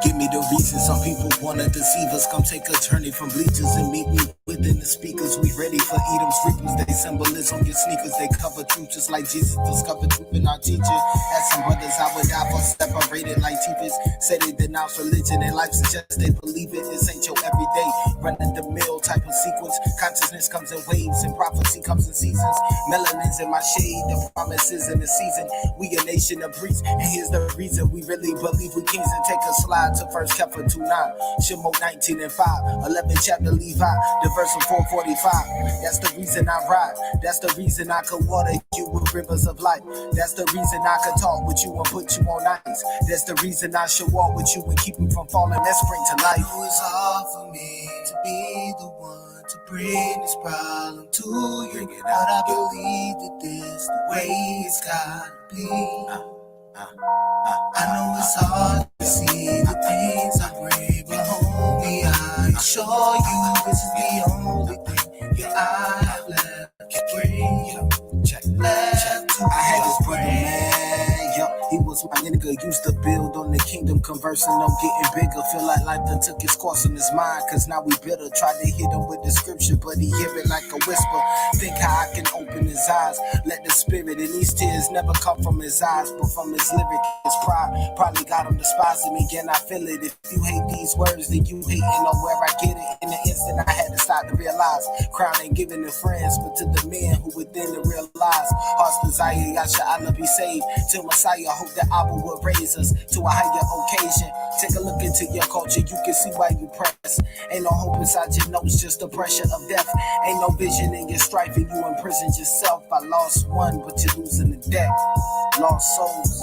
Give me the reason some people wanna deceive us. Come take a journey from bleachers and meet me within the speakers. We ready for Edom's reapers. They symbolize on your sneakers. They cover truth just like Jesus discovered truth in our teaching. As some brothers I would die for, separated like teachers. Say they denounce religion and life suggests they believe it. This ain't your everyday running the mill type of sequence. Consciousness comes in waves and prophecy comes in seasons. Melanin's in my shade, the promises in the season. We a nation of priests, and here's the reason we really believe we kings. And take a slide to 1 Kepha 2:9, Shemot 19 and 5, 11 chapter Levi, the verse of 445. That's the reason I ride. That's the reason I could water you with rivers of life. That's the reason I could talk with you and put you on ice. That's the reason I should walk with you and keep you from falling. Let's spring to life. It was hard for me to be the one to bring this problem to you, but I believe that this the way it's gotta be. I know it's hard to see the things I bring, but homie, I assure you this is the only thing that I have left to bring. I had this brother, man, yo, he was my nigga, used to build on the kingdom, conversing on getting bigger. Feel like life done took its course in his mind, cause now we bitter. Tried to hit him with the scripture, but he hear it like a whisper. Think how I can open his eyes, let the spirit in these tears never come from his eyes, but from his lyric. His pride probably got him despising me, again I feel it. If you hate these words, then you hating on where I get it. In the instant I had to start to realize, crown ain't given to friends, but to the men who within the realize. Heart's desire, Yasha Allah be saved. Till Messiah, hope that Abba will raise us to a higher occasion. Take a look into your culture, you can see why you press. Ain't no hope inside your notes, just the pressure of death. Ain't no vision in your strife, and you imprisoned yourself. I lost one, but you're losing the deck. Lost souls.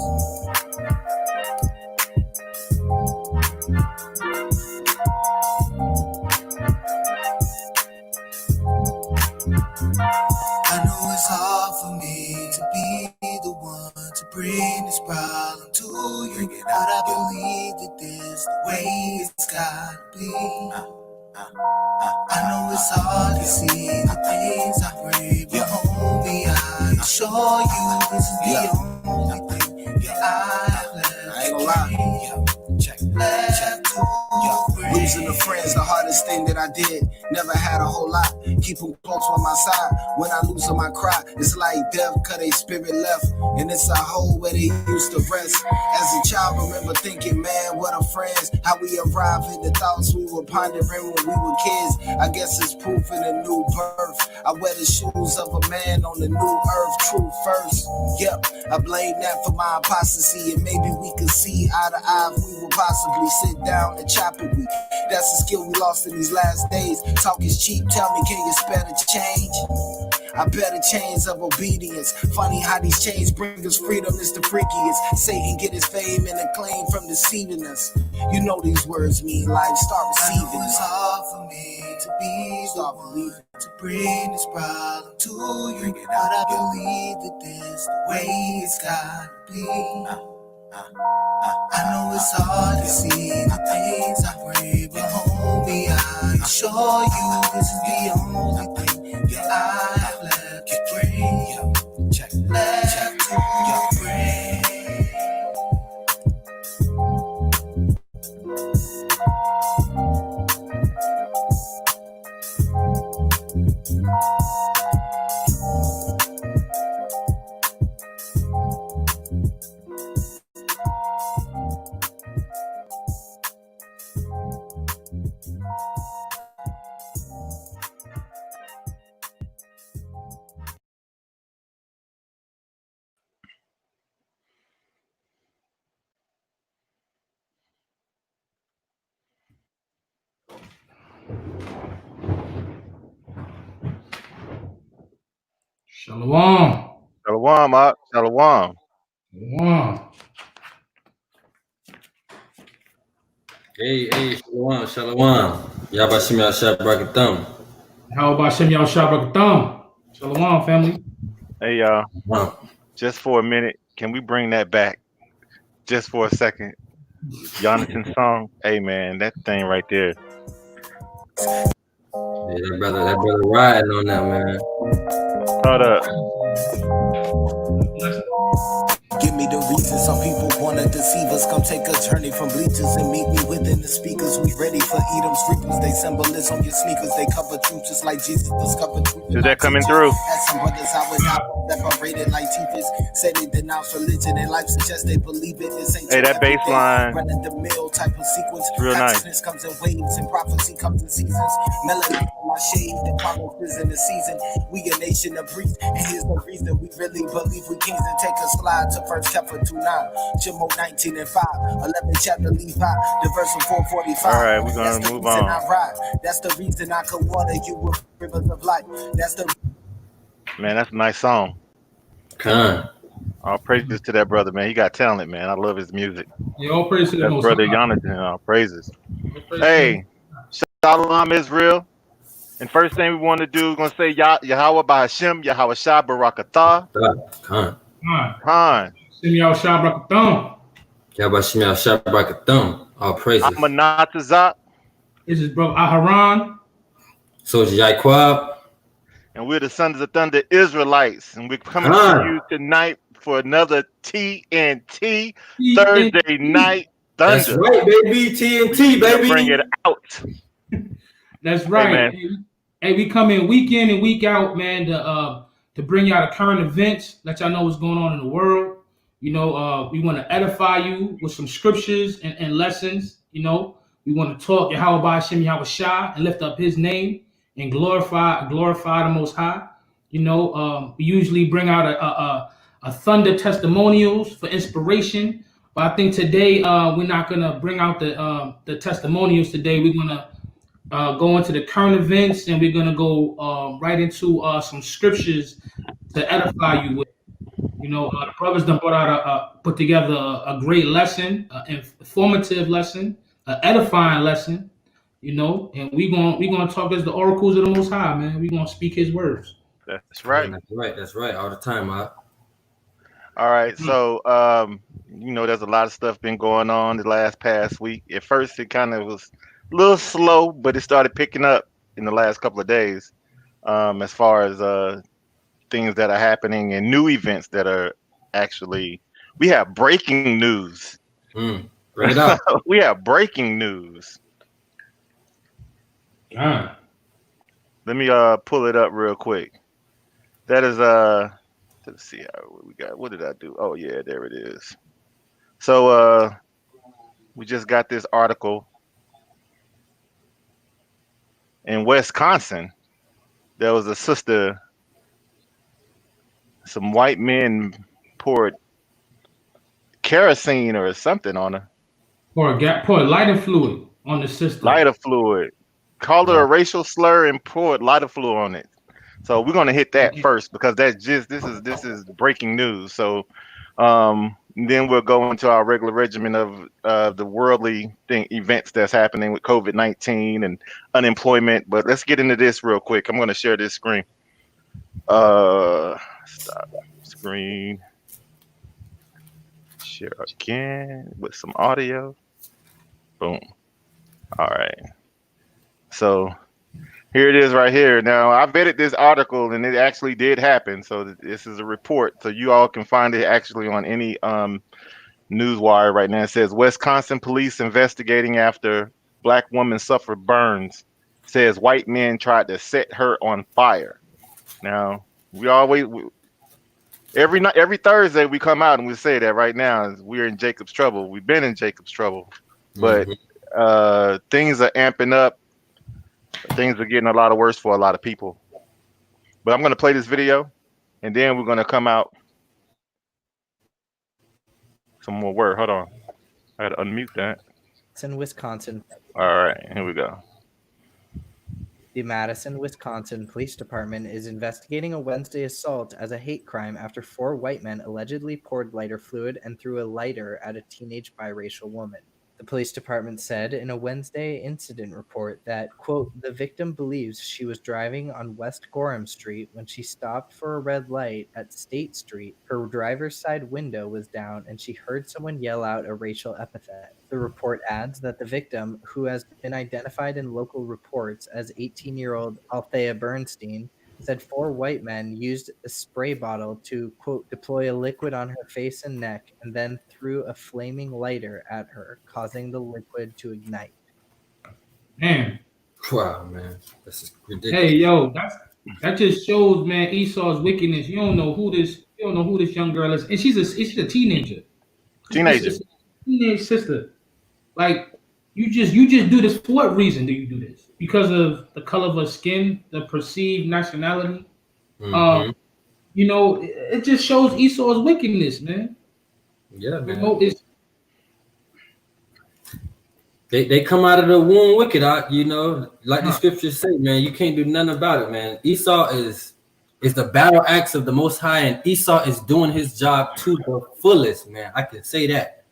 I know it's hard for me to be the one to bring this problem to you, but I believe that this the way it's gotta be. I know it's hard to see the things I bring, but homie, I assure you this is the only thing that I have left. I ain't gonna lie. Check. Losing the friends, the hardest thing that I did. Never had a whole lot. Keep them close on my side. When I lose them, I cry. It's like death, cause they spirit left. And it's a hole where they used to rest. As a child, remember thinking, man, what a friends. How we arrived at the thoughts we were pondering when we were kids. I guess it's proof in a new birth. I wear the shoes of a man on the new earth. Truth first. Yep, I blame that for my apostasy. And maybe we could see eye to eye if we would possibly sit down and chop it. That's a skill we lost in these last days. Talk is cheap, tell me, can you spare the change? I bear the chains of obedience. Funny how these chains bring us freedom, it's the freakiest. Satan get his fame and acclaim from deceiving us. You know these words mean life, start receiving. I know it's hard for me to be the one to bring this problem to you, but I believe that this the way it's gotta be. I know it's hard to see the things I bring, but homie, I assure you this is the only thing that I have left to bring. Check. Left to bring. Shalom. Shalom, Shalom. Shalom. Hey, shalom. Yabashim Yashab Brakatham. How about Shem Yal Shabbat Shalom, family. Hey y'all, Wow. just for a minute, can we bring that back just for a second? Jonathan's song, hey man, that thing right there. Yeah, that brother riding on that, man. Hold up. Give me the reason some people wanna deceive us. Come take a journey from bleachers and meet me within the speakers. We ready for Edom's reapers. They symbolism on your sneakers. They cover truth just like Jesus discovered truth. Is that coming through? As some brothers I was out separated like teachers. Said they denounce religion and life suggests they believe it. This ain't Hey, that bass line, running the mill type of sequence. it's real nice. Consciousness comes in waves and prophecy comes in seasons. Melody in my shade, the promises in the season. We a nation of priests, and here's the reason we really believe we kings and take a slide to first chapter 2:9, Shemo 19 and 5, 11 chapter Levi, the verse from 445. All right, we're gonna move on. That's the reason I could water you with rivers of life. That's the Man, that's a nice song. Khan. All praises to that brother, man. He got talent, man. I love his music. Yeah, all praise to the That's Most brother High. Jonathan. All praises. All praise Hey, Shalom Israel. And first thing we want to do, we're gonna say Yahweh Bahashim, Yahweh Shah Barakatah. Khan. Han. Shem Yal Shabbat Yabashim Yashab Brakatham. All praises. I'm Manatazach, This is brother Aharan. So it's Yaiquab. and we're the Sons of Thunder Israelites, and we're coming to you tonight for another TNT Thursday night thunder. That's right, baby. TNT, baby. Bring it out. That's right. Hey, Hey, we come in week and week out, man, to bring y'all the current events, let y'all know what's going on in the world. You know, we want to edify you with some scriptures and lessons. You know, we want to talk Yahweh Hashem Yahweh Shah and lift up His name and glorify the Most High. You know, we usually bring out a thunder testimonials for inspiration, but I think today we're not gonna bring out the testimonials. Today we're gonna go into the current events, and we're gonna go right into some scriptures to edify you with. You know, the brothers done put together a great lesson, an informative lesson, an edifying lesson. You know, and we gonna talk as the oracles of the Most High, man. We gonna speak His words. that's right. That's right. All the time, huh? All right, so you know, there's a lot of stuff been going on the past week. At first, it kind of was a little slow, but it started picking up in the last couple of days. As far as things that are happening and new events that are actually, we have breaking news. Bring it up. We have breaking news. God. Let me pull it up real quick. That is let's see what we got. What did I do? Oh yeah, there it is. So we just got this article in Wisconsin. There was a sister, some white men poured kerosene or something on her. Pour lighter fluid on the system. Lighter fluid. Called her a racial slur and poured lighter fluid on it. So we're gonna hit that first because that's just this is breaking news. So then we'll go into our regular regimen of the worldly events that's happening with COVID-19 and unemployment. But let's get into this real quick. I'm gonna share this screen. Stop screen. Share again with some audio. Boom. All right. So here it is right here. Now, I vetted this article and it actually did happen. So this is a report. So you all can find it actually on any news wire right now. It says Wisconsin police investigating after black woman suffered burns. Says white men tried to set her on fire. Now, every Thursday we come out and we say that right now we're in Jacob's trouble. We've been in Jacob's trouble. But things are amping up. Things are getting a lot worse for a lot of people. But I'm going to play this video, and then we're going to come out. Some more word. Hold on. I got to unmute that. It's in Wisconsin. All right. Here we go. The Madison, Wisconsin Police Department is investigating a Wednesday assault as a hate crime after 4 white men allegedly poured lighter fluid and threw a lighter at a teenage biracial woman. The police department said in a Wednesday incident report that, quote, the victim believes she was driving on West Gorham Street when she stopped for a red light at State Street. Her driver's side window was down and she heard someone yell out a racial epithet. The report adds that the victim, who has been identified in local reports as 18-year-old Althea Bernstein, said 4 white men used a spray bottle to, quote, deploy a liquid on her face and neck and then threw a flaming lighter at her, causing the liquid to ignite. Man. Wow, man. This is ridiculous. Hey, yo, that just shows, man, Esau's wickedness. You don't know who this young girl is. And she's a teenager. It's a teenage sister. Like, you just do this for what reason do you do this? Because of the color of her skin, the perceived nationality. Mhm. You know, it just shows Esau's wickedness, man. Yeah, man. You know, it's They come out of the womb wicked, you know, like the scriptures say, man. You can't do nothing about it, man. Esau is the battle axe of the Most High, and Esau is doing his job to the fullest, man. I can say that.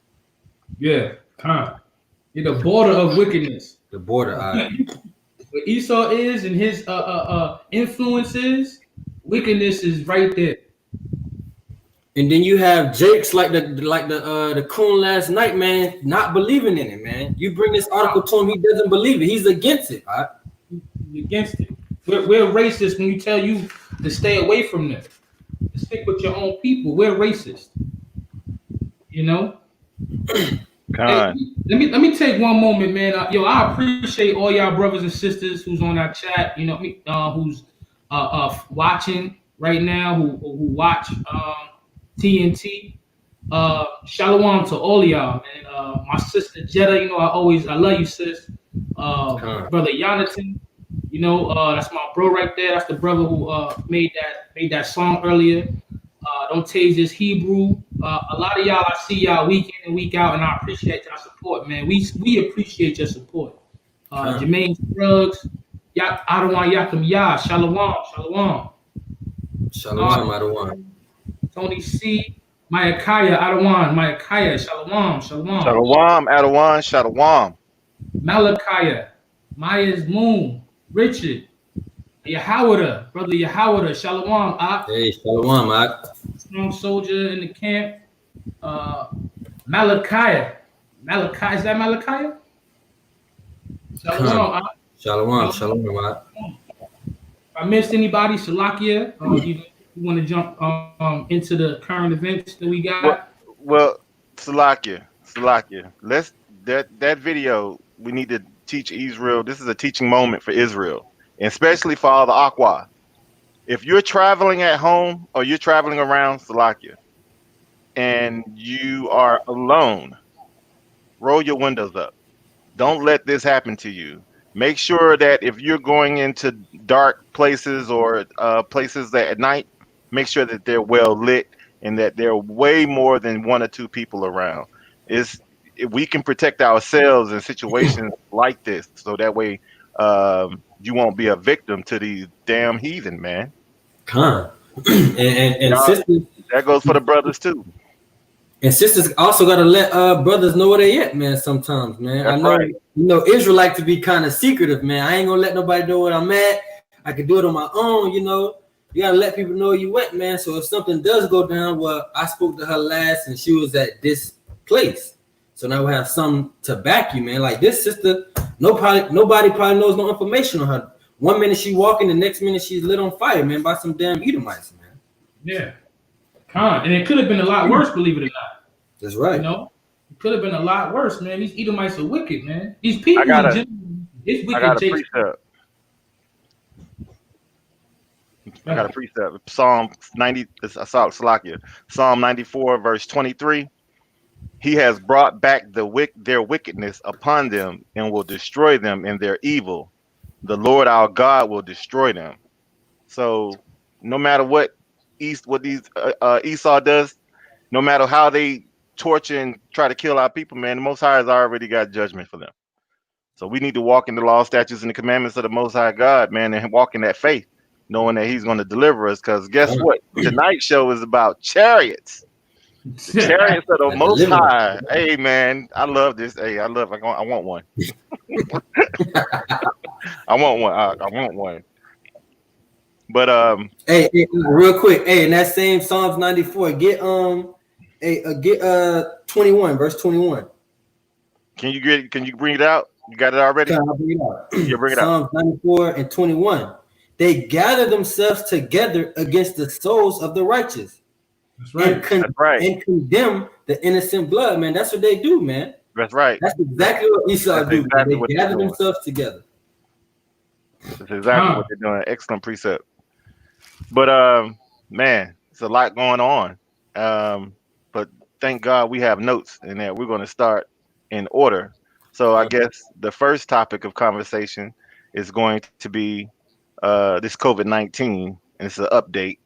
yeah, you're the border of wickedness. The border, Where Esau is and his influences, wickedness is right there. And then you have Jake's like the coon last night, man, not believing in it, man. You bring this article to him, he doesn't believe it. He's against it. All right? He's against it. We're racist when we tell you to stay away from them. To stick with your own people. We're racist. You know? Hey, let me take one moment, man. Yo, I appreciate all y'all brothers and sisters who's on our chat. You know, who's watching right now, who watch TNT. Shalom to all of y'all, man. My sister Jetta, you know, I love you, sis. Brother Jonathan, you know, that's my bro right there. That's the brother who made that song earlier. Don't tase this Hebrew. A lot of y'all, I see y'all week in and week out, and I appreciate y'all support, man. We appreciate your support. Jermaine Scruggs, Adawan Yakum Yah, Shalom. Adawan. Tony C, Mayakaya, Adawan, Shalom. Shalom, Adawan, Shalom. Malakaya, Maya's Moon, Richard, Yahawada, brother Yahawada, Shalom. Hey, Shalom, Strong soldier in the camp. Malakaya, is that Malakaya? Shalom. If I missed anybody, Salakia, you want to jump into the current events that we got? Well, Salakia. Let's that video. We need to teach Israel. This is a teaching moment for Israel, and especially for all the Aqua. If you're traveling at home or you're traveling around, Salakia, and you are alone, roll your windows up. Don't let this happen to you. Make sure that if you're going into dark places or places that at night, make sure that they're well lit and that there are way more than 1 or 2 people around. We can protect ourselves in situations like this, so that way you won't be a victim to these damn heathen, man. And sisters, that goes for the brothers too. And sisters also gotta let brothers know where they at, man. Sometimes, man. That's I know, right. You know, Israel like to be kind of secretive, man. I ain't gonna let nobody know where I'm at. I can do it on my own, you know. You gotta let people know you went, man. So if something does go down, well, I spoke to her last and she was at this place. So now we have something to back you, man. Like this sister, nobody probably knows no information on her. 1 minute she walking, the next minute she's lit on fire, man, by some damn Edomites, man. Yeah. And it could have been a lot worse, believe it or not. That's right. You know, it could have been a lot worse, man. These Edomites are wicked, man. These people, I got a precept. Psalm 90. Salakia. Psalm 94, verse 23. He has brought back their wickedness upon them and will destroy them in their evil. The Lord our God will destroy them. So, no matter what Esau does, no matter how they torture and try to kill our people, man, the Most High has already got judgment for them. So we need to walk in the law, statutes, and the commandments of the Most High God, man, and walk in that faith, knowing that He's going to deliver us. Because guess what? Tonight's show is about chariots. The chariots of the Most deliver. High. Hey, man, I love this. Hey, I want one. I want one. I want one. But Hey, real quick. Hey, in that same Psalms 94, get 21, verse 21. can you bring it out? You got it already? I'll bring it out. Yeah, bring it out. Psalms 94 and 21. They gather themselves together against the souls of the righteous. That's right. And condemn the innocent blood, man. That's what they do, man. That's right. That's exactly what Esau do. Exactly they gather themselves together. That's exactly what they're doing. Excellent precept. But man, it's a lot going on. But thank God we have notes in there. We're going to start in order. So I guess the first topic of conversation is going to be this COVID-19, and it's an update.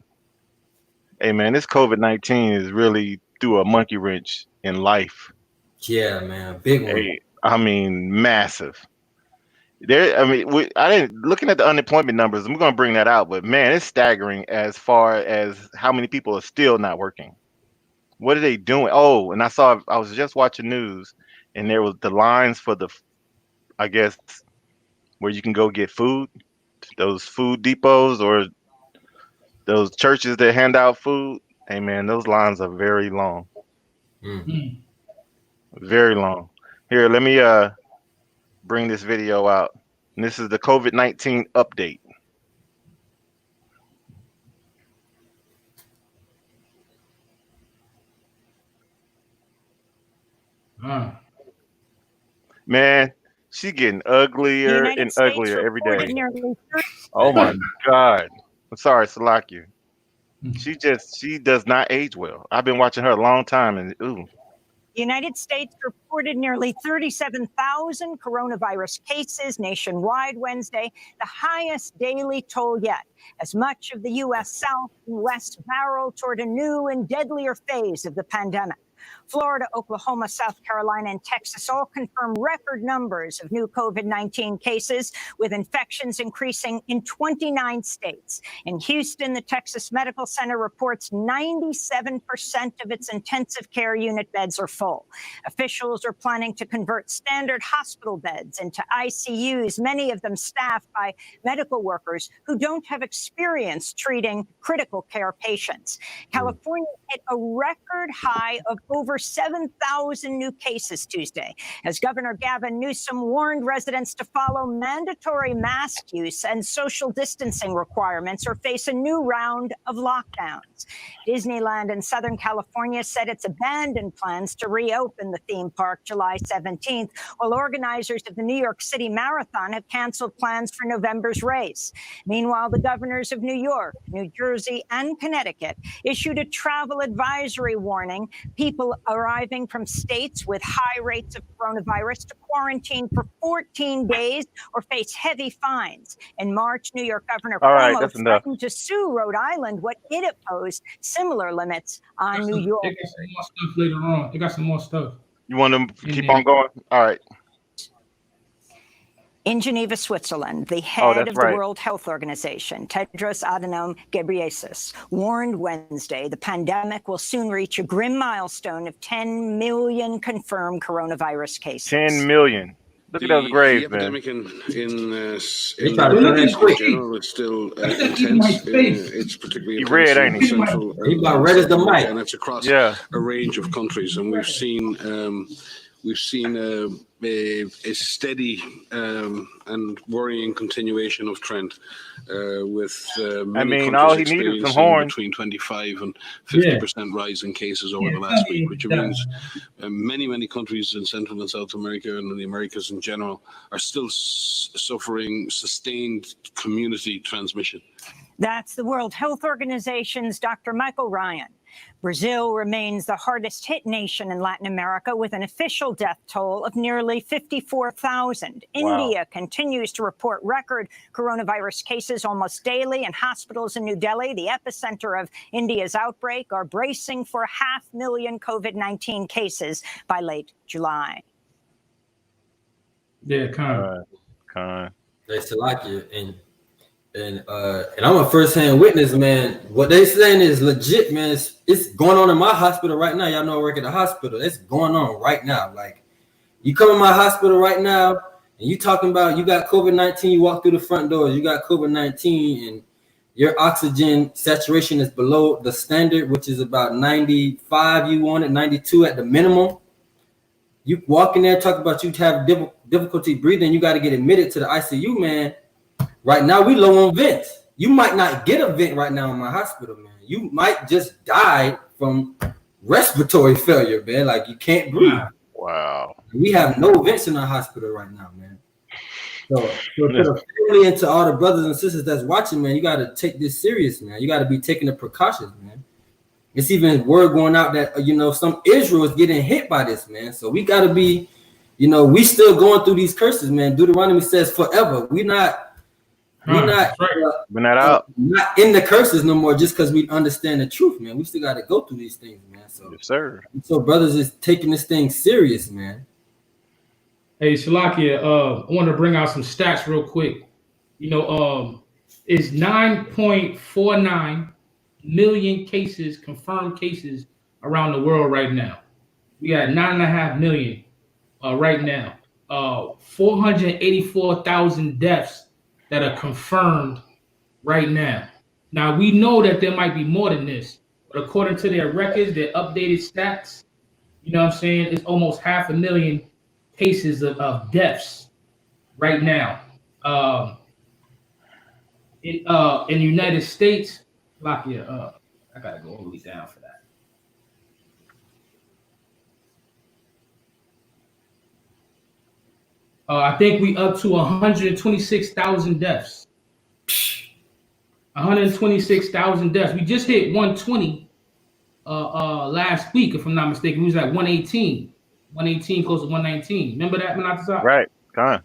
Hey man, this COVID-19 is really threw a monkey wrench in life. Yeah, man, big one. Hey, I mean, massive. Looking at the unemployment numbers, I'm going to bring that out, but man, it's staggering as far as how many people are still not working. What are they doing? Oh, and I was just watching news, and there was the lines for I guess, where you can go get food, those food depots or those churches that hand out food. Hey man, those lines are very long. Very long. Here, let me bring this video out. And this is the COVID-19 update. Man, she getting uglier and uglier every day. Oh my God. I'm sorry, Salakia. She does not age well. I've been watching her a long time, and ooh. The United States reported nearly 37,000 coronavirus cases nationwide Wednesday, the highest daily toll yet, as much of the U.S. South and West barrel toward a new and deadlier phase of the pandemic. Florida, Oklahoma, South Carolina, and Texas all confirm record numbers of new COVID-19 cases, with infections increasing in 29 states. In Houston, the Texas Medical Center reports 97% of its intensive care unit beds are full. Officials are planning to convert standard hospital beds into ICUs, many of them staffed by medical workers who don't have experience treating critical care patients. California hit a record high of over 7,000 new cases Tuesday, as Governor Gavin Newsom warned residents to follow mandatory mask use and social distancing requirements or face a new round of lockdowns. Disneyland in Southern California said it's abandoned plans to reopen the theme park July 17th, while organizers of the New York City Marathon have canceled plans for November's race. Meanwhile, the governors of New York, New Jersey, and Connecticut issued a travel advisory warning people arriving from states with high rates of coronavirus to quarantine for 14 days or face heavy fines. In March, New York Governor Cuomo threatened to sue Rhode Island what it opposed similar limits on New York. They got some more stuff later on. They got some more stuff. You want them to keep on going? All right. In Geneva, Switzerland, the head of the World Health Organization, Tedros Adhanom Ghebreyesus, warned Wednesday the pandemic will soon reach a grim milestone of 10 million confirmed coronavirus cases. 10 million. Look at those graves, the epidemic man. in general, it's still intense. It's particularly intense in central red as the mic, and it's across a range of countries. And we've seen a steady and worrying continuation of trend with many countries experiencing between 25 and 50% rise in cases over the last week, which means many countries in Central and South America and in the Americas in general are still suffering sustained community transmission. That's the World Health Organization's Dr. Michael Ryan. Brazil remains the hardest hit nation in Latin America with an official death toll of nearly 54,000. Wow. India continues to report record coronavirus cases almost daily, and hospitals in New Delhi, the epicenter of India's outbreak, are bracing for 500,000 COVID-19 cases by late July. Yeah, Khan. They Salakia, and And I'm a first-hand witness, man. What they saying is legit, man. It's going on in my hospital right now. Y'all know I work at the hospital. It's going on right now. Like, you come in my hospital right now, and you talking about you got COVID-19, you walk through the front doors, you got COVID-19, and your oxygen saturation is below the standard, which is about 95, you want it, 92 at the minimum. You walk in there, talk about you have difficulty breathing, you got to get admitted to the ICU, man. Right now, we low on vents. You might not get a vent right now in my hospital, man. You might just die from respiratory failure, man. Like, you can't breathe. Wow. We have no vents in our hospital right now, man. So to the family and to all the brothers and sisters that's watching, man, you got to take this serious, man. You got to be taking the precautions, man. It's even word going out that, some Israel is getting hit by this, man. So we got to be, we still going through these curses, man. Deuteronomy says forever. We're not out. Not in the curses no more just because we understand the truth, man. We still got to go through these things, man. So, yes, sir. So brothers is taking this thing serious, man. Hey, Shalakia, I want to bring out some stats real quick. It's 9.49 million cases, confirmed cases around the world right now. We got 9.5 million right now. 484,000 deaths that are confirmed right now. Now, we know that there might be more than this, but according to their records, their updated stats, it's almost 500,000 cases of deaths right now. In the United States, I gotta go all the way down for that. I think we up to 126,000 deaths. 126,000 deaths. We just hit 120 last week, if I'm not mistaken. We was at 118, close to 119. Remember that, Manatazach? Right. Come on.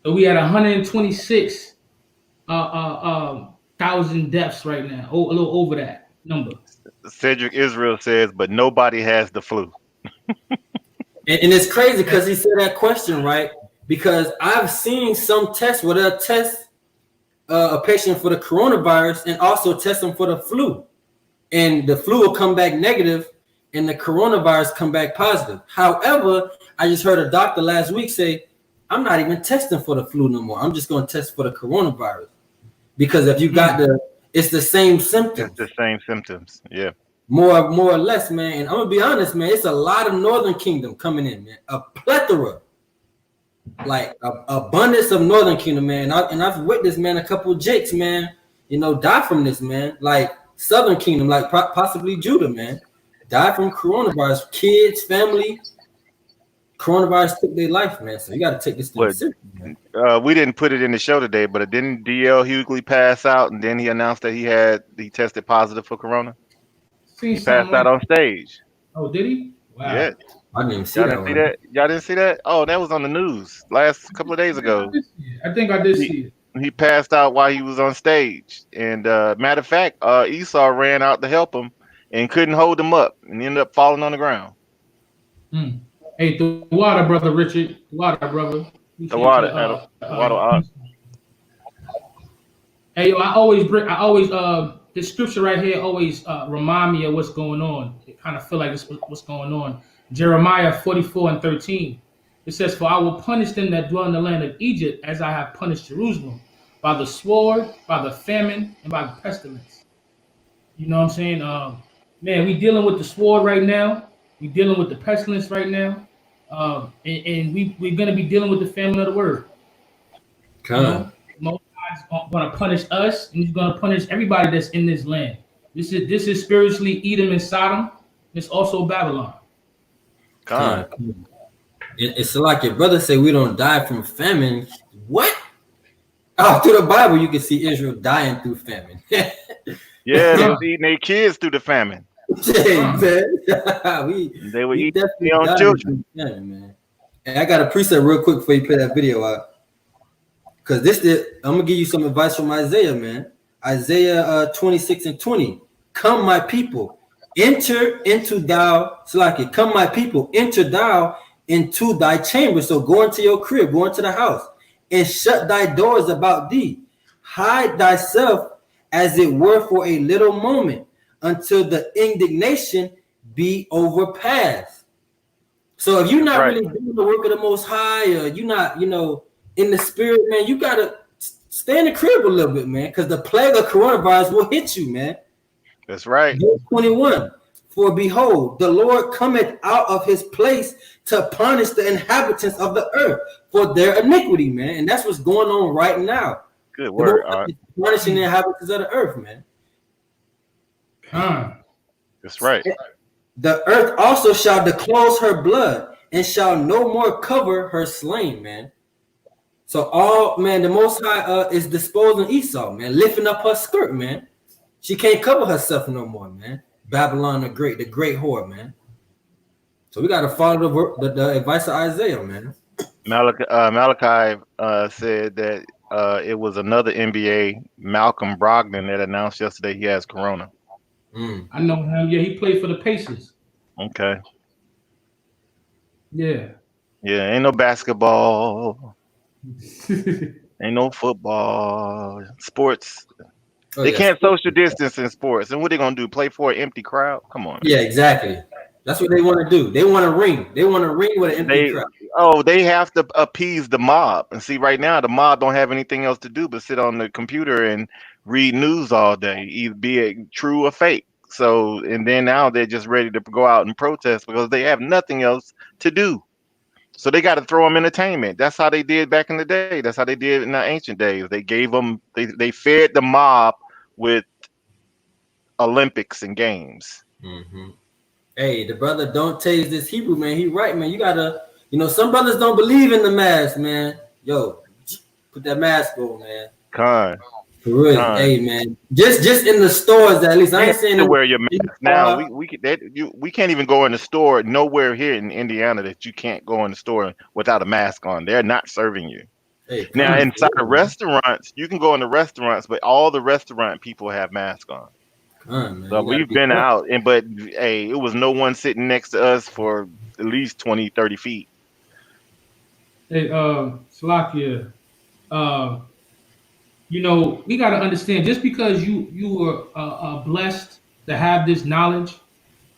So we had 126,000 deaths right now. A little over that number. Cedric Israel says, but nobody has the flu. And it's crazy because he said that question, right? Because I've seen some tests where they'll test a patient for the coronavirus and also test them for the flu. And the flu will come back negative and the coronavirus come back positive. However, I just heard a doctor last week say, I'm not even testing for the flu no more. I'm just going to test for the coronavirus. Because if you got it's the same symptoms. It's the same symptoms, yeah. More or less, man. And I'm gonna be honest, man. It's a lot of Northern Kingdom coming in, man. A plethora, like abundance of Northern Kingdom, man. And I've witnessed, man, a couple of jakes, man. Die from this, man. Like Southern Kingdom, like possibly Judah, man, die from coronavirus. Kids, family. Coronavirus took their life, man. So you got to take this thing seriously, man. We didn't put it in the show today, but didn't DL Hughley pass out and then he announced that he tested positive for corona? He passed out on stage. Oh, did he? Wow. Yeah. I didn't even see that. Y'all didn't see that? Oh, that was on the news last couple of days ago. I think I did see it. He passed out while he was on stage. And matter of fact, Esau ran out to help him and couldn't hold him up and ended up falling on the ground. Hey, the water, brother Richard. The water, brother. The water. Hey, this scripture right here always remind me of what's going on. It kind of feel like it's what's going on. Jeremiah 44:13. It says, "For I will punish them that dwell in the land of Egypt, as I have punished Jerusalem, by the sword, by the famine, and by the pestilence." You know what I'm saying? Man, we dealing with the sword right now. We dealing with the pestilence right now. And we're gonna be dealing with the famine of the word. Most God's gonna punish us, and he's gonna punish everybody that's in this land. This is spiritually Edom and Sodom. It's also Babylon. It's like your brother say we don't die from famine. What? Oh, through the Bible you can see Israel dying through famine. Yeah, they were eating their kids through the famine. Hey, man. They were eating their own children. Famine, man. And I got a preset real quick before you play that video out. Because I'm gonna give you some advice from Isaiah, man. Isaiah 26:20. Come, my people, enter into thou, Salaki. Come, my people, enter thou into thy chamber. So go into your crib, go into the house, and shut thy doors about thee. hide thyself as it were for a little moment until the indignation be overpassed. So if you're not really doing the work of the Most High, or you're not, in the spirit, man, you gotta stay in the crib a little bit, man, because the plague of coronavirus will hit you, man. That's right. Verse 21. For behold, the Lord cometh out of his place to punish the inhabitants of the earth for their iniquity, man. And that's what's going on right now. Good word. Punishing the inhabitants of the earth, man. That's right. The earth also shall disclose her blood and shall no more cover her slain, man. So the Most High is disposing Esau, man, lifting up her skirt, man. She can't cover herself no more, man. Babylon the great whore, man. So we got to follow the advice of Isaiah, man. Malachi said that it was another NBA, Malcolm Brogdon, that announced yesterday he has corona. I know him. Yeah, he played for the Pacers. Okay. Yeah. Yeah, ain't no basketball. Ain't no football. Sports. They can't social distance in sports. And what they going to do? Play for an empty crowd? Come on. Yeah, exactly. That's what they want to do. They want to ring. They want to ring with an empty crowd. Oh, they have to appease the mob. And see, right now, the mob don't have anything else to do but sit on the computer and read news all day, either be it true or fake. So, and then now they're just ready to go out and protest because they have nothing else to do. So they got to throw them entertainment. That's how they did back in the day. That's how they did in the ancient days. They gave them, they fed the mob with Olympics and games. Mm-hmm. Hey, the brother don't taste this Hebrew, man. He right, man. You gotta, some brothers don't believe in the mask, man. Yo, put that mask on, man. For real, hey, man. Just in the stores, at least. I ain't saying to wear your mask now. We can't even go in the store nowhere here in Indiana that you can't go in the store without a mask on. They're not serving you. Hey, now inside the restaurants, you can go in the restaurants, but all the restaurant people have masks on. Man, so we've been out, but hey, it was no one sitting next to us for at least 20, 30 feet. Hey, Salakia, we got to understand, just because you were blessed to have this knowledge,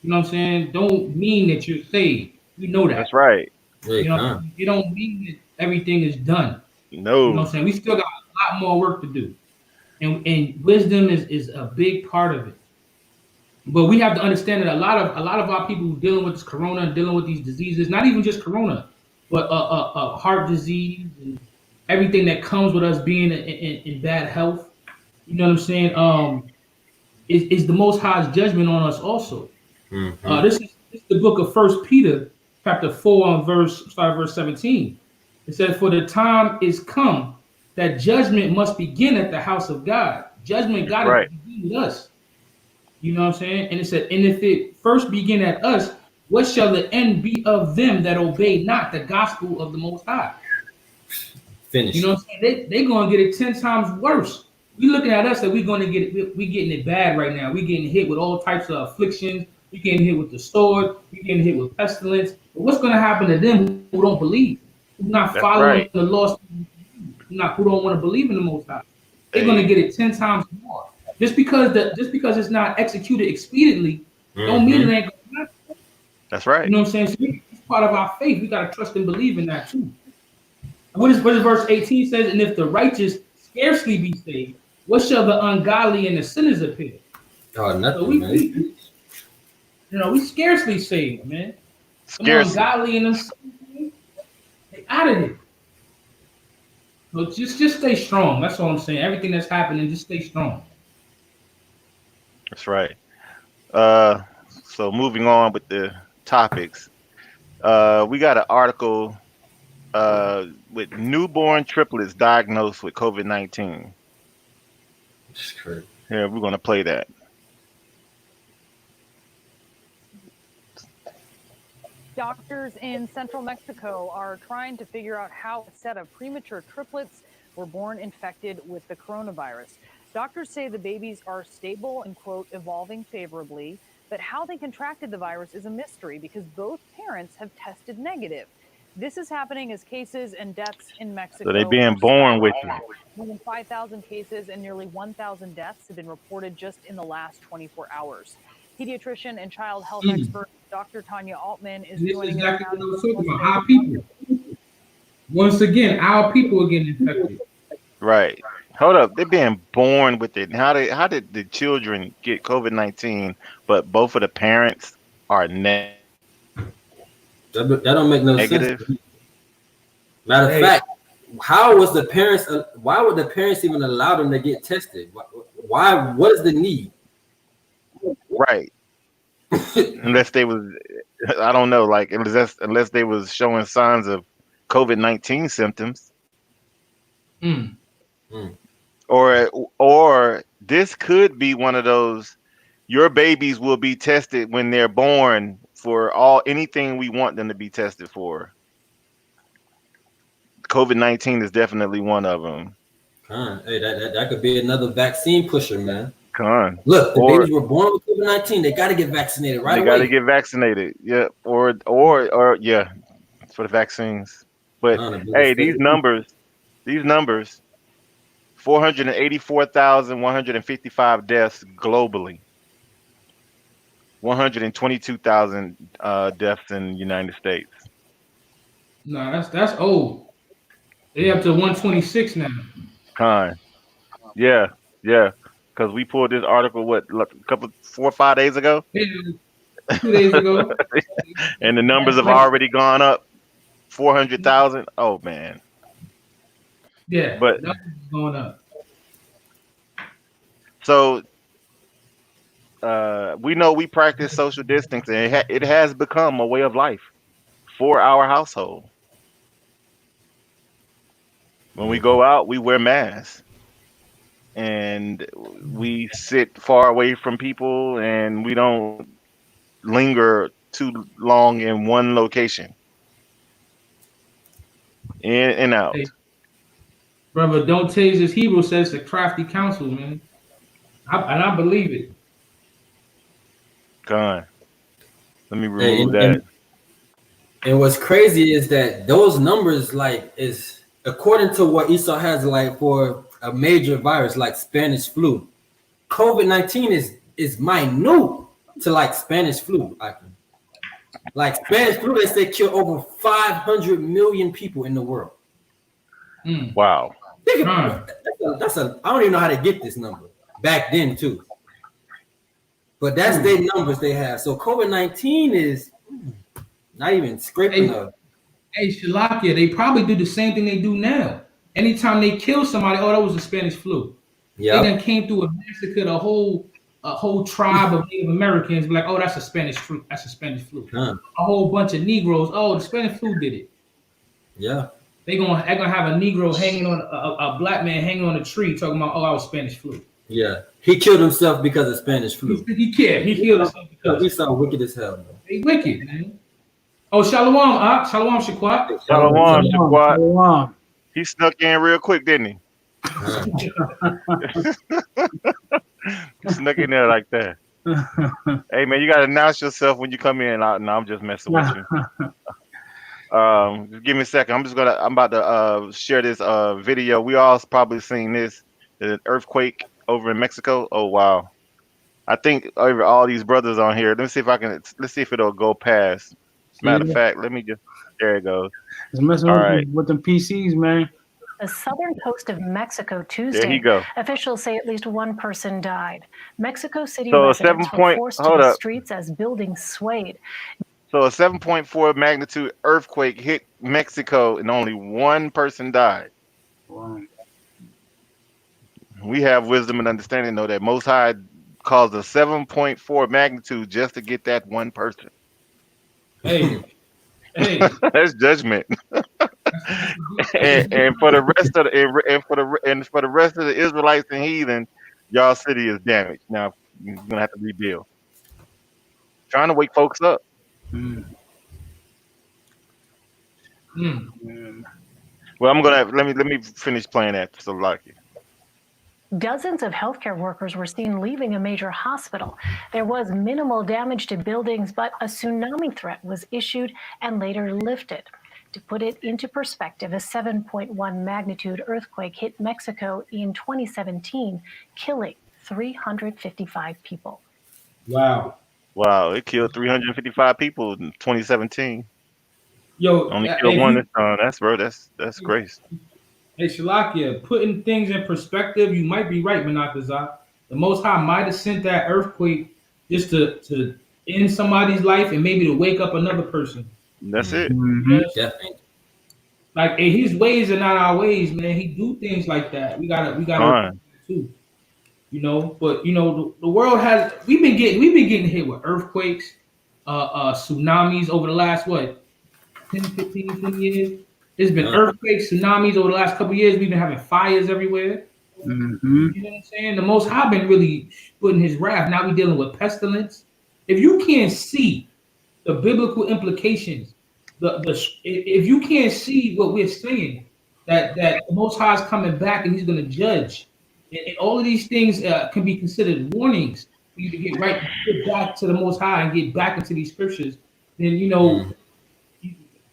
you know what I'm saying, don't mean that you're saved. We know that. That's right. You don't mean that everything is done. No. You know what I'm saying? We still got a lot more work to do. And wisdom is a big part of it. But we have to understand that a lot of our people who dealing with this corona and dealing with these diseases, not even just corona, but heart disease and everything that comes with us being in bad health, you know what I'm saying? Is the Most High's judgment on us also. Mm-hmm. This is the book of 1 Peter, chapter 4, verse 17. It says, "For the time is come that judgment must begin at the house of God." Judgment got to begin with us. You know what I'm saying? And it said, "And if it first begin at us, what shall the end be of them that obey not the gospel of the Most High?" Finish. You know what I'm saying? They're going to get it 10 times worse. We looking at us that we're going to get it. We getting it bad right now. We getting hit with all types of afflictions. We getting hit with the sword. We getting hit with pestilence. But what's going to happen to them who don't believe, who not following the laws, who don't want to believe in the Most High? They're going to get it 10 times more. Just because it's not executed expediently, don't mean it ain't going to happen. That's right. You know what I'm saying? So it's part of our faith. We got to trust and believe in that too. What is verse 18 says? "And if the righteous scarcely be saved, what shall the ungodly and the sinners appear?" Oh, nothing, so we scarcely saved, man. Scarcely. The ungodly and the sinners, they out of here. So just stay strong. That's all I'm saying. Everything that's happening, just stay strong. That's right. So moving on with the topics, we got an article with newborn triplets diagnosed with COVID-19. That's crazy. Here, we're going to play that. Doctors in central Mexico are trying to figure out how a set of premature triplets were born infected with the coronavirus. Doctors say the babies are stable and, quote, evolving favorably, but how they contracted the virus is a mystery because both parents have tested negative. This is happening as cases and deaths in Mexico. So they being born with it. More than 5,000 cases and nearly 1,000 deaths have been reported just in the last 24 hours. Pediatrician and child health expert Dr. Tanya Altman is joining us now. What I was talking about. Our people. Once again, our people are getting infected. Right. Hold up. They're being born with it. How did the children get COVID-19, but both of the parents are negative? That don't make no sense. Matter of fact, how was the parents? Why would the parents even allow them to get tested? Why? What is the need? Right. Unless they was, I don't know. Like unless they was showing signs of COVID-19 symptoms. Or this could be one of those. Your babies will be tested when they're born for anything we want them to be tested for. COVID-19 is definitely one of them. Hey, that could be another vaccine pusher, man. Look, the babies were born with COVID-19. They got to get vaccinated right away. They got to get vaccinated. Yeah, or yeah, for the vaccines. But hey, these numbers, 484,155 deaths globally. 122,000 deaths in the United States. No, that's old. They up to 126 now. Yeah. Because we pulled this article 4 or 5 days ago. Yeah, 2 days ago. And the numbers have already gone up 400,000. Oh man. Yeah, but going up. So we know we practice social distancing. It has become a way of life for our household. When we go out, we wear masks. And we sit far away from people, and we don't linger too long in one location. In and out. Hey, brother, don't tase this Hebrew says the crafty counsel, man. I believe it. Let me remove that. And what's crazy is that those numbers, is according to what Esau has, for a major virus like Spanish flu. COVID-19 is minute to Spanish flu. Like Spanish flu, they say kill over 500 million people in the world. Wow. That's I don't even know how to get this number back then too. But that's their numbers they have. So COVID-19 is not even scraping up. Hey, Shalakia, they probably do the same thing they do now. Anytime they kill somebody, that was a Spanish flu. Yeah, they then came through and massacred a whole tribe of Native Americans. Like, that's a Spanish flu. That's a Spanish flu. A whole bunch of Negroes. The Spanish flu did it. Yeah, they're gonna have a Negro hanging on a black man hanging on a tree talking about I was Spanish flu. Yeah, he killed himself because of Spanish flu. He killed himself because we saw wicked as hell, bro. They wicked, man. Shalom, shalom, Shaquat. Shalom, Shaquat. He snuck in real quick, didn't he? He snuck in there like that. Hey, man, you got to announce yourself when you come in. No, I'm just messing with you. Just give me a second. I'm about to share this video. We all probably seen this. The earthquake over in Mexico. Oh, wow. I think over all these brothers on here. Let's see if it'll go past. Matter of fact, let me just, there it goes. It's messing with the PCs, man. The southern coast of Mexico Tuesday. There you go. Officials say at least one person died. Mexico City residents were forced to the streets as buildings swayed. So a 7.4 magnitude earthquake hit Mexico and only one person died. Wow. We have wisdom and understanding, though, that Most High caused a 7.4 magnitude just to get that one person. Hey. That's judgment. and for the rest of the Israelites and heathen, y'all city is damaged. Now you're gonna have to rebuild. Trying to wake folks up. Well, I'm gonna let me finish playing that. So like it. Dozens of healthcare workers were seen leaving a major hospital. There was minimal damage to buildings, but a tsunami threat was issued and later lifted. To put it into perspective, a 7.1 magnitude earthquake hit Mexico in 2017, killing 355 people. Wow. Wow, it killed 355 people in 2017. Yo, Only killed one this time. That's grace. Hey, Shalakia, putting things in perspective, you might be right, Manatazach. The Most High might have sent that earthquake just to end somebody's life and maybe to wake up another person. That's it. Mm-hmm. Definitely. Like, and his ways are not our ways, man. He do things like that. We gotta too. You know, but you know, the world has we've been getting hit with earthquakes, tsunamis over the last 10, 15, 20 years. There's been earthquakes, tsunamis over the last couple of years. We've been having fires everywhere. Mm-hmm. You know what I'm saying? The Most High been really putting his wrath. Now we dealing with pestilence. If you can't see the biblical implications, if you can't see what we're saying, that the Most High is coming back and He's going to judge, and all of these things can be considered warnings for you to get back to the Most High and get back into these scriptures. Then you know.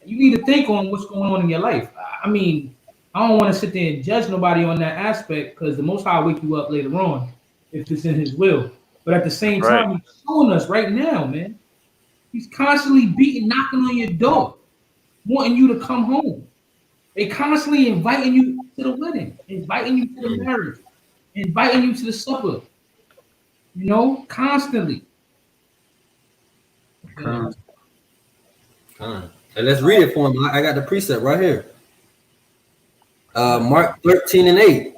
You need to think on what's going on in your life. I mean, I don't want to sit there and judge nobody on that aspect because the Most High will wake you up later on if it's in His will. But at the same time, He's showing us right now, man. He's constantly knocking on your door, wanting you to come home. They constantly inviting you to the wedding, inviting you to the marriage, inviting you to the supper. You know, constantly. And let's read it for him. I got the precept right here. Mark 13:8.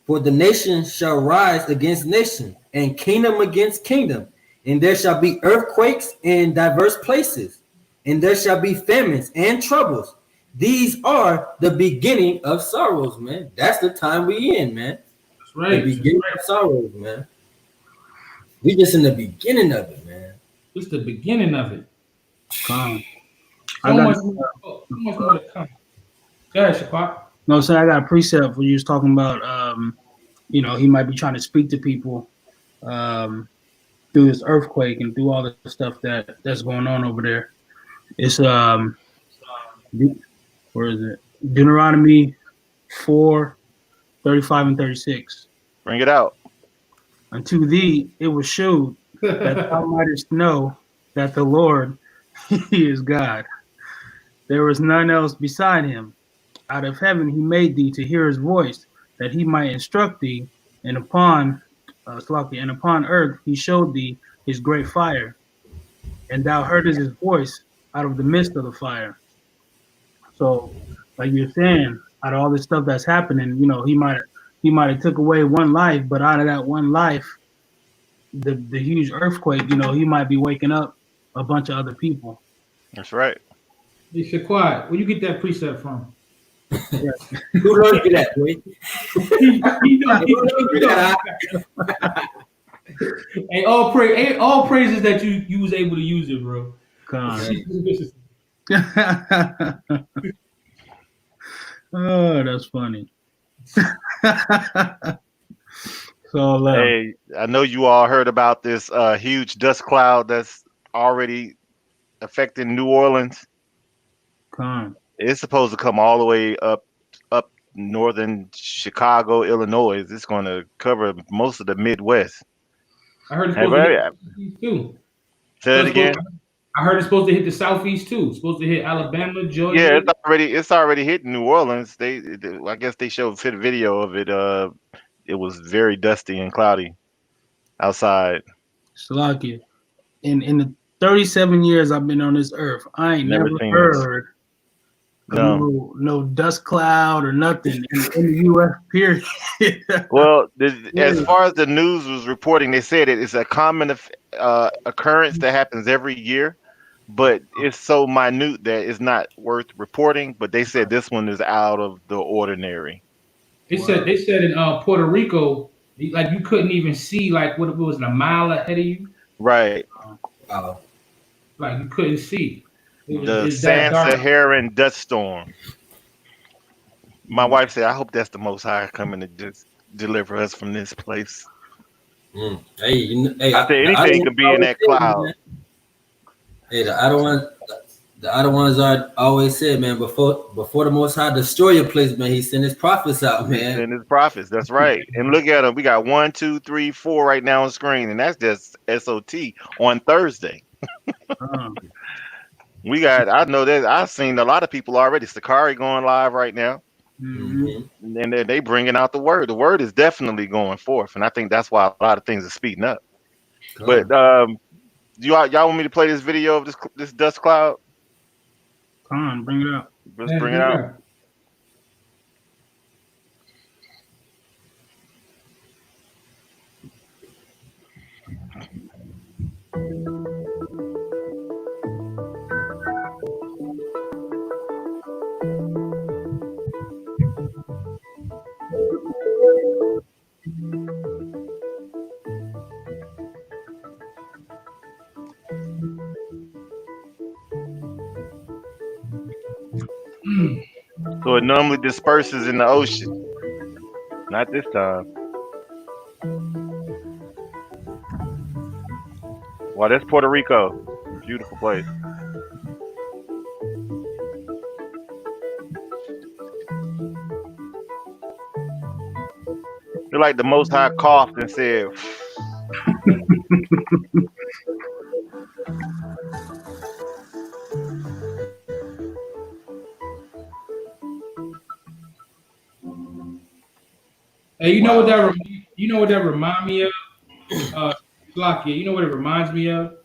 For the nation shall rise against nation, and kingdom against kingdom, and there shall be earthquakes in diverse places, and there shall be famines and troubles. These are the beginning of sorrows, man. That's the time we in, man. That's right. The beginning of sorrows, man. We just in the beginning of it, man. It's the beginning of it. So much more to come. Go ahead, Shaquat. No, so I got a precept for you. Was talking about, you know, he might be trying to speak to people through this earthquake and through all the stuff that's going on over there. It's where is it? Deuteronomy 4:35 and 36. Bring it out. Unto thee it was showed that thou mightest know that the Lord, He is God. There was none else beside Him. Out of heaven He made thee to hear His voice, that He might instruct thee, and upon earth He showed thee His great fire, and thou heardest His voice out of the midst of the fire. So, like you're saying, out of all this stuff that's happening, you know, He might have took away one life, but out of that one life, the huge earthquake, you know, He might be waking up a bunch of other people. That's right. Hey, Shaquat, where you get that precept from? Who learned you that, boy? Hey, all praises that you was able to use it, bro. Oh, that's funny. So, hey, I know you all heard about this huge dust cloud that's already affecting New Orleans. It's supposed to come all the way up northern Chicago, Illinois. It's going to cover most of the Midwest. I heard it's supposed to hit the Southeast too. Say it again. I heard it's supposed to hit the Southeast too. It's supposed to hit Alabama, Georgia. Yeah, it's already hitting New Orleans. I guess they showed a video of it. It was very dusty and cloudy outside. Salakia, in the 37 years I've been on this earth, I ain't never heard no dust cloud or nothing in the U.S. period. Well, as far as the news was reporting, they said it's a common occurrence that happens every year, but it's so minute that it's not worth reporting. But they said this one is out of the ordinary. They said in Puerto Rico, like you couldn't even see like what it was a mile ahead of you. Right. Like you couldn't see. The Saharan dust storm. My wife said, "I hope that's the Most High coming to just deliver us from this place." Hey, I think anything could be in that cloud. Man. Hey, the The other ones are always said, man, before the Most High destroy your place, man, he sent his prophets out, man. Send his prophets. That's right. And look at them. We got 1, 2, 3, 4 right now on screen, and that's just SOT on Thursday. We got. I know that I've seen a lot of people already. Sakari going live right now, and they bringing out the word. The word is definitely going forth, and I think that's why a lot of things are speeding up. But do y'all want me to play this video of this dust cloud? Come on, bring it up. Let's bring it out. So it normally disperses in the ocean. Not this time. Wow, that's Puerto Rico. Beautiful place. Feel like the Most High coughed and said, Hey, you know what that remind me of? Flockia, you know what it reminds me of?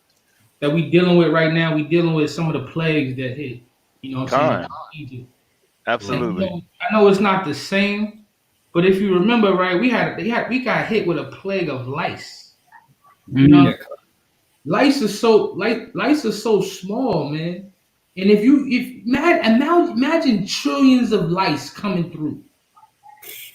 That we dealing with right now. We dealing with some of the plagues that hit. You know what I'm saying? Egypt. Absolutely. And, I know it's not the same, but if you remember, right, we got hit with a plague of lice. You know, lice are so small, man. And imagine trillions of lice coming through.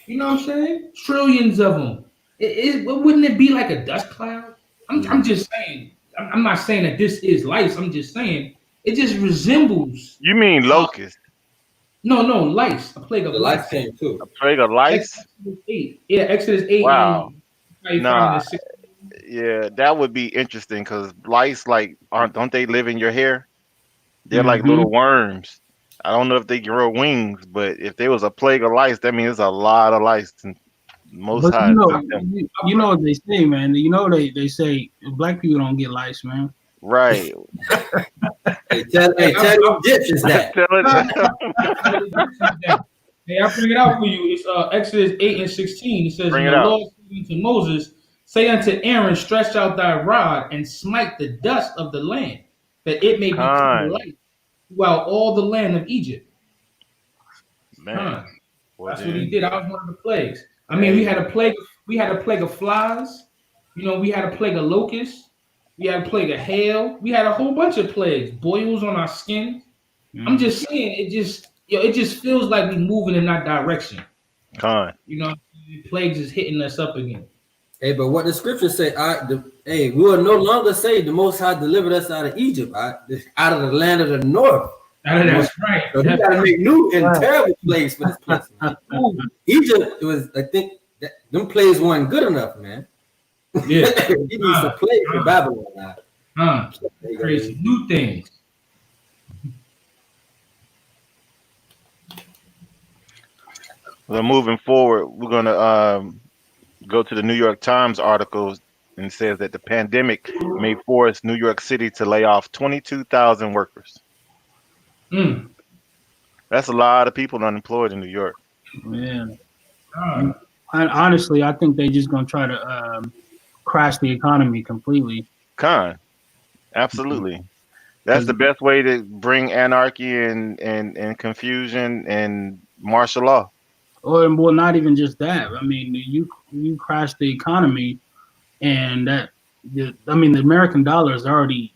You know what I'm saying? Trillions of them. Wouldn't it be like a dust cloud? I'm just saying. I'm not saying that this is lice. I'm just saying it just resembles. You mean locust? No, lice. A plague of lice. Came too. A plague of lice? Exodus 8. Yeah, Exodus 8. Wow. Yeah, that would be interesting because lice, don't they live in your hair? They're like little worms. I don't know if they grow wings, but if there was a plague of lice, that means there's a lot of lice. Most high. You know what they say, man. You know they say black people don't get lice, man. Right. Tell the Egyptians that. Hey, I'll bring it out for you. It's Exodus 8:16. It says, the Lord said unto Moses, say unto Aaron, stretch out thy rod and smite the dust of the land, that it may become light throughout all the land of Egypt. Man, that's what he did. That was one of the plagues. I mean, we had a plague of flies. You know, we had a plague of locusts. We had a plague of hail. We had a whole bunch of plagues. Boils on our skin. I'm just saying, it just feels like we're moving in that direction. You know, the plagues is hitting us up again. Hey, but what the scriptures say, we will no longer say the Most High delivered us out of Egypt, out of the land of the north. That's right. So we got to make new and terrible plagues for this place, man. Egypt, it was, I think, them plagues weren't good enough, man. Yeah. He needs a plague for Babylon now. Crazy. New things. Well, moving forward, we're going to go to the New York Times article, and it says that the pandemic may force New York City to lay off 22,000 workers. That's a lot of people unemployed in New York. Man. Honestly, I think they're just going to try to crash the economy completely. Absolutely. That's the best way to bring anarchy and confusion and martial law. Well, not even just that. I mean, you crash the economy, and the American dollar is already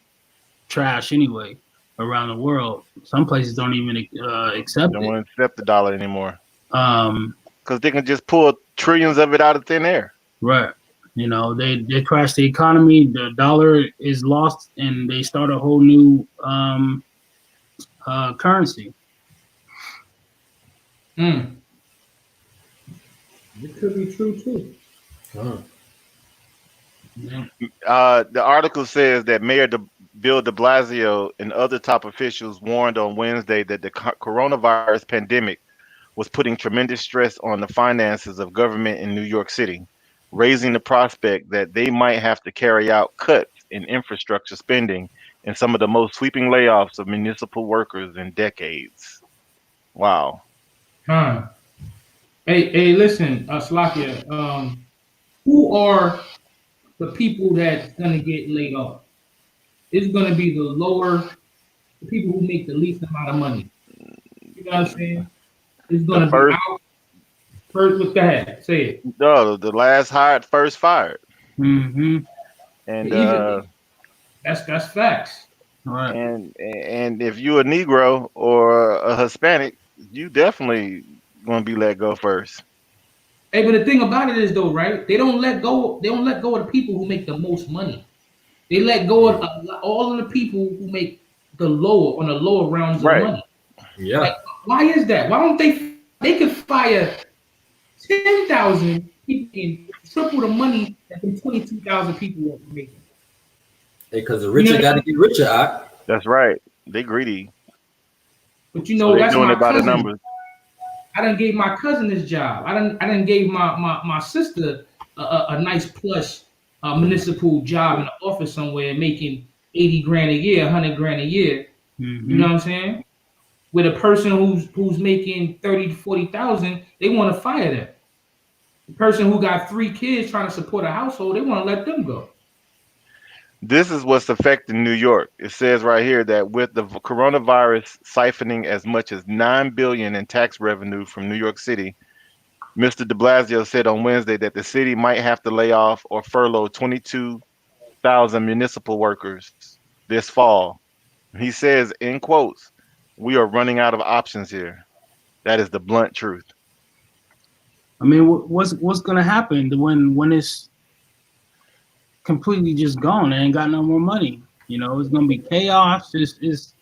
trash anyway around the world. Some places don't even accept it. Don't want to accept the dollar anymore. Because they can just pull trillions of it out of thin air. Right. You know, they crash the economy, the dollar is lost, and they start a whole new currency. It could be true too. The article says that Mayor de Bill de Blasio and other top officials warned on Wednesday that the coronavirus pandemic was putting tremendous stress on the finances of government in New York City, raising the prospect that they might have to carry out cuts in infrastructure spending and some of the most sweeping layoffs of municipal workers in decades. Wow. Hey, listen, Slakia, who are the people that's gonna get laid off? It's gonna be the people who make the least amount of money. You know what I'm saying? It's gonna be out first. Go ahead, say it. No, the last hired, first fired. Mm-hmm. And that's facts. Right. And if you're a Negro or a Hispanic, you definitely gonna be let go first. Hey, but the thing about it is though, right? They don't let go of the people who make the most money. They let go of all of the people who make the lower rounds of money. Yeah. Like, why is that? Why don't they could fire 10,000 people and triple the money that the 22,000 people are making? Because the richer got to get richer. That's right. They greedy. But you know, so that's doing my it by cousin. the numbers. I done gave my cousin this job. I done gave my sister a nice plush municipal job in the office somewhere, making 80 grand a year, 100 grand a year. Mm-hmm. You know what I'm saying? With a person who's making 30 to 40,000, they want to fire them. The person who got 3 kids trying to support a household, they want to let them go. This is what's affecting New York. It says right here that with the coronavirus siphoning as much as $9 billion in tax revenue from New York City, Mr. de Blasio said on Wednesday that the city might have to lay off or furlough 22,000 municipal workers this fall. He says, in quotes, "We are running out of options here." That is the blunt truth. I mean, what's gonna happen when it's completely just gone and ain't got no more money? You know, it's gonna be chaos. It's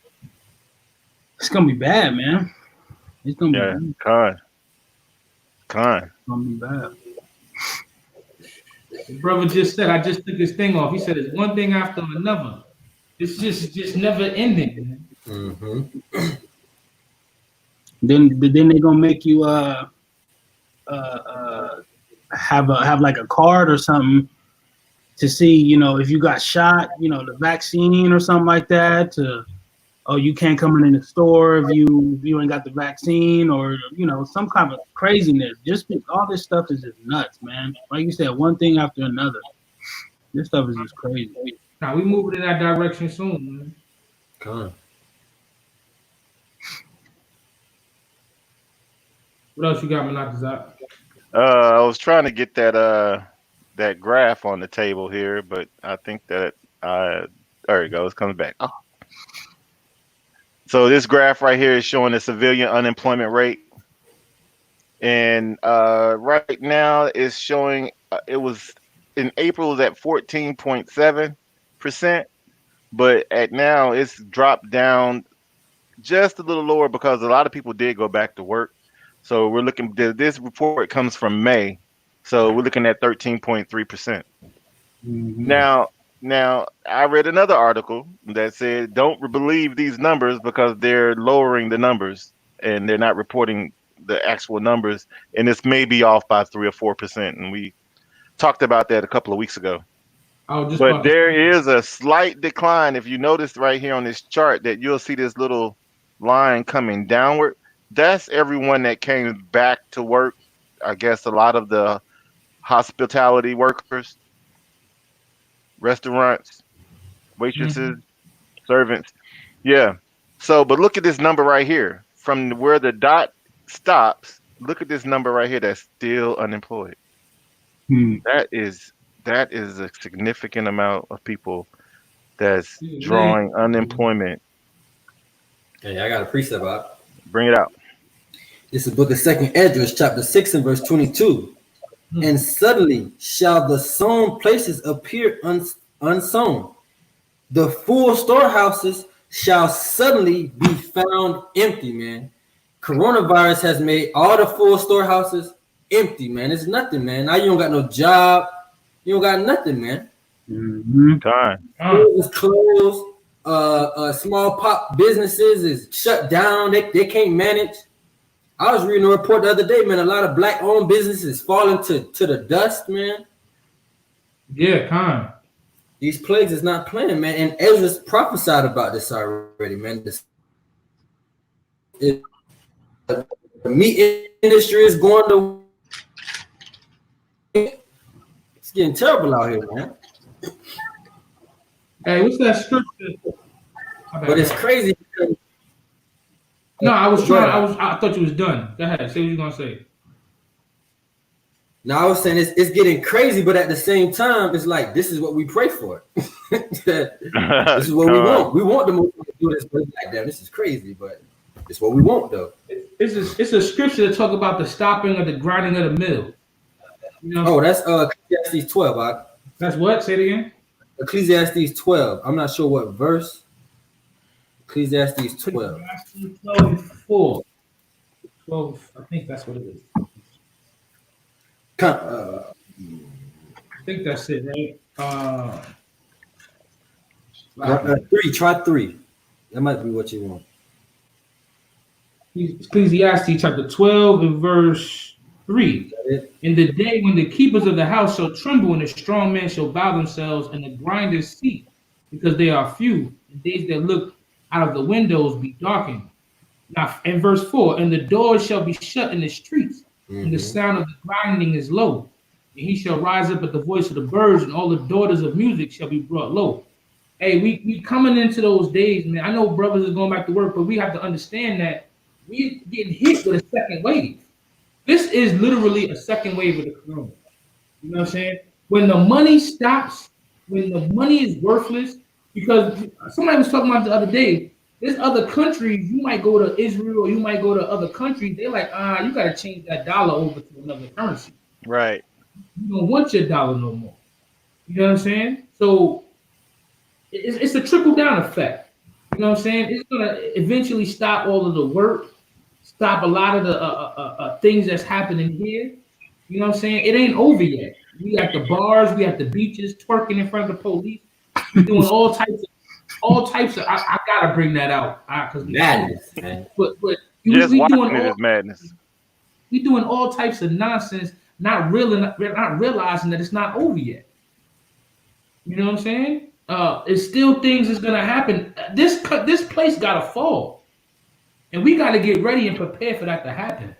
gonna be bad, man. It's gonna be bad. Con. It's gonna be bad. The brother just said, I just took his thing off. He said it's one thing after another. It's just never ending, man. Mm-hmm. Then they're gonna make you have like a card or something to see, you know, if you got shot, you know, the vaccine or something like that. You can't come in the store if you ain't got the vaccine, or you know, some kind of craziness. All this stuff is just nuts, man. Like you said, one thing after another. This stuff is just crazy. Now we moving in that direction soon, man. Come. What else you got, Manatazach? I was trying to get that graph on the table here, but I think that there it goes. It's coming back. Oh. So this graph right here is showing the civilian unemployment rate, and right now it's showing it was in April was at 14.7%, but now it's dropped down just a little lower because a lot of people did go back to work. So we're looking. This report comes from May, so we're looking at 13.3%. Mm-hmm. Now I read another article that said don't believe these numbers because they're lowering the numbers and they're not reporting the actual numbers, and this may be off by 3 or 4%. And we talked about that a couple of weeks ago. But there is a slight decline. If you notice right here on this chart, that you'll see this little line coming downward. That's everyone that came back to work. I guess a lot of the hospitality workers, restaurants, waitresses, servants. Yeah. So, but look at this number right here. From where the dot stops, look at this number right here that's still unemployed. That is a significant amount of people that's drawing unemployment. Hey, I got a precept out. Bring it out. It's the book of 2nd Esdras, chapter 6 and verse 22. And suddenly shall the sown places appear unsown. The full storehouses shall suddenly be found empty, man. Coronavirus has made all the full storehouses empty, man. It's nothing, man. Now you don't got no job. You don't got nothing, man. Time. It was closed. small pop businesses is shut down. They can't manage. I was reading a report the other day, man. A lot of black-owned businesses falling to the dust, man. Yeah, kind. These plagues is not playing, man. And Ezra's prophesied about this already, man. The meat industry is going to. It's getting terrible out here, man. Hey, what's that scripture? But it's crazy. No, I thought you was done. Go ahead. Say what you're gonna say. Now I was saying it's getting crazy, but at the same time, it's like this is what we pray for. This is what we want. We want the most to do this, but it's like, damn, this is crazy, but it's what we want, though. It's a scripture to talk about the stopping of the grinding of the mill. You know? Oh, that's Ecclesiastes 12. That's what? Say it again. Ecclesiastes 12. I'm not sure what verse. Ecclesiastes 12. Ecclesiastes 12:4. 12. I think that's what it is. I think that's it, right? 3. Try 3. That might be what you want. Ecclesiastes chapter 12 and verse 3. In the day when the keepers of the house shall tremble, and the strong men shall bow themselves, and the grinders cease, because they are few, and days that look out of the windows be darkened. Now, in verse 4, and the doors shall be shut in the streets, and the sound of the grinding is low. And he shall rise up at the voice of the birds, and all the daughters of music shall be brought low. Hey, we coming into those days, man. I know brothers are going back to work, but we have to understand that we getting hit with a second wave. This is literally a second wave of the corona. You know what I'm saying? When the money stops, when the money is worthless, because somebody was talking about the other day, there's other countries, you might go to Israel or you might go to other countries, they're like, you got to change that dollar over to another currency. Right. You don't want your dollar no more. You know what I'm saying? So it's a trickle-down effect. You know what I'm saying? It's going to eventually stop all of the work, stop a lot of the things that's happening here. You know what I'm saying? It ain't over yet. We at the bars, we at the beaches, twerking in front of the police. We're doing all types of. I gotta bring that out because madness, man. But we doing all madness. We doing all types of nonsense, not realizing that it's not over yet. You know what I'm saying? It's still things that's gonna happen. This place gotta fall, and we gotta get ready and prepare for that to happen.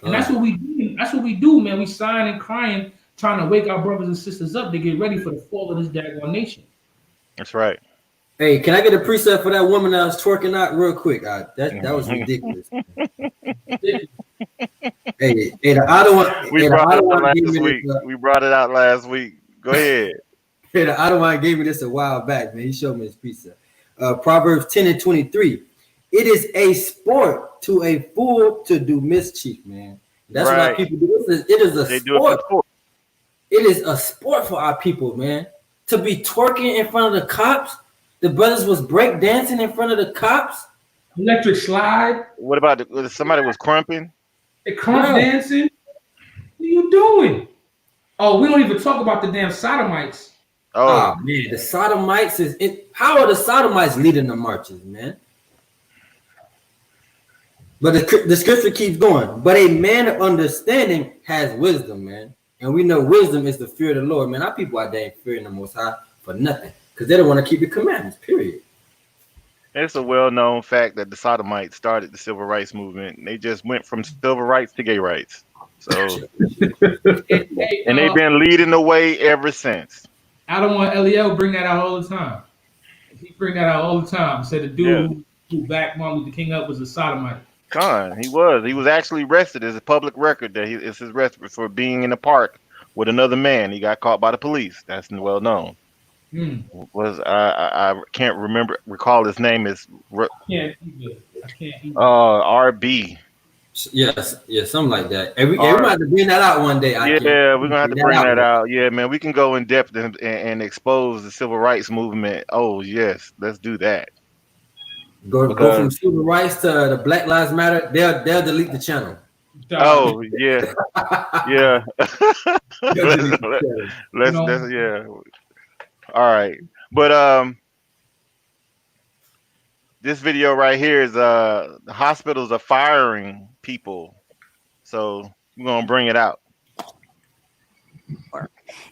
And that's what we do. That's what we do, man. We sign and crying, trying to wake our brothers and sisters up to get ready for the fall of this daggone nation. That's right. Hey, can I get a preset for that woman that was twerking out real quick? That was ridiculous. Hey, the Ottawa. We brought it out last week. Go ahead. Hey, the Ottawa gave me this a while back, man. He showed me his preset. Proverbs 10:23. It is a sport to a fool to do mischief, man. That's right. What our people do. It is a sport. It is a sport for our people, man. To be twerking in front of the cops. The brothers was break dancing in front of the cops. Electric slide. What about somebody was crumping? They crump dancing. What are you doing? Oh, we don't even talk about the damn sodomites. Oh man, the sodomites how are the sodomites leading the marches, man? But the scripture keeps going. But a man of understanding has wisdom, man. And we know wisdom is the fear of the Lord, man. Our people out there ain't fearing the Most High for nothing. Because they don't want to keep the commandments, period. It's a well-known fact that the sodomites started the civil rights movement. They just went from civil rights to gay rights. So, and they've been leading the way ever since. I don't want Eliel bring that out all the time. He bring that out all the time. Said the dude who backed Martin Luther King up was a sodomite. He was actually arrested as a public record that it's his arrest for being in the park with another man. He got caught by the police. That's well known. I can't recall his name is RB. Yes, something like that. We're gonna have to bring that out one day. We're gonna have to bring that out. Yeah, man, we can go in depth and expose the civil rights movement. Oh yes, let's do that. Go from civil rights to the Black Lives Matter. They'll delete the channel. Oh yeah, yeah. Let's All right, but this video right here is the hospitals are firing people, so we're gonna bring it out.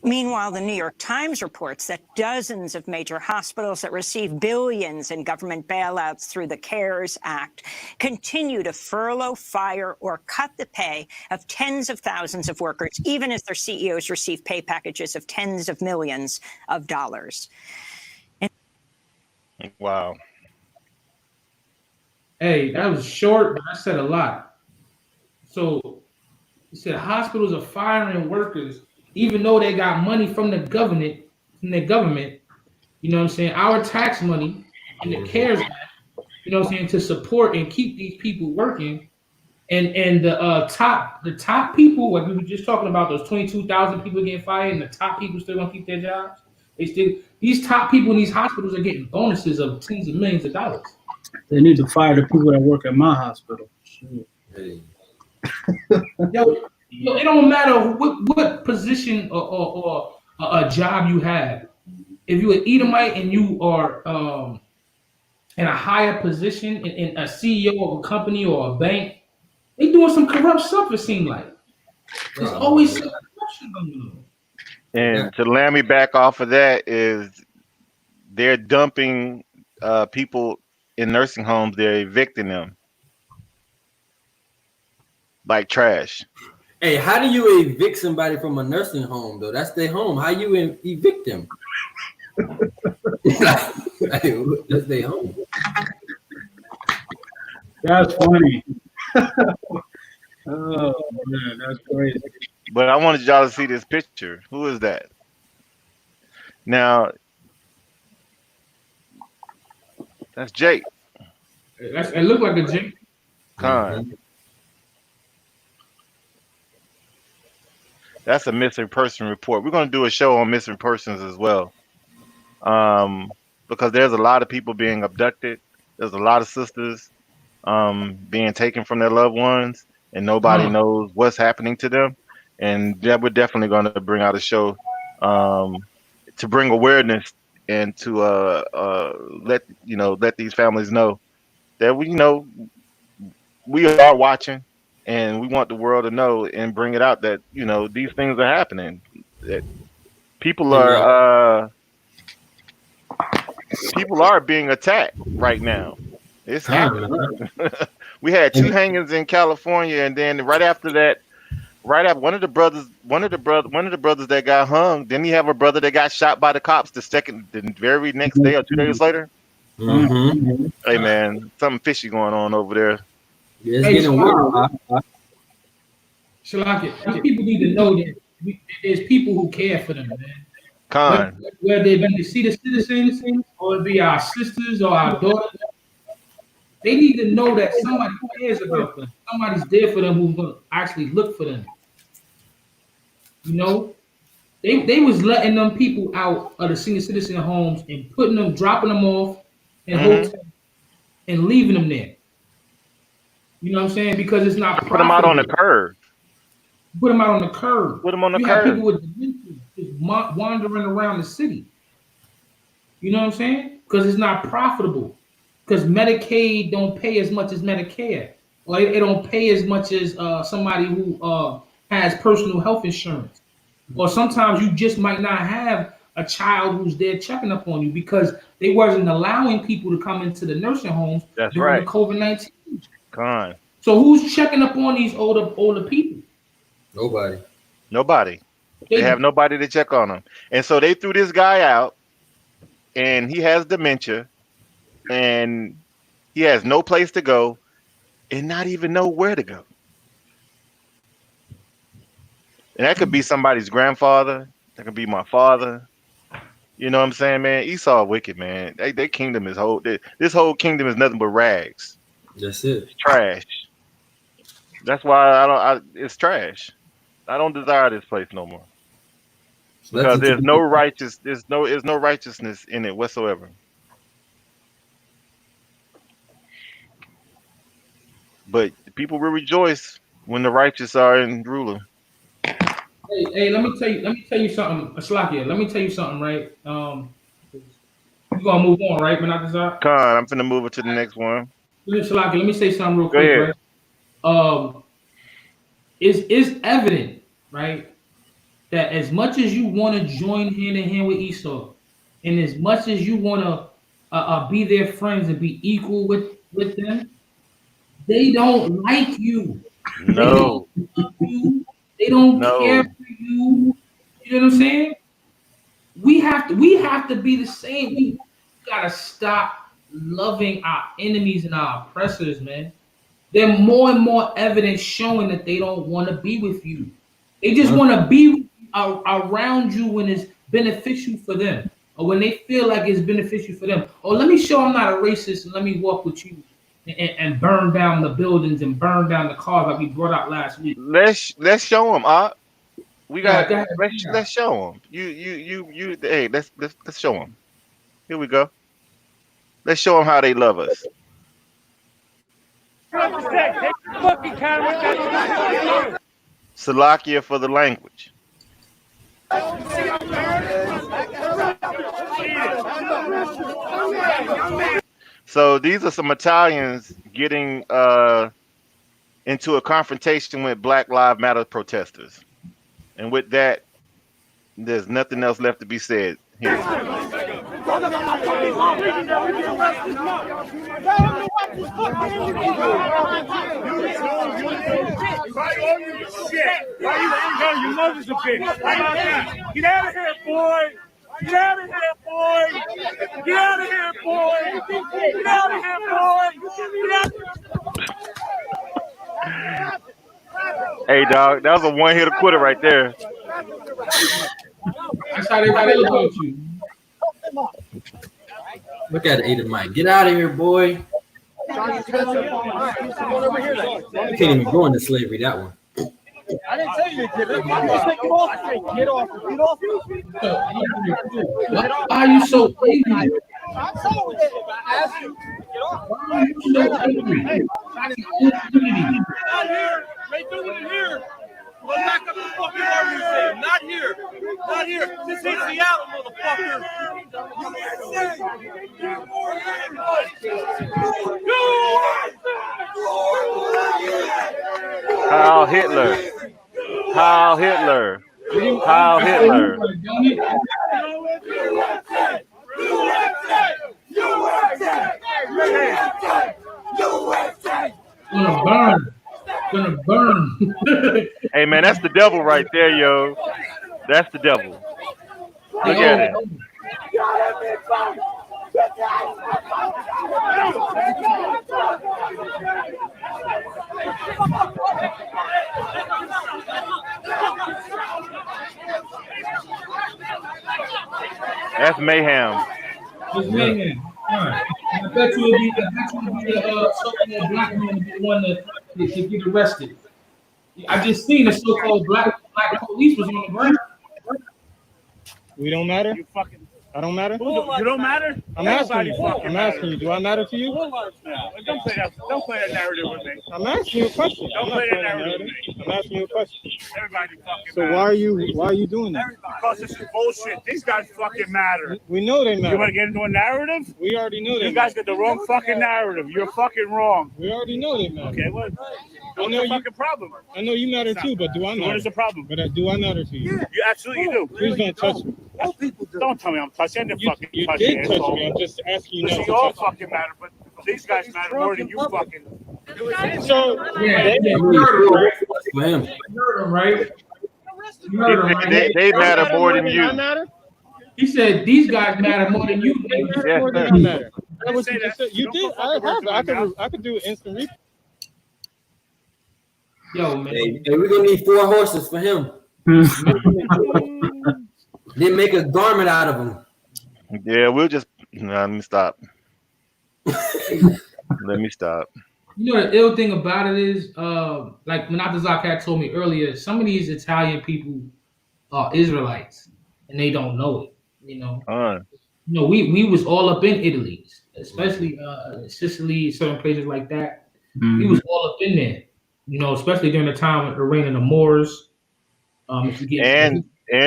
Meanwhile, the New York Times reports that dozens of major hospitals that receive billions in government bailouts through the CARES Act continue to furlough, fire, or cut the pay of tens of thousands of workers, even as their CEOs receive pay packages of tens of millions of dollars. Wow. Hey, that was short, but I said a lot. So he said hospitals are firing workers, even though they got money from the government, you know what I'm saying? Our tax money and the CARES Act, you know what I'm saying, to support and keep these people working. And the top people, like we were just talking about, those 22,000 people getting fired, and the top people still gonna keep their jobs. These top people in these hospitals are getting bonuses of tens of millions of dollars. They need to fire the people that work at my hospital. Hey. Yo, it don't matter what position or a job you have. If you're an Edomite and you are in a higher position in a CEO of a company or a bank, they doing some corrupt stuff, it seems like. There's always some corruption going on. And to land me back off of that is they're dumping people in nursing homes. They're evicting them like trash. Hey, how do you evict somebody from a nursing home, though? That's their home. How you evict them? That's their home. That's funny. Oh, man, that's crazy. But I wanted y'all to see this picture. Who is that? Now, that's Jake. It looked like a Jake. Khan. That's a missing person report. We're going to do a show on missing persons as well. Because there's a lot of people being abducted. There's a lot of sisters being taken from their loved ones, and nobody knows what's happening to them. And we're definitely going to bring out a show to bring awareness and to let these families know that we are watching, and we want the world to know and bring it out that these things are happening. That people are being attacked right now. It's happening. We had 2 hangings in California, and then right after that, one of the brothers that got hung. Didn't he have a brother that got shot by the cops the very next day or 2 days later? Mm-hmm. Hey man, something fishy going on over there. Yeah, it's getting wild. Shalaka, these people need to know that there's people who care for them, man. Whether they be the citizens or it be our sisters or our daughters, they need to know that somebody cares about them. Somebody's there for them who's going to actually look for them. They was letting them people out of the senior citizen homes and dropping them off in hotels and leaving them there. You know what I'm saying? Because it's not put them out on the curb. Put them out on the curb. Put them on the curb. Have people with dementia just wandering around the city. You know what I'm saying? Because it's not profitable. Because Medicaid don't pay as much as Medicare, or it don't pay as much as somebody who has personal health insurance. Or sometimes you just might not have a child who's there checking up on you because they wasn't allowing people to come into the nursing homes during the COVID-19. So who's checking up on these older people? Nobody. They have nobody to check on them. And so they threw this guy out, and he has dementia, and he has no place to go and not even know where to go. And that could be somebody's grandfather. That could be my father. You know what I'm saying, man? Esau wicked, man. Their kingdom is this whole kingdom is nothing but rags. That's it. It's trash. That's why it's trash. I don't desire this place no more. Because there's no righteousness in it whatsoever. But people will rejoice when the righteous are in ruler. Hey, let me tell you something, Aslakia. Let me tell you something, right? We're gonna move on, right, Manatazach? Con, I'm finna move it to the next one. Let me say something real quick, right? It's evident, right, that as much as you want to join hand in hand with Esau, and as much as you want to be their friends and be equal with them, they don't like you. No. They don't love you. They don't care for you. You know what I'm saying? We have to be the same. We gotta stop loving our enemies and our oppressors, man. There are more and more evidence showing that they don't want to be with you. They just want to be around you when it's beneficial for them, or when they feel like it's beneficial for them. Or let me show I'm not a racist and let me walk with you and burn down the buildings and burn down the cars like we brought out last week. Let's show them. We got. Let's show them. You. Hey, let's show them. Here we go. Let's show them how they love us. Salakia for the language. So these are some Italians getting into a confrontation with Black Lives Matter protesters. And with that, there's nothing else left to be said here. Your mother's a bitch. Get out of here, boy. Get out of here, boy. Get out of here, boy. Get out of here, boy. Hey, dog, that was a one-hitter quitter right there. That's how they feel about you. Look at Ada Mike. Get out of here, boy. You can't even go into slavery, that one. I didn't tell you to get it. Take him off. Get off. Get off. Why are you so angry? I'm so angry. I asked you. Get off. Why are you so angry? Not here. They do it here. Go back up the fucking organization. Not here. Not here. This ain't Seattle, motherfucker. Heil Hitler. Heil Hitler. Heil Hitler. Gonna burn. Hey man, that's the devil right there, yo. That's the devil. Look at it. That's mayhem. It's mayhem. Right. I bet you would be the so-called black man to be the one to get arrested. I just seen the so-called black police was on the ground. We don't matter? I don't matter? You don't matter? I'm asking you. Do I matter to you? Don't play that narrative with me. I'm asking you a question. Don't play that narrative with me. I'm asking you a question. Everybody fucking So matters. why are you doing that? Because this is bullshit. These guys fucking matter. We know they matter. You want to get into a narrative? We already know they You guys get the wrong fucking narrative. You're fucking wrong. We already know they matter. Okay, what? I know What's the fucking problem? I know you matter too, but do I matter? What is the problem? But do I matter to you? You absolutely do. Please don't touch me. Don't tell me I'm touching. I didn't fucking You touch did touch asshole. me. I'm just asking you not You to all touch me. fucking matter, but these guys matter more than you fucking. So You heard him, right? They matter more than you. He said these guys matter more than you. Yes, More sir. than I matter. That was what you said. You did. I could do instant replay. Yo, man. Hey, we're gonna need 4 horses for him. Then make a garment out of them. Yeah, we'll just let me stop. Let me stop. You know the ill thing about it is, like Manatazach had told me earlier, some of these Italian people are Israelites and they don't know it. You know, we was all up in Italy, especially Sicily, certain places like that. Mm-hmm. We was all up in there. You know, especially during the time of the reign of the Moors. And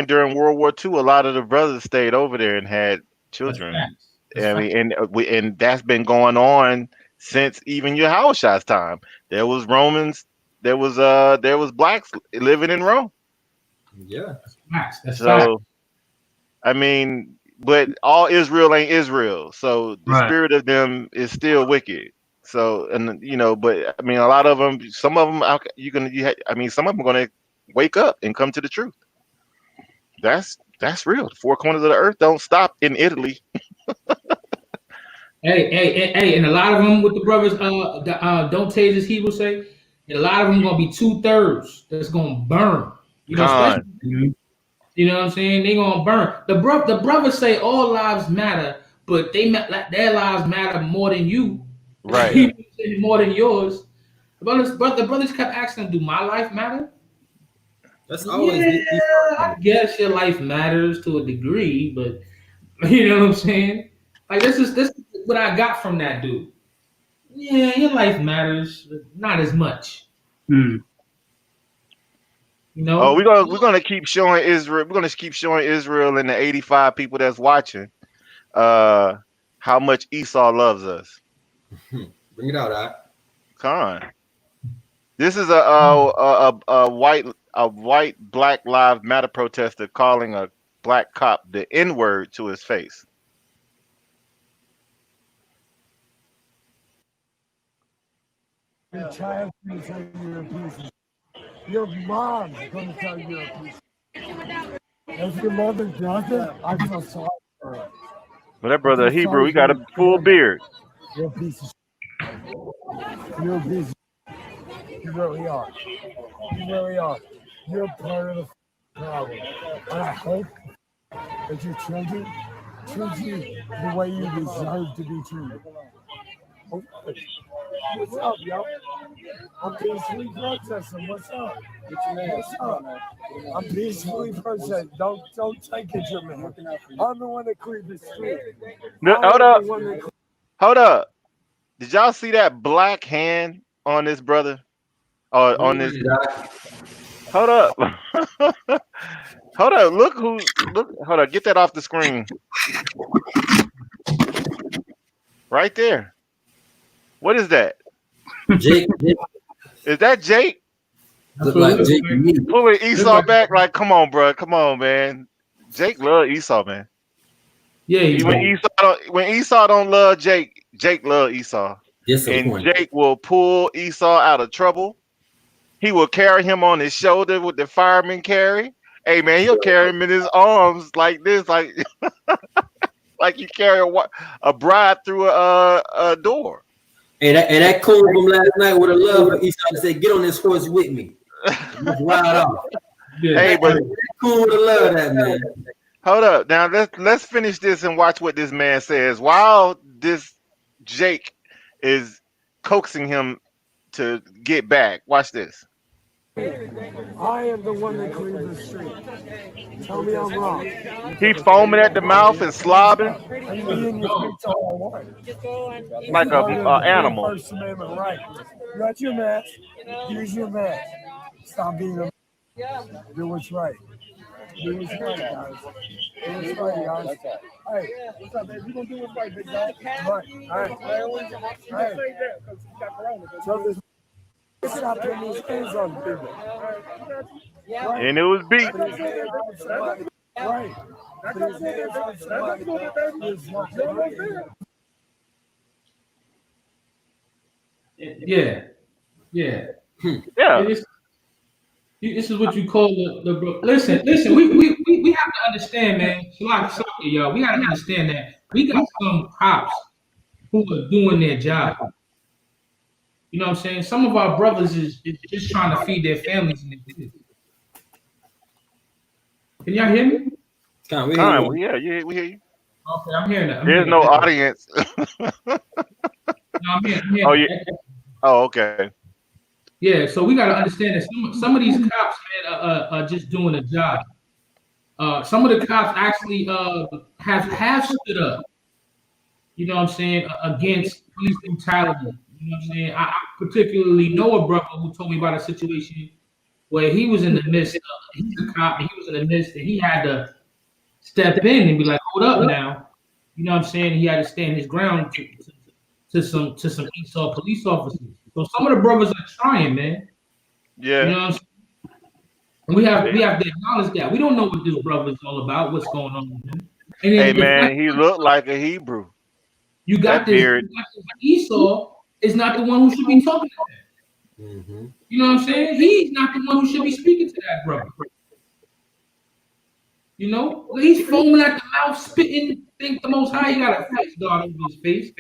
during World War II, a lot of the brothers stayed over there and had children. I mean, and that's been going on since even Yahushua's time. There was Romans, there was blacks living in Rome. Yeah, that's fact. So, I mean, but all Israel ain't Israel. So the spirit of them is still wicked. So, and but I mean, a lot of them, some of them, some of them are gonna wake up and come to the truth. That's real. The four corners of the earth don't stop in Italy. Hey, and a lot of them with the brothers, don't tase as he will say, and a lot of them gonna be 2/3 that's gonna burn. Especially, you know what I'm saying? They gonna burn. The brothers say all lives matter, but their lives matter more than you, right? More than yours. The brothers kept asking them, "Do my life matter?" That's always. I guess your life matters to a degree, but you know what I'm saying? Like this is what I got from that dude. Yeah, your life matters, but not as much. Oh, we're gonna keep showing Israel. We're gonna keep showing Israel and the 85 people that's watching, how much Esau loves us. Bring it out, Doc. Come on. This is a white Black Lives Matter protester calling a black cop the N-word to his face. Your child's going to tell you you're a piece of. Your mom's going to tell you you're a piece of. If your mother does it, I feel sorry for her. But that brother Hebrew, he got a full beard. You're a piece of. You're a piece of. You really are. You really are. You're part of the problem. And I hope that your children treat you the way you deserve to be treated. What's up, yo? I'm peacefully protesting. What's up? What's up? I'm peacefully protesting. Don't take it, your man. I'm the one that cleared the street. Hold up. Did y'all see that black hand on this brother? Or on this? Hold up. Hold up. Look. Hold up. Get that off the screen. Right there. What is that? Jake. Is that Jake? Look like Jake. Pulling Esau back. Like, come on, bro. Come on, man. Jake love Esau, man. Yeah. When Esau don't love Jake, Jake love Esau. And Jake will pull Esau out of trouble. He will carry him on his shoulder with the fireman carry. Hey, man, he'll carry him in his arms like this, like like you carry a bride through a door. And that cool from last night with a love for Esau to say, "Get on this horse with me." Ride off. Yeah. Hey, but cool with a love that man. Hold up. Now let's finish this and watch what this man says. While this Jake is coaxing him to get back. Watch this. I am the one that cleared the street. Tell me I'm wrong. He foaming at the mouth and slobbing like an animal. First Amendment right. You got your mask. Use your mask. Stop being a. Do what's right. Do what's right, guys. Do what's right, guys. Hey, what's up, man? You gonna do what's right, big guy? Right. So this. Stop putting these hands on people. And it was beat. Right. Yeah. This is what you call the listen. We have to understand, man. Y'all. We gotta understand that we got some cops who are doing their job. You know what I'm saying? Some of our brothers is just trying to feed their families and their kids. Can y'all hear me? Yeah, we hear you. Okay, I'm hearing that. There's no audience. No, I'm hearing that. Oh, okay. Yeah, so we gotta understand that some of these cops, man, are just doing a job. Some of the cops actually have stood up. You know what I'm saying? Against police brutality. You know what I'm saying? I particularly know a brother who told me about a situation where he was in the midst of, he's a cop, and he was in the midst, and he had to step in and be like, hold up now. You know what I'm saying? He had to stand his ground to some Esau police officers. So some of the brothers are trying, man. Yeah. You know what I'm saying? And we have to acknowledge that. We don't know what this brother is all about, what's going on with him. And then hey man, he looked like a Hebrew. You got this Esau is not the one who should be talking to that. Mm-hmm. You know what I'm saying? He's not the one who should be speaking to that brother. You know, he's foaming at the mouth, spitting. Think the Most High, he got a face guard over his face,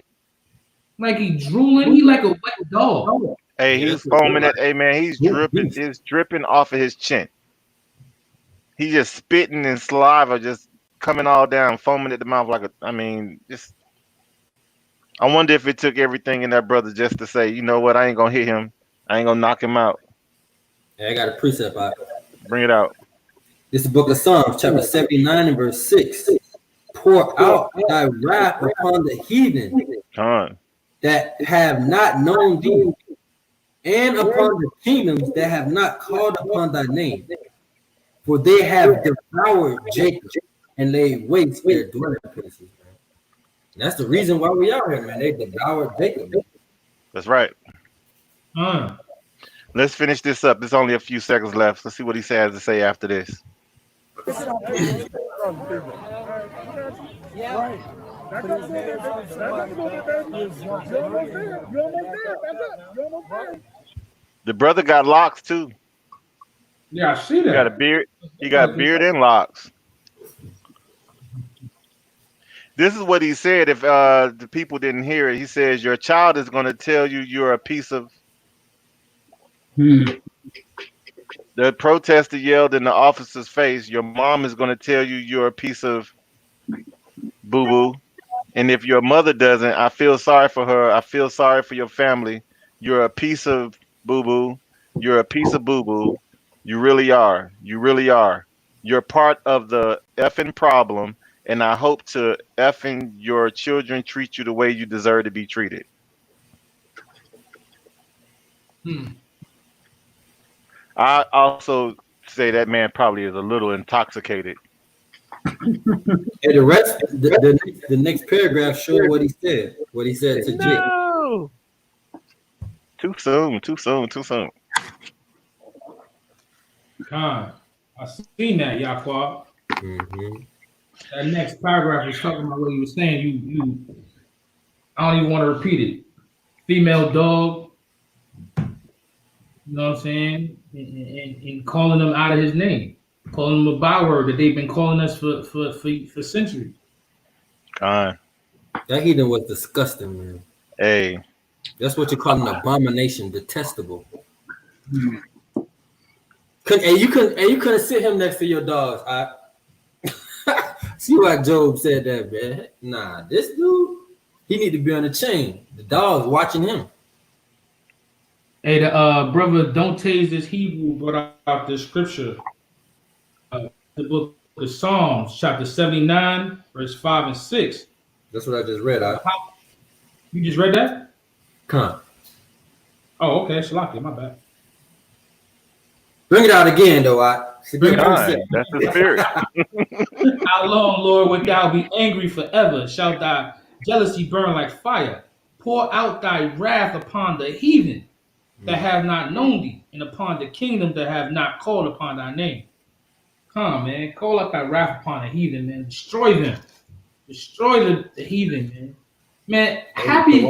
like he drooling. He like a wet dog. Hey, he's foaming at. Hey man, he's dripping. It's dripping off of his chin. He's just spitting and saliva just coming all down, foaming at the mouth like a. I mean, just. I wonder if it took everything in that brother just to say, you know what, I ain't gonna hit him. I ain't gonna knock him out. Yeah, I got a precept out. Bring it out. This is the book of Psalms, chapter 79 and verse 6. Pour out thy wrath upon the heathen that have not known thee, and upon the kingdoms that have not called upon thy name. For they have devoured Jacob and laid waste their dwelling places. And that's the reason why we out here, man. They devoured Jacob. That's right. Let's finish this up. There's only a few seconds left. Let's see what he has to say after this. The brother got locks too. Yeah, I see that. He got a beard. He got beard and locks. This is what he said. If the people didn't hear it, he says your child is going to tell you you're a piece of. The protester yelled in the officer's face, your mom is going to tell you you're a piece of boo-boo. And if your mother doesn't, I feel sorry for her. I feel sorry for your family. You're a piece of boo-boo. You're a piece of boo-boo. You really are. You really are. You're part of the effing problem. And I hope to effing your children treat you the way you deserve to be treated. I also say that man probably is a little intoxicated. And the rest, the next paragraph showed what he said. What he said to Jake. Too soon. Too soon. Too soon. I seen that, Yaqua. That next paragraph was talking about what he was saying. You. I don't even want to repeat it. Female dog. You know what I'm saying? And calling them out of his name, calling them a byword that they've been calling us for centuries. That heathen was disgusting, man. Hey, that's what you call an abomination, detestable. You couldn't sit him next to your dogs. See why Job said that, man. Nah, this dude, he need to be on a chain. The dog's watching him. Hey, the brother Don't Tase This Hebrew brought out the scripture. The book of Psalms, chapter 79, verse 5 and 6. That's what I just read. You just read that? Come. Oh, okay. Shalaki, my bad. Bring it out again, though. Bring it out. That's the spirit. How long, Lord, wilt thou be angry forever? Shall thy jealousy burn like fire? Pour out thy wrath upon the heathen that have not known thee, and upon the kingdom that have not called upon thy name. Come, man. Call out thy wrath upon the heathen, man. Destroy them. Destroy the heathen, man. Man, happy.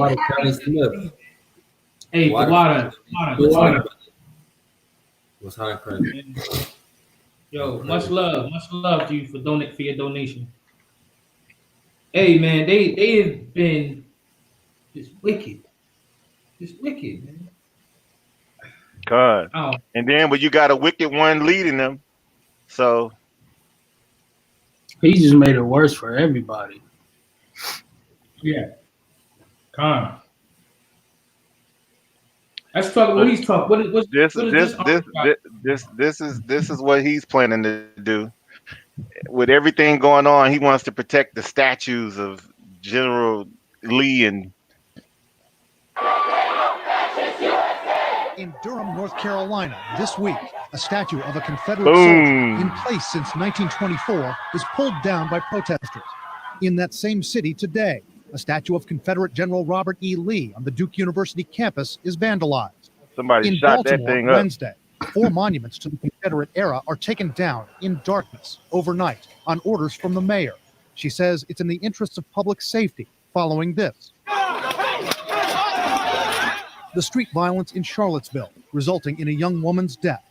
Hey, the water. What's high credit? Yo, much love to you for your donation. Hey, man, they have been just wicked, man. God. Oh. And then, but you got a wicked one leading them, so he just made it worse for everybody. Yeah. God. Let's talk. What he's talking. This is what he's planning to do. With everything going on, he wants to protect the statues of General Lee and. In Durham, North Carolina, this week, a statue of a Confederate soldier in place since 1924 was pulled down by protesters. In that same city today, a statue of Confederate General Robert E. Lee on the Duke University campus is vandalized. Somebody In shot Baltimore, that thing up. Wednesday, 4 monuments to the Confederate era are taken down in darkness overnight on orders from the mayor. She says it's in the interests of public safety following this. The street violence in Charlottesville, resulting in a young woman's death.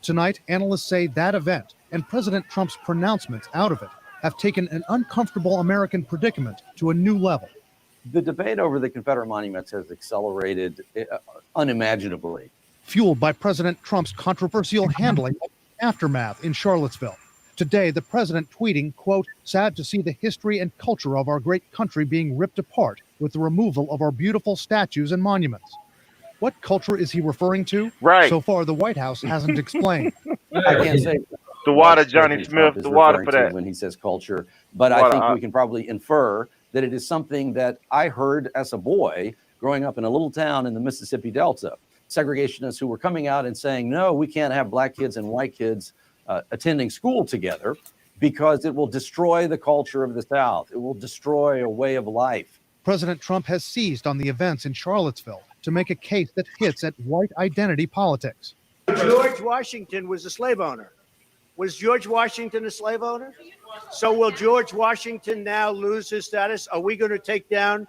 Tonight, analysts say that event and President Trump's pronouncements out of it have taken an uncomfortable American predicament to a new level. The debate over the Confederate monuments has accelerated unimaginably. Fueled by President Trump's controversial handling of the aftermath in Charlottesville. Today, the president tweeting, quote, "Sad to see the history and culture of our great country being ripped apart with the removal of our beautiful statues and monuments." What culture is he referring to? Right. So far, the White House hasn't explained. I can't say the water, Johnny Smith, the water for that. When he says culture, but I think we can probably infer that it is something that I heard as a boy growing up in a little town in the Mississippi Delta. Segregationists who were coming out and saying, no, we can't have black kids and white kids attending school together because it will destroy the culture of the South. It will destroy a way of life. President Trump has seized on the events in Charlottesville to make a case that hits at white identity politics. George Washington was a slave owner. Was George Washington a slave owner? So will George Washington now lose his status? Are we going to take down,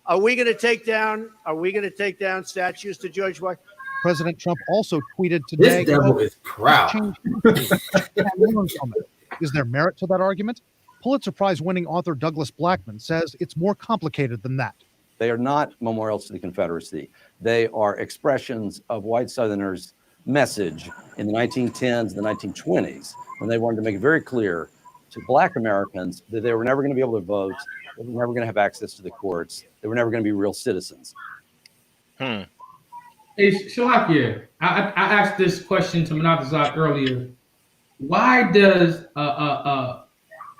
are we going to take down statues to George Washington? President Trump also tweeted today, this devil is proud. Is there merit to that argument? Pulitzer Prize winning author Douglas Blackman says it's more complicated than that. They are not memorials to the Confederacy. They are expressions of white Southerners' message in the 1910s, the 1920s, when they wanted to make it very clear to black Americans that they were never going to be able to vote, they were never going to have access to the courts, they were never going to be real citizens. Hey, Shalakia, I asked this question to Manatazach earlier. Why does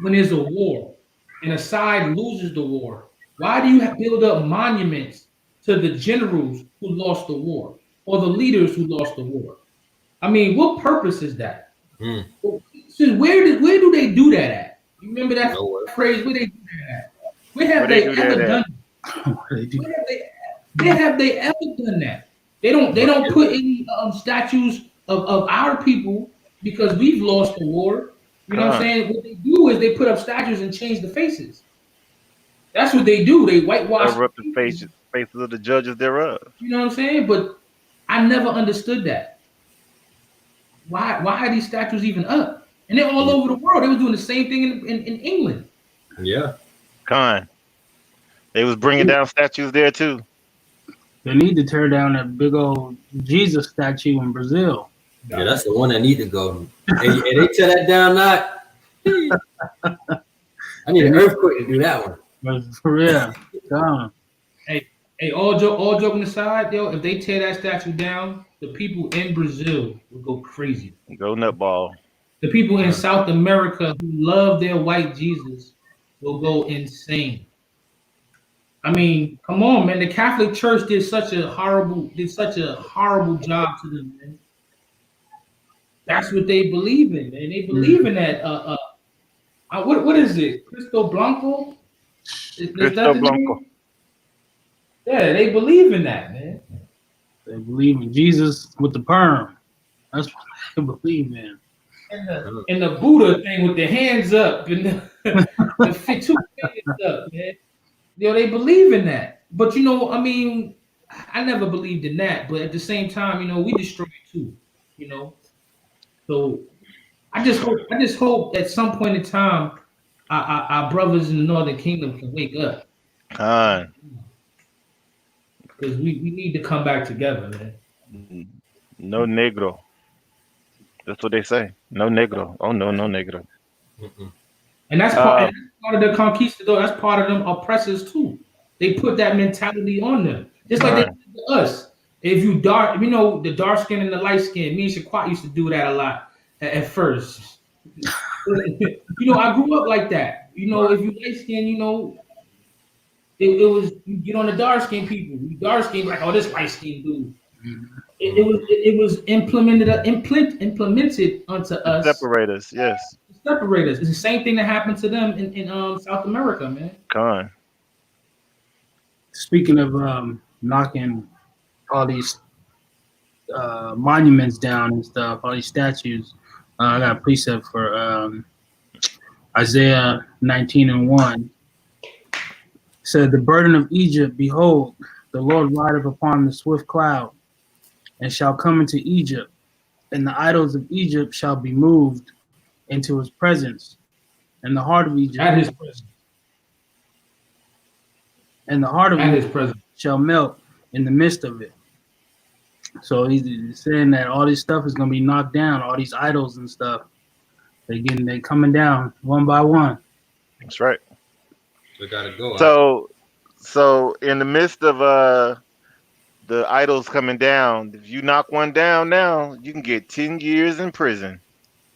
when there's a war and a side loses the war, why do you build up monuments to the generals who lost the war or the leaders who lost the war? I mean, what purpose is that? So where do they do that at? You remember that phrase? Where they do that at? Where have they ever done that? Where have they ever done that? They don't put any statues of our people because we've lost the war. You know what I'm saying? What they do is they put up statues and change the faces. That's what they do. They whitewash the faces of the judges thereof. You know what I'm saying? But I never understood that. Why are these statues even up? And they're all over the world. They were doing the same thing in England. Yeah. They was bringing down statues there too. They need to tear down that big old Jesus statue in Brazil. Yeah, that's the one that need to go. And they tear that down, I need an earthquake to do that one. For real. Hey, all joking aside, yo, if they tear that statue down, the people in Brazil will go crazy. Go nutball. The people in South America who love their white Jesus will go insane. I mean, come on, man. The Catholic Church did such a horrible job to them, man. That's what they believe in, man. They believe in that. What is it? Cristo Blanco? Cristo Blanco. Yeah, they believe in that, man. They believe in Jesus with the perm. That's what they believe in. And the Buddha thing with the hands up and the 2 fingers up, man. You know, they believe in that. But, you know, I mean, I never believed in that. But at the same time, you know, we destroy it too, you know. So I just hope at some point in time, our brothers in the Northern Kingdom can wake up. Because we need to come back together, man. No negro. That's what they say. No negro. Oh, no negro. And that's part of the conquistador. That's part of them oppressors too. They put that mentality on them, just like they did to us. If you dark, you know, the dark skin and the light skin. Me and Shaquat used to do that a lot at first. You know, I grew up like that. You know, if you light skin, you know, it was you get on the dark skin people. You dark skin like, oh, this light skin dude. It was implemented onto us. Separate us, yes. separate us. It's the same thing that happened to them in South America, man. Con. Speaking of knocking all these monuments down and stuff, all these statues, I got a precept for Isaiah 19:1. Said, "The burden of Egypt, behold, the Lord rideth upon the swift cloud, and shall come into Egypt, and the idols of Egypt shall be moved into his presence, and the heart of Egypt at his presence, and the heart of at Egypt his presence shall melt in the midst of it." So he's saying that all this stuff is gonna be knocked down, all these idols and stuff. They coming down one by one. That's right. We gotta go. So in the midst of the idols coming down, if you knock one down now, you can get 10 years in prison.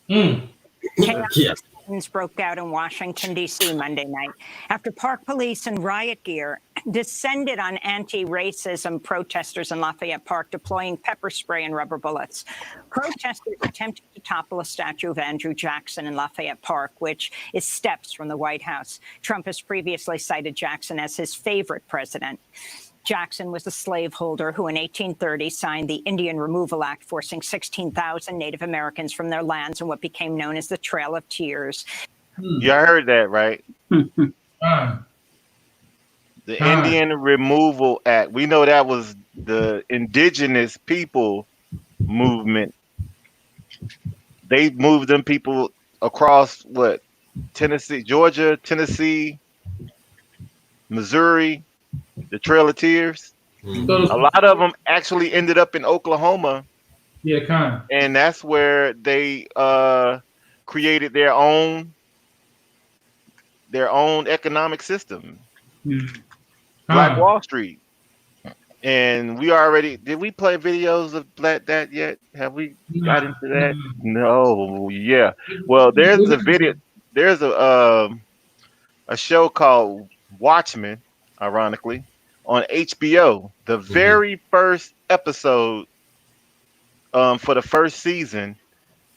Chaos broke out in Washington, D.C. Monday night after park police in riot gear descended on anti-racism protesters in Lafayette Park, deploying pepper spray and rubber bullets. Protesters attempted to topple a statue of Andrew Jackson in Lafayette Park, which is steps from the White House. Trump has previously cited Jackson as his favorite president. Jackson was a slaveholder who in 1830 signed the Indian Removal Act, forcing 16,000 Native Americans from their lands in what became known as the Trail of Tears. Y'all heard that, right? The Indian Removal Act. We know that was the indigenous people movement. They moved them people across what? Tennessee, Georgia, Tennessee, Missouri, the Trail of Tears. A lot of them actually ended up in Oklahoma. Yeah, kind of. And that's where they created their own economic system. Black Wall Street. And did we play videos of that yet? Have we got into that? No. Yeah. Well, there's a show called Watchmen, ironically, on HBO. The very first episode for the first season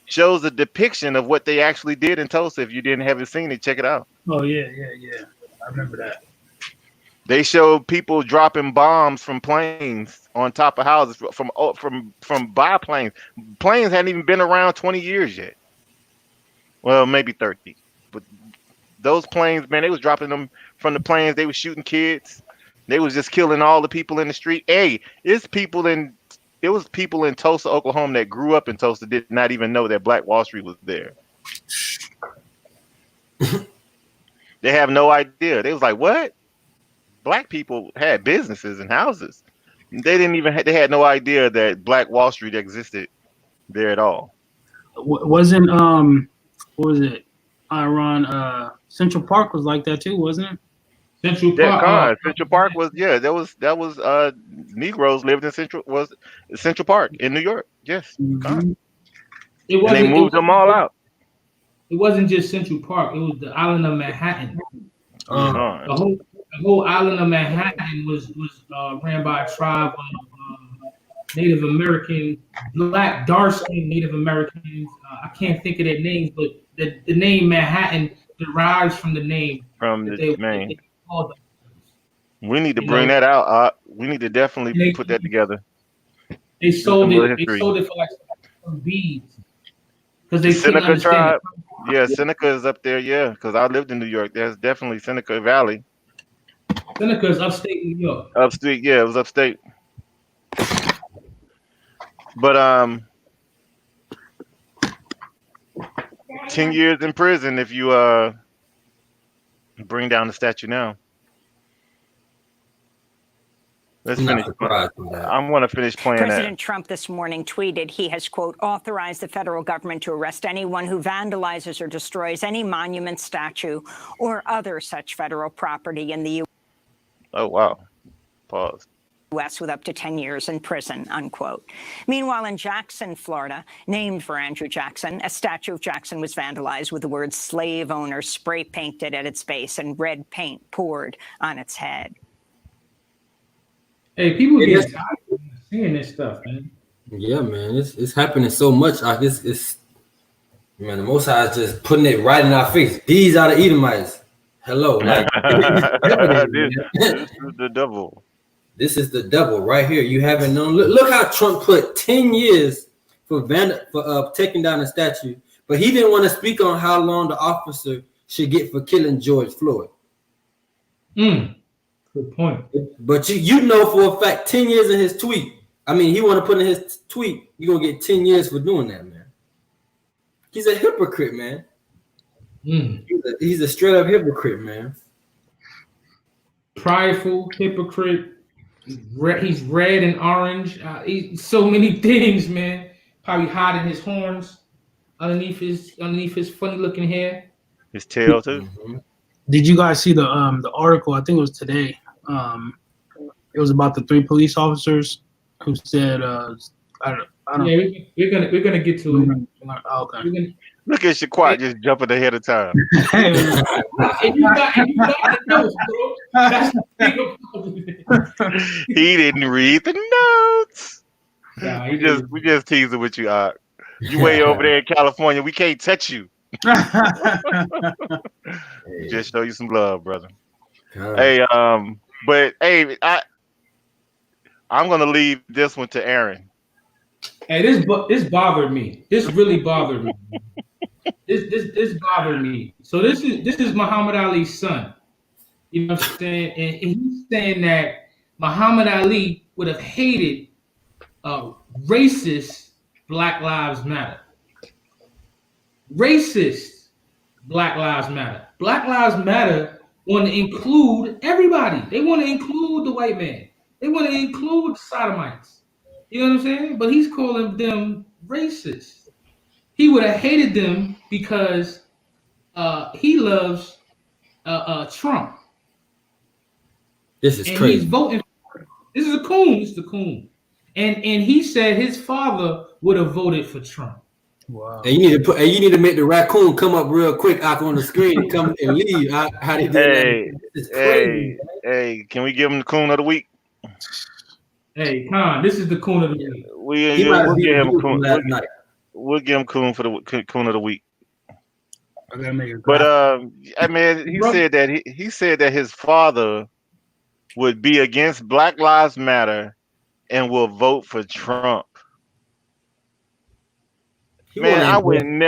shows a depiction of what they actually did in Tulsa. If you haven't seen it, check it out. Oh yeah. I remember that. They showed people dropping bombs from planes on top of houses from biplanes. Planes hadn't even been around 20 years yet. Well, maybe 30. But those planes, man, they was dropping them from the planes. They was shooting kids. They was just killing all the people in the street. Hey, it was people in Tulsa, Oklahoma that grew up in Tulsa, did not even know that Black Wall Street was there. They have no idea. They was like, what? Black people had businesses and houses. They had no idea that Black Wall Street existed there at all. Wasn't what was it? Aharan, Central Park was like that too, wasn't it? Central Park. Central Park was that was Negroes lived in Central Park in New York. Yes. And they moved them all out. It wasn't just Central Park. It was the island of Manhattan. The whole island of Manhattan was ran by a tribe of Native American, black, dark-skinned Native Americans. I can't think of their names, but the name Manhattan derives from the name. We need to bring that out. We need to definitely put that together. They sold it. They sold it for like some beads because they Seneca tribe. Yeah, Seneca is up there. Yeah, because I lived in New York. There's definitely Seneca Valley. Seneca is upstate New York. Upstate, yeah, it was upstate. But 10 years in prison if you bring down the statue now. Let's finish. I want to finish playing President Trump this morning tweeted he has, quote, authorized the federal government to arrest anyone who vandalizes or destroys any monument, statue, or other such federal property in the U.S. Oh, wow. Pause. U.S. with up to 10 years in prison, unquote. Meanwhile, in Jackson, Florida, named for Andrew Jackson, a statue of Jackson was vandalized with the word slave owner spray painted at its base and red paint poured on its head. Hey, people get tired of seeing this stuff, man. Yeah, man, it's happening so much. It's Man, the Most High is just putting it right in our face. These are the Edomites. Hello, like this is the devil. This is the devil right here. You haven't known. Look how Trump put 10 years for taking down a statue, but he didn't want to speak on how long the officer should get for killing George Floyd. Good point. But you know for a fact, 10 years in his tweet. I mean, he want to put in his tweet, you're gonna get 10 years for doing that, man. He's a hypocrite, man. He's a straight up hypocrite, man. Prideful hypocrite. He's red and orange. He's so many things, man. Probably hiding his horns underneath his funny looking hair. His tail too. Mm-hmm. Did you guys see the article? I think it was today. It was about the 3 police officers who said, I don't. Yeah, we're gonna get to it. Okay. Look at Shaquat just jumping ahead of time. And you got the notes, bro. That's the thing about it. He didn't read the notes. Nah, we just teasing with you, Art. You way over there in California. We can't touch you. Just show you some love, brother. Hey, but hey, I'm gonna leave this one to Aaron. Hey, this bothered me. This really bothered me. This bothered me. So this is Muhammad Ali's son. You know what I'm saying? And he's saying that Muhammad Ali would have hated racist Black Lives Matter. Racist Black Lives Matter. Black Lives Matter want to include everybody. They want to include the white man. They want to include sodomites. You know what I'm saying? But he's calling them racist. He would have hated them because he loves Trump. This is crazy. He's voting. This is a coon. This is a coon. And he said his father would have voted for Trump. Wow. And you need to make the raccoon come up real quick out on the screen and come and leave. How they do that? Hey, can we give him the coon of the week? Hey, Khan, this is the coon of the week. We'll give him coon. We'll give him coon for the coon of the week. I gotta make it. But I mean, he said that his father would be against Black Lives Matter and will vote for Trump. I wouldn't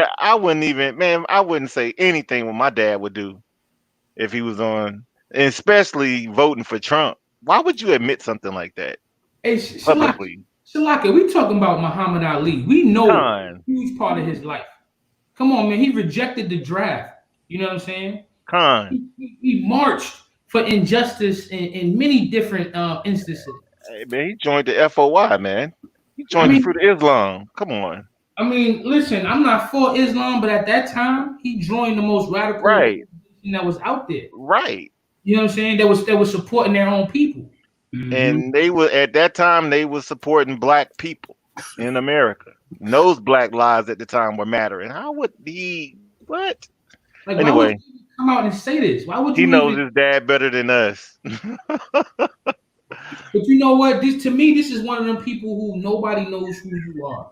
say anything what my dad would do if he was on, especially voting for Trump. Why would you admit something like that? Hey, Shalaka, we talking about Muhammad Ali. We know a huge part of his life. Come on, man. He rejected the draft. You know what I'm saying? He marched for injustice in many different instances. Hey, man, he joined the FOI, man. He joined the Fruit of Islam. Come on. I mean, listen, I'm not for Islam, but at that time, he joined the most radical organization that was out there. Right. You know what I'm saying? That was supporting their own people. And they were at that time they were supporting black people in America. And those black lives at the time were mattering. How would he what? Like, anyway, why would you come out and say this? Why would you? He knows his dad better than us. But you know what? This is one of them people who nobody knows who you are.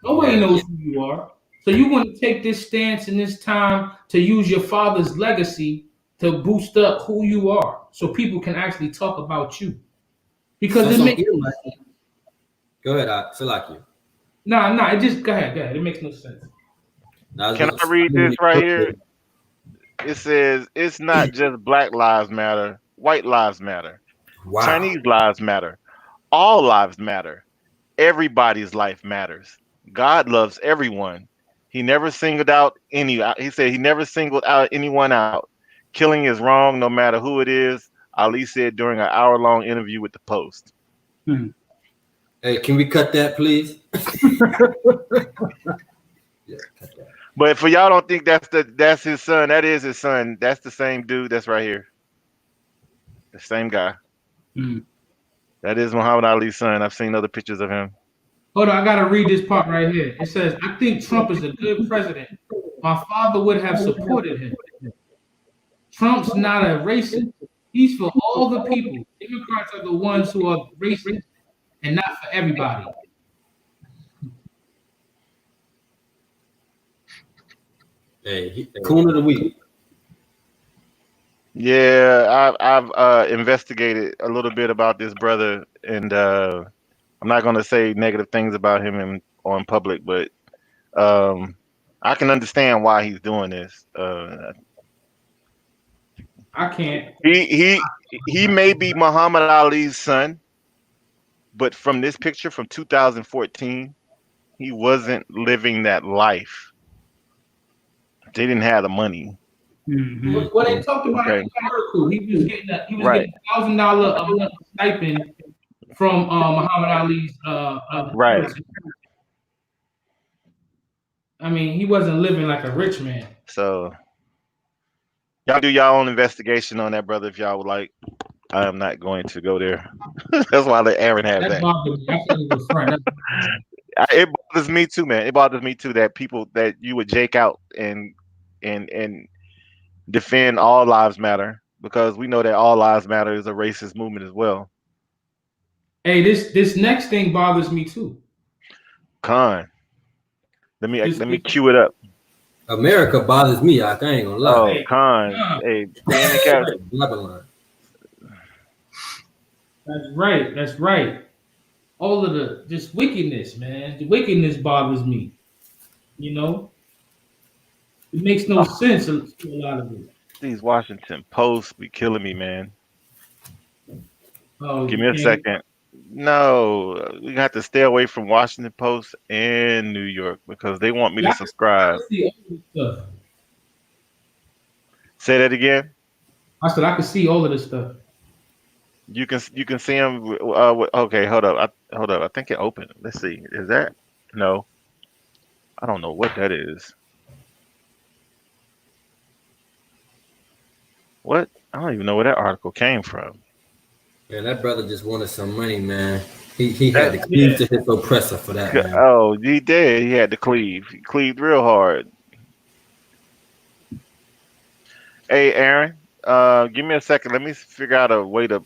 Nobody knows who you are. So you want to take this stance in this time to use your father's legacy to boost up who you are, so people can actually talk about you. Because it makes go ahead, I feel like you. Nah, it just go ahead. It makes no sense. Can I read this right here? It says it's not just Black Lives Matter, white lives matter. Wow. Chinese lives matter. All lives matter. Everybody's life matters. God loves everyone. He never singled out any. He said he never singled out anyone out. Killing is wrong, no matter who it is. Ali said during an hour-long interview with the Post. Hey, can we cut that, please? Yeah, cut that. But for y'all don't think that's his son, that is his son. That's the same dude that's right here. The same guy. That is Muhammad Ali's son. I've seen other pictures of him. Hold on, I gotta read this part right here. It says, I think Trump is a good president. My father would have supported him. Trump's not a racist. He's for all the people. Democrats are the ones who are racist and not for everybody. Hey, coon of the week. Yeah, I've investigated a little bit about this brother, and I'm not gonna say negative things about him on public, but I can understand why he's doing this. I can't. He may be Muhammad Ali's son, but from this picture from 2014, he wasn't living that life. They didn't have the money. Mm-hmm. What they talked about Okay. in the article, he was getting Right. $1,000 a month stipend from Muhammad Ali's Right. I mean, he wasn't living like a rich man. So y'all do y'all own investigation on that, brother, if y'all would like. I am not going to go there. That's why I let Aaron have that. It bothers me too, man. It bothers me too that people that you would jake out and defend all lives matter, because we know that all lives matter is a racist movement as well. Hey, this next thing bothers me too. Con. Let me cue it up. America bothers me. I ain't gonna lie. Oh, Con. Hey, Babylon. That's right. All of the just wickedness, man. The wickedness bothers me. You know, it makes no sense to a lot of it. These Washington Posts be killing me, man. Oh, give me a second. No, we have to stay away from Washington Post and New York because they want me to subscribe. Say that again. I said I could see all of this stuff. You can see them. Okay, hold up. I think it opened. Let's see. Is that? No. I don't know what that is. What? I don't even know where that article came from. Yeah, that brother just wanted some money, man. He had to cleave to his oppressor for that, man. Oh, he did. He had to cleave. He cleaved real hard. Hey, Aaron, give me a second. Let me figure out a way to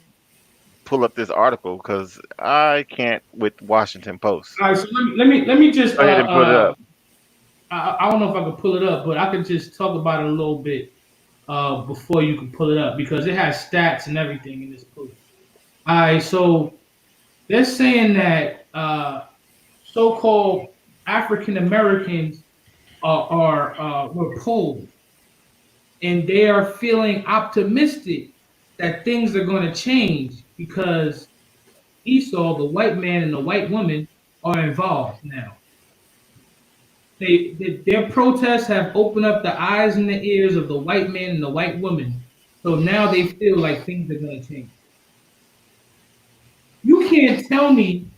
pull up this article because I can't with Washington Post. All right, so let me just go ahead and put it up. I don't know if I can pull it up, but I could just talk about it a little bit before you can pull it up because it has stats and everything in this post. All right, so they're saying that so-called African Americans were polled, and they are feeling optimistic that things are going to change because Esau, the white man and the white woman, are involved now. Their protests have opened up the eyes and the ears of the white man and the white woman, so now they feel like things are going to change. You can't tell me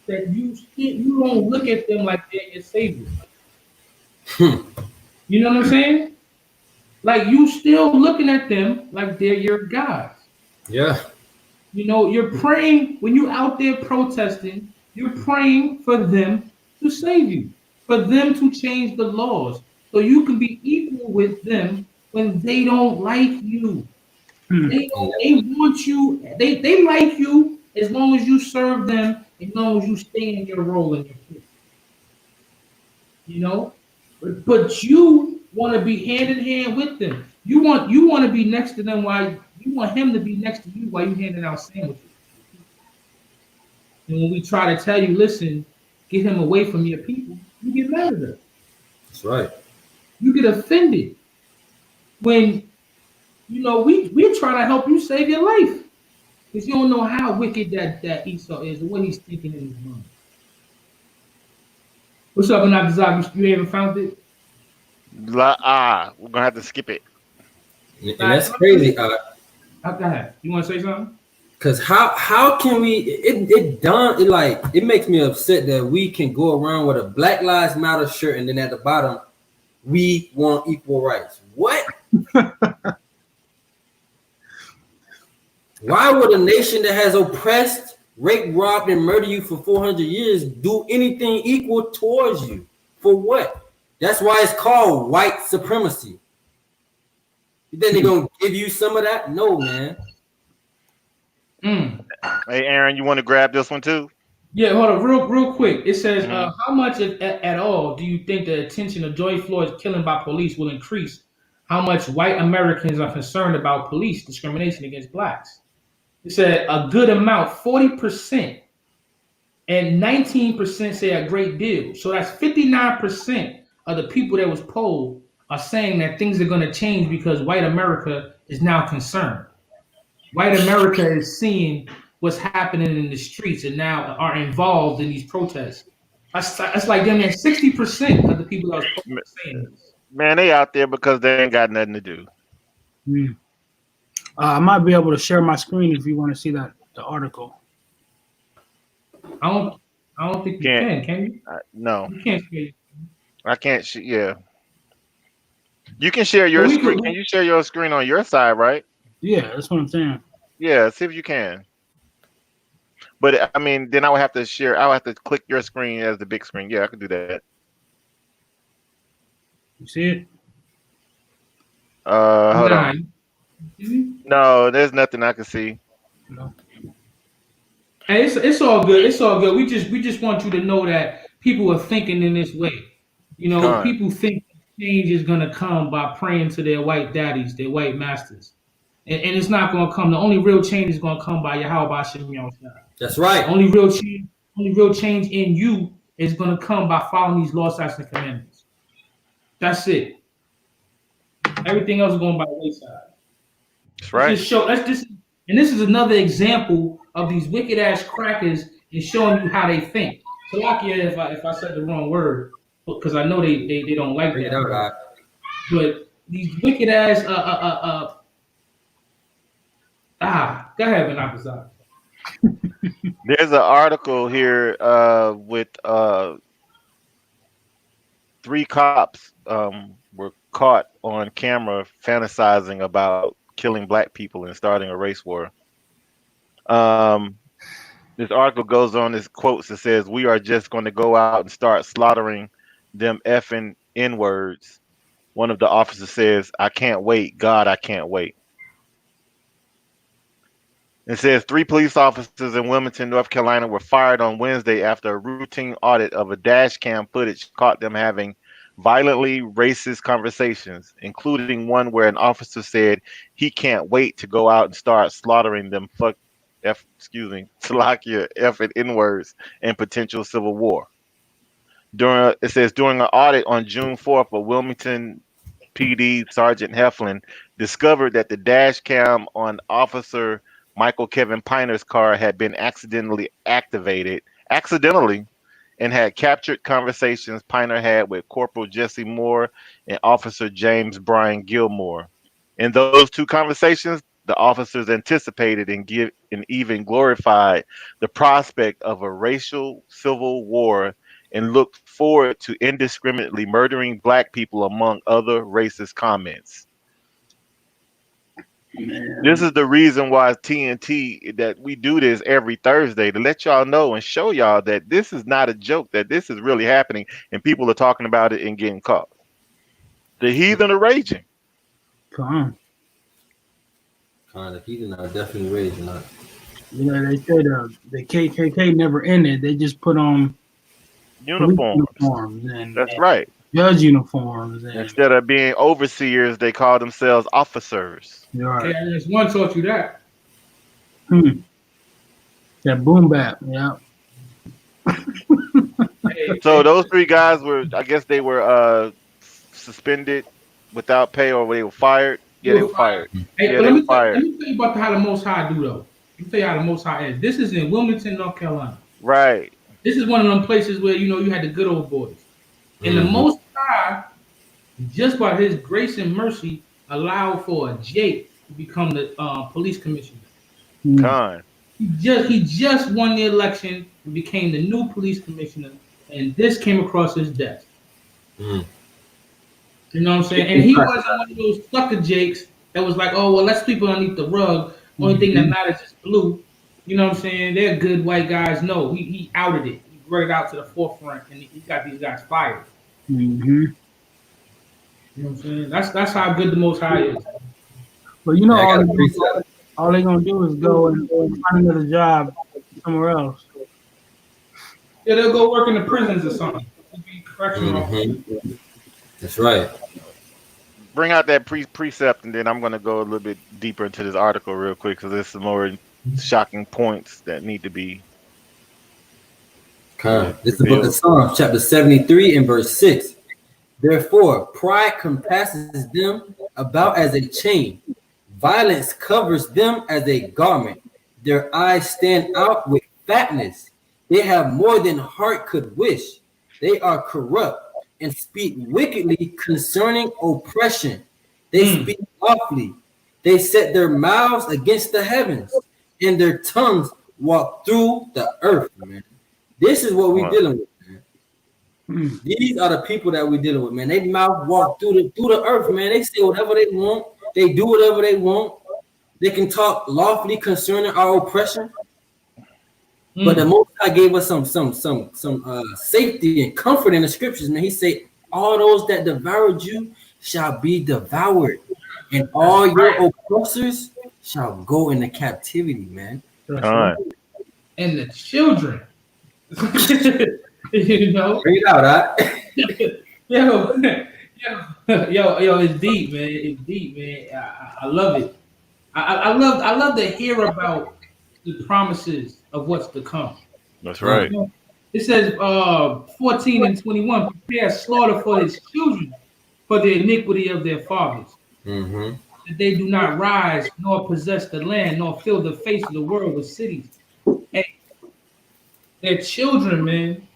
that you don't look at them like they're your savior. You know what I'm saying? Like you still looking at them like they're your gods. Yeah. You know, you're praying when you're out there protesting, you're praying for them to save you, for them to change the laws, so you can be equal with them when they don't like you. They want you, they like you as long as you serve them, as long as you stay in your role in your place. You know? But you want to be hand in hand with them. You want to be next to them while you want him to be next to you while you handing out sandwiches. And when we try to tell you, listen, get him away from your people, you get mad at us. That's right. You get offended when we're trying to help you save your life. Because you don't know how wicked that Esau is and what he's thinking in his mind. What's up, Manatazach? You haven't found it? We're gonna have to skip it. And that's crazy. Go ahead. You want to say something? Because how can we? It makes me upset that we can go around with a Black Lives Matter shirt and then at the bottom, we want equal rights. What? Why would a nation that has oppressed, raped, robbed, and murdered you for 400 years do anything equal towards you? For what? That's why it's called white supremacy. You think they're gonna give you some of that? No, man. Hey, Aaron, you want to grab this one too? Yeah, hold on, real quick. It says, how much at all do you think the attention of George Floyd's killing by police will increase how much white Americans are concerned about police discrimination against blacks? It said a good amount, 40%, and 19% say a great deal. So that's 59% of the people that was polled are saying that things are going to change because white America is now concerned. White America is seeing what's happening in the streets and now are involved in these protests. That's like them, 60% of the people that was saying this. Man, they out there because they ain't got nothing to do. I might be able to share my screen if you want to see the article. I don't think you can you? No. You can't see. I can't. Yeah. You can share your screen. Can you share your screen on your side, right? Yeah, that's what I'm saying. Yeah, see if you can. But I mean, then I would have to share. I would have to click your screen as the big screen. Yeah, I could do that. You see it? Hold on. No, there's nothing I can see. No. Hey, it's all good. It's all good. We just want you to know that people are thinking in this way. You know, people think change is gonna come by praying to their white daddies, their white masters, and it's not gonna come. The only real change is gonna come by Yahweh Hashem Yahushua. That's right. Only real change in you is gonna come by following these law, statutes, and commandments. That's it. Everything else is going by the wayside. That's right. And this is another example of these wicked ass crackers and showing you how they think. So if I said the wrong word, because I know they don't like that. But these wicked ass go ahead, Manatazach. There's an article here with 3 cops were caught on camera fantasizing about killing black people and starting a race war. This article goes on, this quotes, it says, "We are just going to go out and start slaughtering them effing N-words." One of the officers says, "I can't wait. God, I can't wait." It says 3 police officers in Wilmington, North Carolina were fired on Wednesday after a routine audit of a dash cam footage caught them having violently racist conversations, including one where an officer said he can't wait to go out and start slaughtering them Salakia, F and N-words and potential civil war. During an audit on June 4th, a Wilmington PD Sergeant Heflin discovered that the dash cam on Officer Michael Kevin Piner's car had been accidentally and had captured conversations Piner had with Corporal Jesse Moore and Officer James Brian Gilmore. In those 2 conversations, the officers anticipated and even glorified the prospect of a racial civil war and looked forward to indiscriminately murdering black people, among other racist comments. Man. This is the reason why TNT, that we do this every Thursday, to let y'all know and show y'all that this is not a joke, that this is really happening and people are talking about it and getting caught. The heathen are raging. Come on. The heathen are definitely raging. You know, they said the KKK never ended. They just put on uniforms and that's right. Judge uniforms. And instead of being overseers, they call themselves officers. Right. Yeah, there's one taught you that. That boom bap, yeah. So those 3 guys were, I guess they were suspended without pay, or they were fired. Yeah, they were fired. Hey, let me tell you about how the Most High do, though. Let me tell you how the Most High is. This is in Wilmington, North Carolina. Right. This is one of them places where, you had the good old boys. And the Most High, just by his grace and mercy, allowed for a Jake to become the police commissioner. He just won the election and became the new police commissioner, and this came across his desk. You know what I'm saying? And he wasn't one of those sucker Jakes that was like, oh, well, let's sweep it underneath the rug. Only thing that matters is blue. You know what I'm saying? They're good white guys. No, he outed it. He brought it out to the forefront, and he got these guys fired. You know what I'm saying? That's how good the Most High is. But all they're gonna do is go and find another job somewhere else. Yeah, they'll go work in the prisons or something. They'll be correctional officers. That's right. Bring out that precept, and then I'm going to go a little bit deeper into this article real quick because there's some more shocking points that need to be. This is the book of Psalms, chapter 73 and verse 6. Therefore, pride compasses them about as a chain. Violence covers them as a garment. Their eyes stand out with fatness. They have more than heart could wish. They are corrupt and speak wickedly concerning oppression. They speak awfully. They set their mouths against the heavens, and their tongues walk through the earth, man. This is what we're dealing with, man. These are the people that we're dealing with, man. They mouth walk through the earth, man. They say whatever they want. They do whatever they want. They can talk lawfully concerning our oppression. But the Most High gave us some safety and comfort in the scriptures, man. He said, all those that devoured you shall be devoured, and all your oppressors shall go into captivity, man. And the children. You know? Bring it out, huh? Yo, it's deep, man. It's deep, man. I love it. I love to hear about the promises of what's to come. That's right. It says 14 and 21, prepare slaughter for his children for the iniquity of their fathers. That they do not rise, nor possess the land, nor fill the face of the world with cities. And their children, man.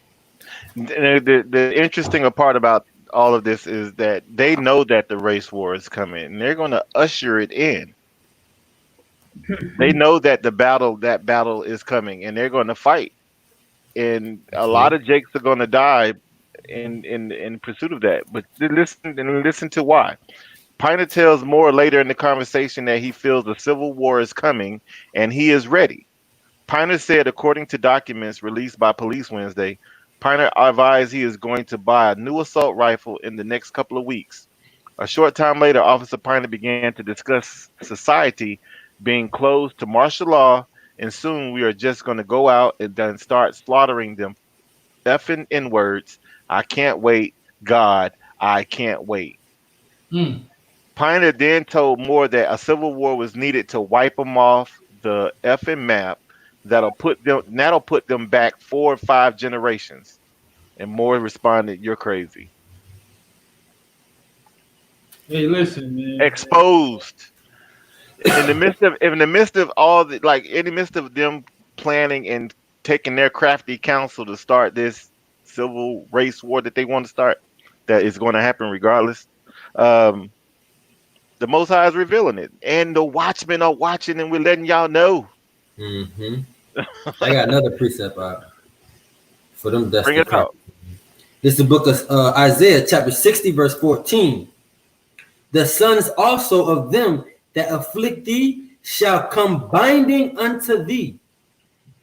The interesting part about all of this is that they know that the race war is coming, and they're going to usher it in. They know that the battle is coming, and they're going to fight. And a lot of Jakes are going to die in pursuit of that. But listen to why. Piner tells more later in the conversation that he feels a civil war is coming, and he is ready. Piner said, according to documents released by police Wednesday, Piner advised he is going to buy a new assault rifle in the next couple of weeks. A short time later, Officer Piner began to discuss society being closed to martial law, and soon we are just going to go out and then start slaughtering them effing N-words. I can't wait. God, I can't wait. Piner then told Moore that a civil war was needed to wipe them off the effing map. That'll put them back 4 or 5 generations. And Moore responded, "You're crazy." Hey, listen, man. Exposed. In the midst of all the, like, in the midst of them planning and taking their crafty counsel to start this civil race war that they want to start, that is going to happen regardless. The Most High is revealing it, and the watchmen are watching, and we're letting y'all know. I got another precept for them. Bring it out. This is the book of Isaiah, chapter 60, verse 14. The sons also of them that afflict thee shall come binding unto thee,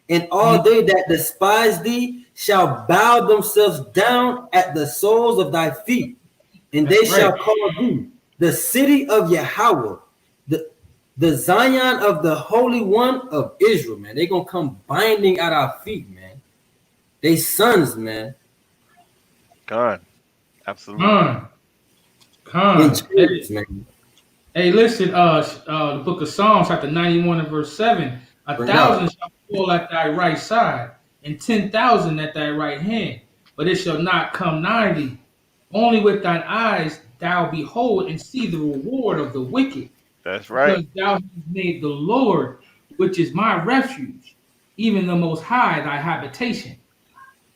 and all they that despise thee shall bow themselves down at the soles of thy feet, and they shall call thee the city of Yahweh, the Zion of the Holy One of Israel, man. They're going to come binding at our feet, man. They sons, man. God. Absolutely. Hey, listen, the book of Psalms, chapter 91 and verse 7. 1,000 shall fall at thy right side, and 10,000 at thy right hand, but it shall not come nigh thee. Only with thine eyes thou behold and see the reward of the wicked. That's right. Because thou hast made the Lord, which is my refuge, even the Most High thy habitation.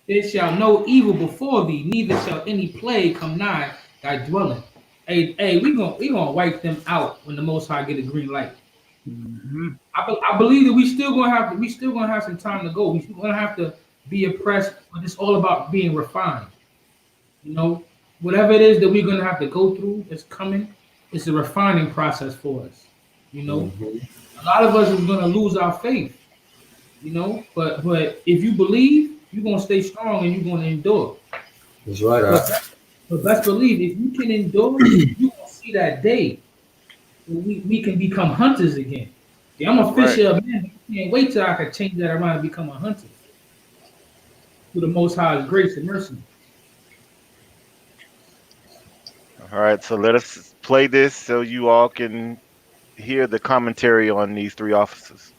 There shall no evil before thee, neither shall any plague come nigh thy dwelling. Hey, we gonna wipe them out when the Most High get a green light. I believe that we still gonna have some time to go. We still gonna have to be oppressed, but it's all about being refined. You know, whatever it is that we're gonna have to go through, it's coming. It's a refining process for us. You know, a lot of us is gonna lose our faith. You know, but if you believe, you're gonna stay strong and you're gonna endure. That's right. But best believe, if you can endure, you will see that day when we can become hunters again. Yeah, I'm a fisher, man. I can't wait till I can change that around and become a hunter. through the Most High's grace and mercy. All right, so let us play this so you all can hear the commentary on these three officers.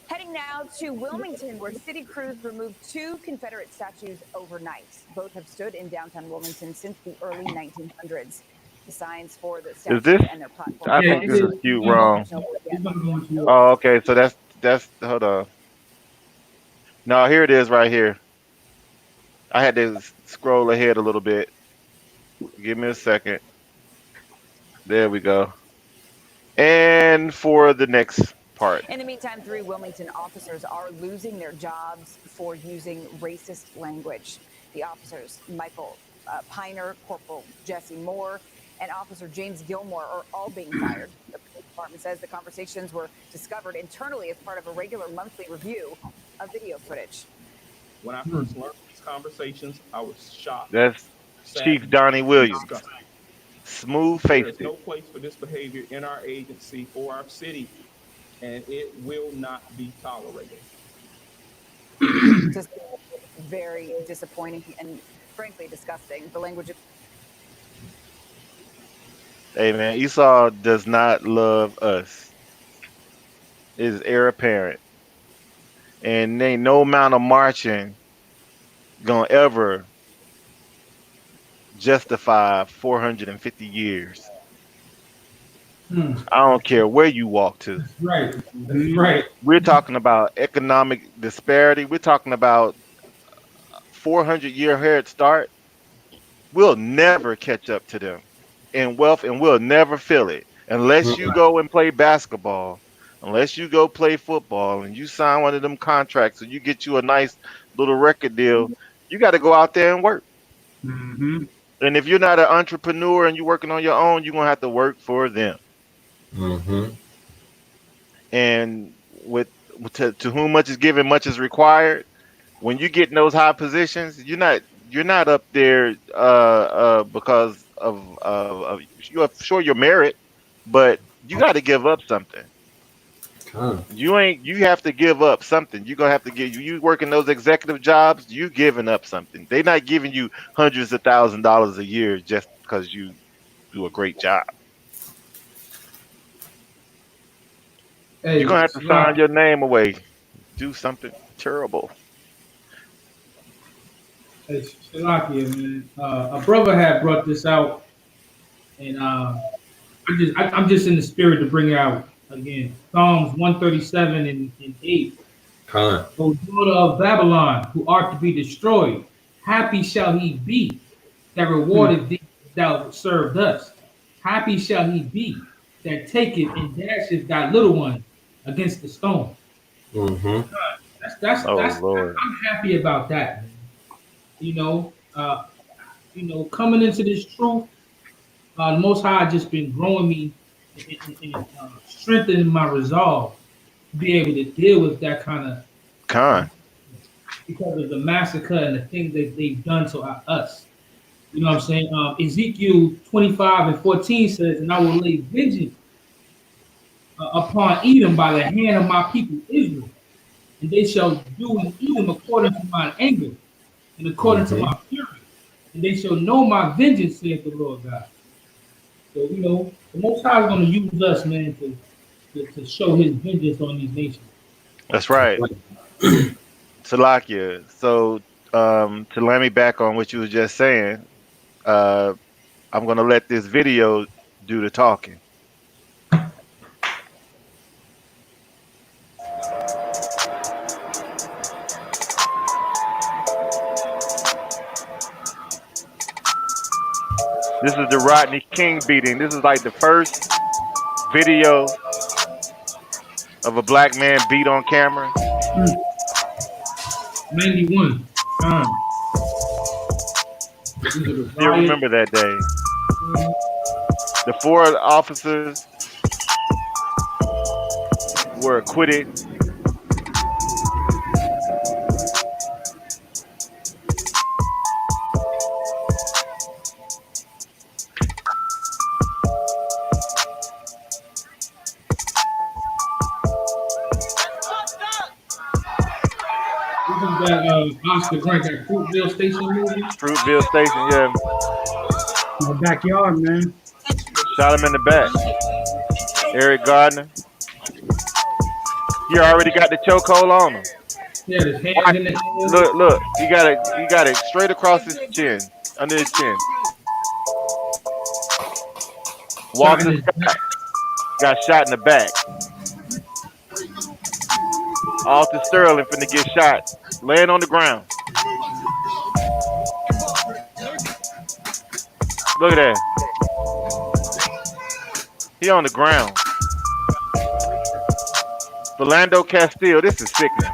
Heading now to Wilmington, where city crews removed 2 Confederate statues overnight. Both have stood in downtown Wilmington since the early 1900s. The signs for the statues and their platform. I think this is cute wrong. Oh, okay, so that's hold on. No, here it is right here. I had to scroll ahead a little bit. Give me a second. There we go. And for the next part. In the meantime, 3 Wilmington officers are losing their jobs for using racist language. The officers, Michael Piner, Corporal Jesse Moore, and Officer James Gilmore are all being fired. The police department says the conversations were discovered internally as part of a regular monthly review of video footage. When I first learned these conversations, I was shocked. That's Chief Donnie Williams. Smooth-faced. There's no place for this behavior in our agency or our city, and it will not be tolerated. Just very disappointing and frankly disgusting. The language of Hey man, Esau does not love us. It is heir apparent. And ain't no amount of marching gonna ever justify 450 years. I don't care where you walk to. Right. That's right. We're talking about economic disparity. We're talking about 400-year head start. We'll never catch up to them in wealth, and we'll never feel it unless you go and play basketball, unless you go play football and you sign one of them contracts and you get you a nice little record deal. You got to go out there and work. Mm-hmm. And if you're not an entrepreneur and you're working on your own, you're gonna have to work for them. Mm-hmm. And to whom much is given, much is required. When you get in those high positions, you're not up there because of you're sure your merit, but you got to give up something. You have to give up something. You're gonna have to you working those executive jobs, you giving up something. They're not giving you hundreds of $1,000s a year just because you do a great job. Hey, you're gonna have to sign your name away. Do something terrible. Hey, Shalakia, man. A brother had brought this out, and I'm just in the spirit to bring it out again. Psalms 137 and 8. O daughter of Babylon, who art to be destroyed, happy shall he be that rewarded thee thou served us. Happy shall he be that taketh and dasheth thy little one against the stone. Mm-hmm. That's Lord. I'm happy about that, man. Coming into this truth, the Most High just been growing me and strengthening my resolve to be able to deal with that kind of because of the massacre and the things that they've done to us. You know what I'm saying? Ezekiel 25:14 says, "And I will lay vengeance upon Edom by the hand of my people Israel, and they shall do in Edom according to my anger and according to my fury, and they shall know my vengeance, saith the Lord God." So, the Most High is going to use us, man, to show his vengeance on these nations. That's right. Salakia. So, to land me back on what you were just saying, I'm going to let this video do the talking. This is the Rodney King beating. This is like the first video of a black man beat on camera. 91. Still remember that day. The 4 officers were acquitted. that Oscar Grant, that Fruitville Station movie. Fruitville Station, yeah. My backyard, man. Shot him in the back. Eric Gardner. He already got the chokehold on him. Yeah, his hands in the air. Look. He got it straight across his chin, under his chin. Walter Scott got shot in the back. Arthur Sterling finna get shot, laying on the ground. Look at that. He on the ground. Philando Castile, this is sickening.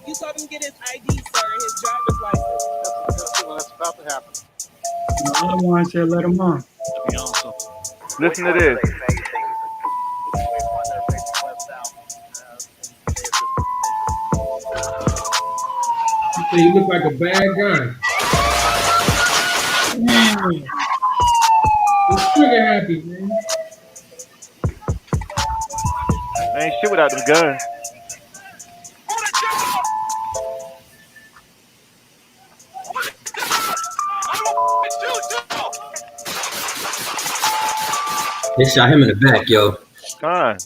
You saw him get his ID, sir, his driver's license. That's about to happen. I want to let him on. Listen to this. You look like a bad guy. Man. It's trigger happy, man. Ain't shit without them guns. They shot him in the back, yo. Fine.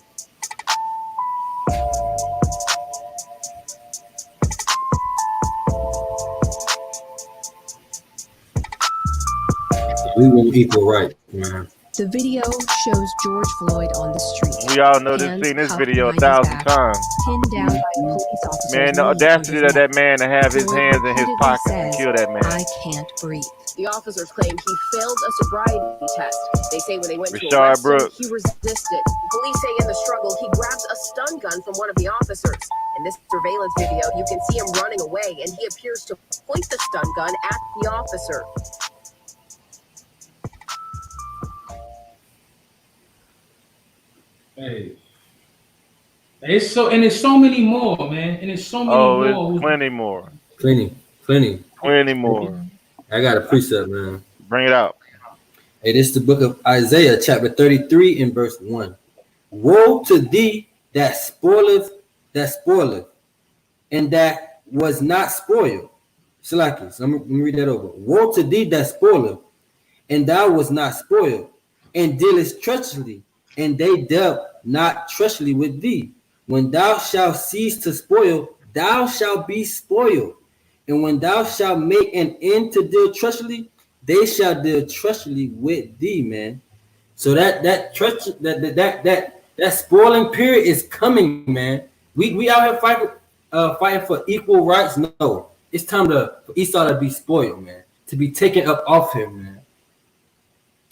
We want equal rights, man. The video shows George Floyd on the street. We all know this, seen this video 1,000 times. Pinned down by police officers. Man, the audacity of that man to have his hands in his pockets and kill that man. I can't breathe. The officers claim he failed a sobriety test. They say when they went to Rashard arrest him, Brooks. he resisted. Police say in the struggle, he grabbed a stun gun from one of the officers. In this surveillance video, you can see him running away, and he appears to point the stun gun at the officer. Hey. It's so many more, man. And it's so many more. Oh, it's plenty more. Plenty more. I got a precept, man. Bring it out. Hey, this is the book of Isaiah, chapter 33, and verse 1. Woe to thee that spoileth, and that was not spoiled. Salaki, so let me read that over. Woe to thee that spoileth, and thou was not spoiled, and dealest treacherously, and they dealt not treacherously with thee. When thou shalt cease to spoil, thou shalt be spoiled. And when thou shalt make an end to deal treacherously, they shall deal treacherously with thee, man. So that spoiling period is coming, man. We out here fighting for equal rights. No, it's time for Esau to be spoiled, man. To be taken up off him, man.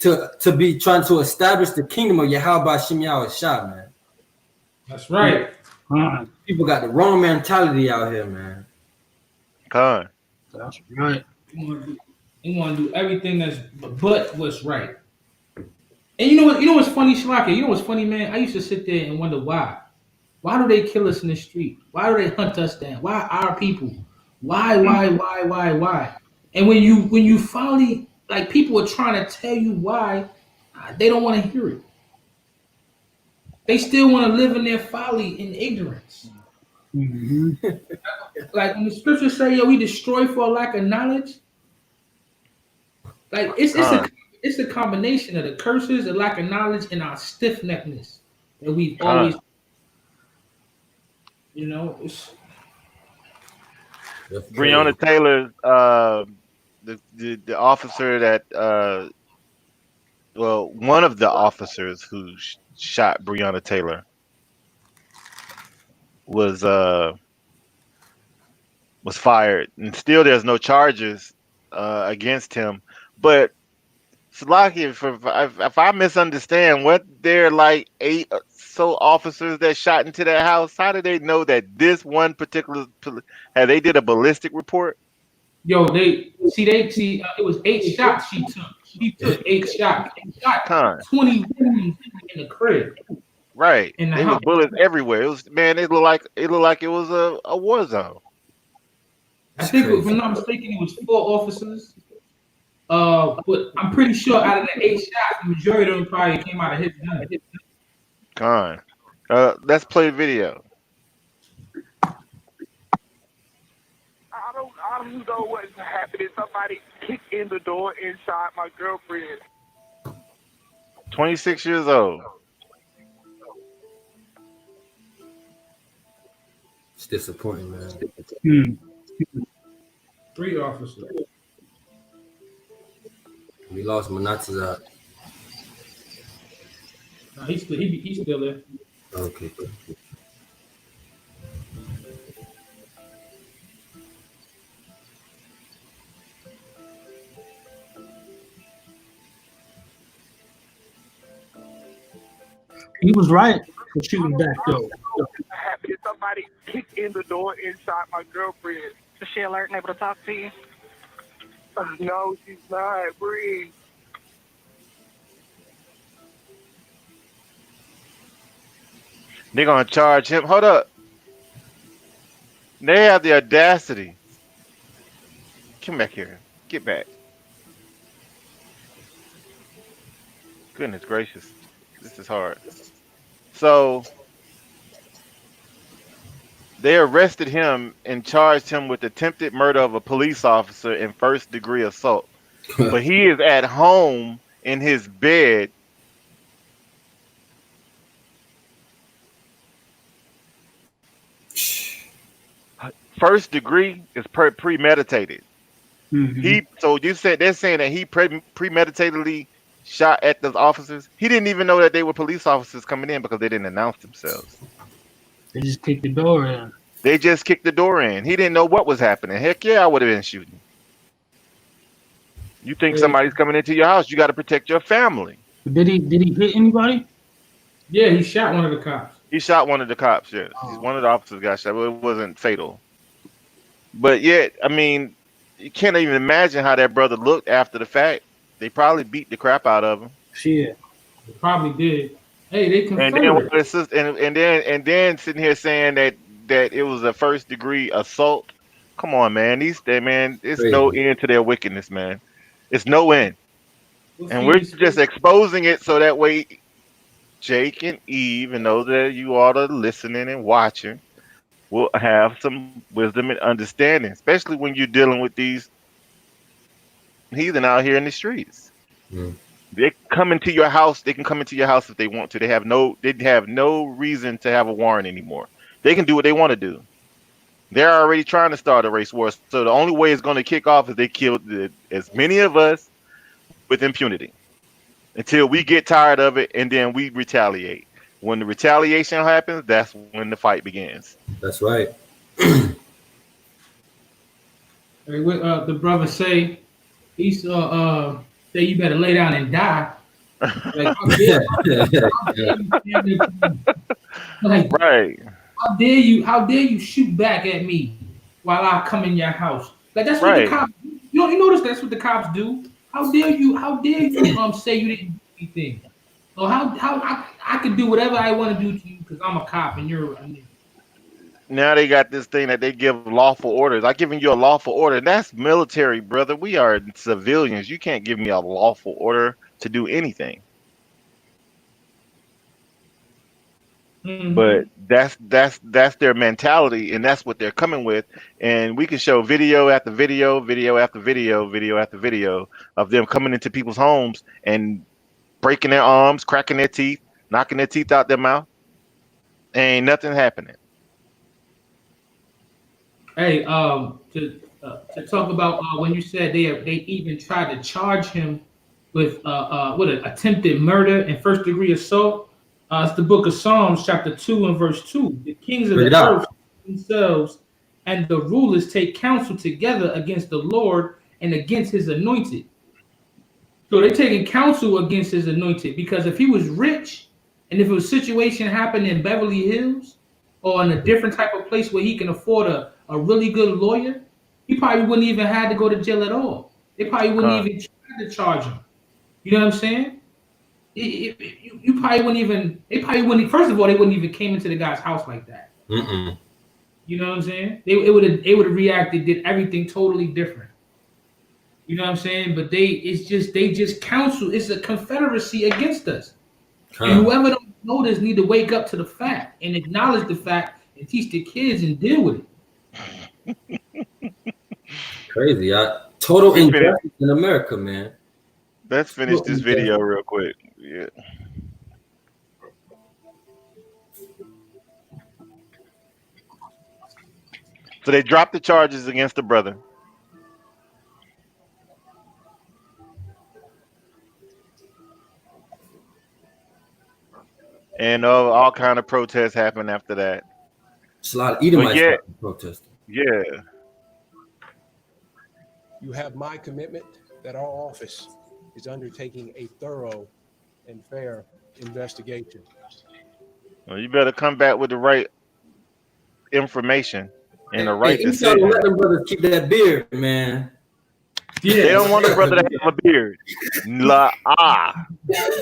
To be trying to establish the kingdom of Yahweh Shem Yahweh Shah, man. That's right. People got the wrong mentality out here, man. Con. That's right. You want to do everything that's but what's right. And you know what's funny, Shlaka? You know what's funny, man? I used to sit there and wonder why. Why do they kill us in the street? Why do they hunt us down? Why our people? Why? And when you finally, like, people are trying to tell you why, they don't want to hear it. They still want to live in their folly and ignorance. Mm-hmm. Like when the scriptures say, "Yo, we destroy for a lack of knowledge." Like it's a combination of the curses, the lack of knowledge, and our stiff-neckedness that we've always, it's Breonna Taylor, the officer that, one of the officers who shot Breonna Taylor was fired, and still there's no charges against him. But Salaki, if I misunderstand, what there like 8 officers that shot into that house? How did they know that this one particular? They did a ballistic report? Yo, it was 8 shots she took. She took 8 shots. She shot 20 women in the crib. Right. In the there house. was bullets everywhere. It was, man. It looked like it was a war zone. I think, if I'm not mistaken, it was 4 officers. But I'm pretty sure out of the 8 shots, the majority of them probably came out of his gun. Con. Let's play the video. I don't know what's happening. Somebody kicked in the door inside my girlfriend. 26 years old. It's disappointing, man. 3 officers. We lost Manatazach. No, he's still there. Okay. He was right for shooting back though. Somebody kicked in the door inside my girlfriend. Is she alert and able to talk to you? No, she's not. Breathe. They're gonna charge him. Hold up. They have the audacity. Come back here. Get back. Goodness gracious. This is hard. So they arrested him and charged him with attempted murder of a police officer and first-degree assault. But he is at home in his bed. First degree is premeditated. Mm-hmm. So you said they're saying that he premeditatedly shot at those officers. He didn't even know that they were police officers coming in because they didn't announce themselves. They just kicked the door in. They just kicked the door in. He didn't know what was happening. Heck yeah, I would have been shooting. You think somebody's coming into your house, you got to protect your family. Did he hit anybody? Yeah, he shot one of the cops. He shot one of the cops, yes. One of the officers got shot, but it wasn't fatal. But yet, I mean, you can't even imagine how that brother looked after the fact. They probably beat the crap out of him. Shit. They probably did. Hey, they Confederate. And then sitting here saying that it was a first degree assault. Come on, man. It's no end to their wickedness, man. It's no end. And we're just exposing it so that way Jake and Eve and those that you all are listening and watching will have some wisdom and understanding, especially when you're dealing with these heathen out here in the streets. They come into your house. They can come into your house if they want to. They have no reason to have a warrant anymore. They can do what they want to do. They're already trying to start a race war. So the only way it's going to kick off is they kill as many of us with impunity until we get tired of it, and then we retaliate. When the retaliation happens, that's when the fight begins. That's right. The brother say, he saw say you better lay down and die. Like, right. How dare you shoot back at me while I come in your house? Like that's what the cops do. You notice that's what the cops do. How dare you say you didn't do anything? Or how I can do whatever I want to do to you because I'm a cop and you're a Now they got this thing that they give lawful orders. I'm giving you a lawful order. That's military, brother. We are civilians. You can't give me a lawful order to do anything. Mm-hmm. But that's their mentality, and that's what they're coming with. And we can show video after video, video after video, video after video of them coming into people's homes and breaking their arms, cracking their teeth, knocking their teeth out their mouth. Ain't nothing happening. Hey, to talk about when you said they even tried to charge him with an attempted murder and first degree assault. It's the book of Psalms, chapter 2 and verse 2. The kings of the earth themselves and the rulers take counsel together against the Lord and against his anointed. So they're taking counsel against his anointed because if he was rich and if a situation happened in Beverly Hills or in a different type of place where he can afford a really good lawyer, he probably wouldn't even have to go to jail at all. They probably wouldn't even try to charge him. You know what I'm saying? You probably wouldn't even. They probably wouldn't. First of all, they wouldn't even came into the guy's house like that. You know what I'm saying? They would have reacted, did everything totally different. You know what I'm saying? But they just counsel. It's a confederacy against us. And whoever don't know this need to wake up to the fact and acknowledge the fact and teach the kids and deal with it. Crazy, total injustice in America, man. Let's finish this video real quick. Yeah. So they dropped the charges against the brother. And all kind of protests happened after that. It's a lot of Edomites protesting. Yeah. You have my commitment that our office is undertaking a thorough and fair investigation. Well, you better come back with the right information and the right decision. Let them brothers keep that beard, man. Yeah. They don't want a brother to have a beard.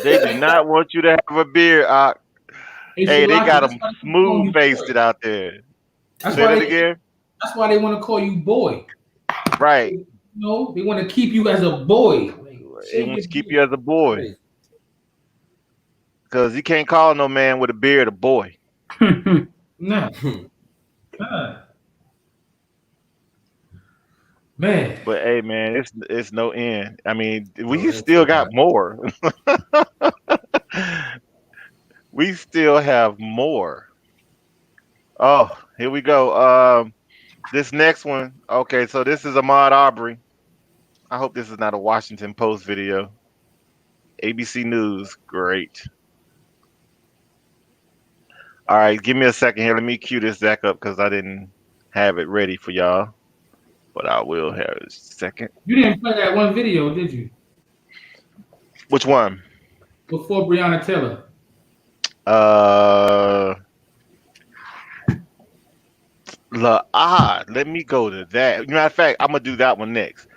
They do not want you to have a beard. Hey, they got them smooth faced it out there. Say that again. That's why they want to call you boy. Right. You know, they want to keep you as a boy. They want to keep you as a boy. Because you can't call no man with a beard a boy. No. Man. But hey, man, it's no end. I mean, we still got more. We still have more. Oh, here we go. This next one. Okay, so this is Ahmaud Arbery. I hope this is not a Washington Post video. ABC News, great. All right, give me a second here. Let me cue this back up because I didn't have it ready for y'all. But I will have a second. You didn't play that one video, did you? Which one? Before Breonna Taylor. Let me go to that. Matter of fact, I'm gonna do that one next.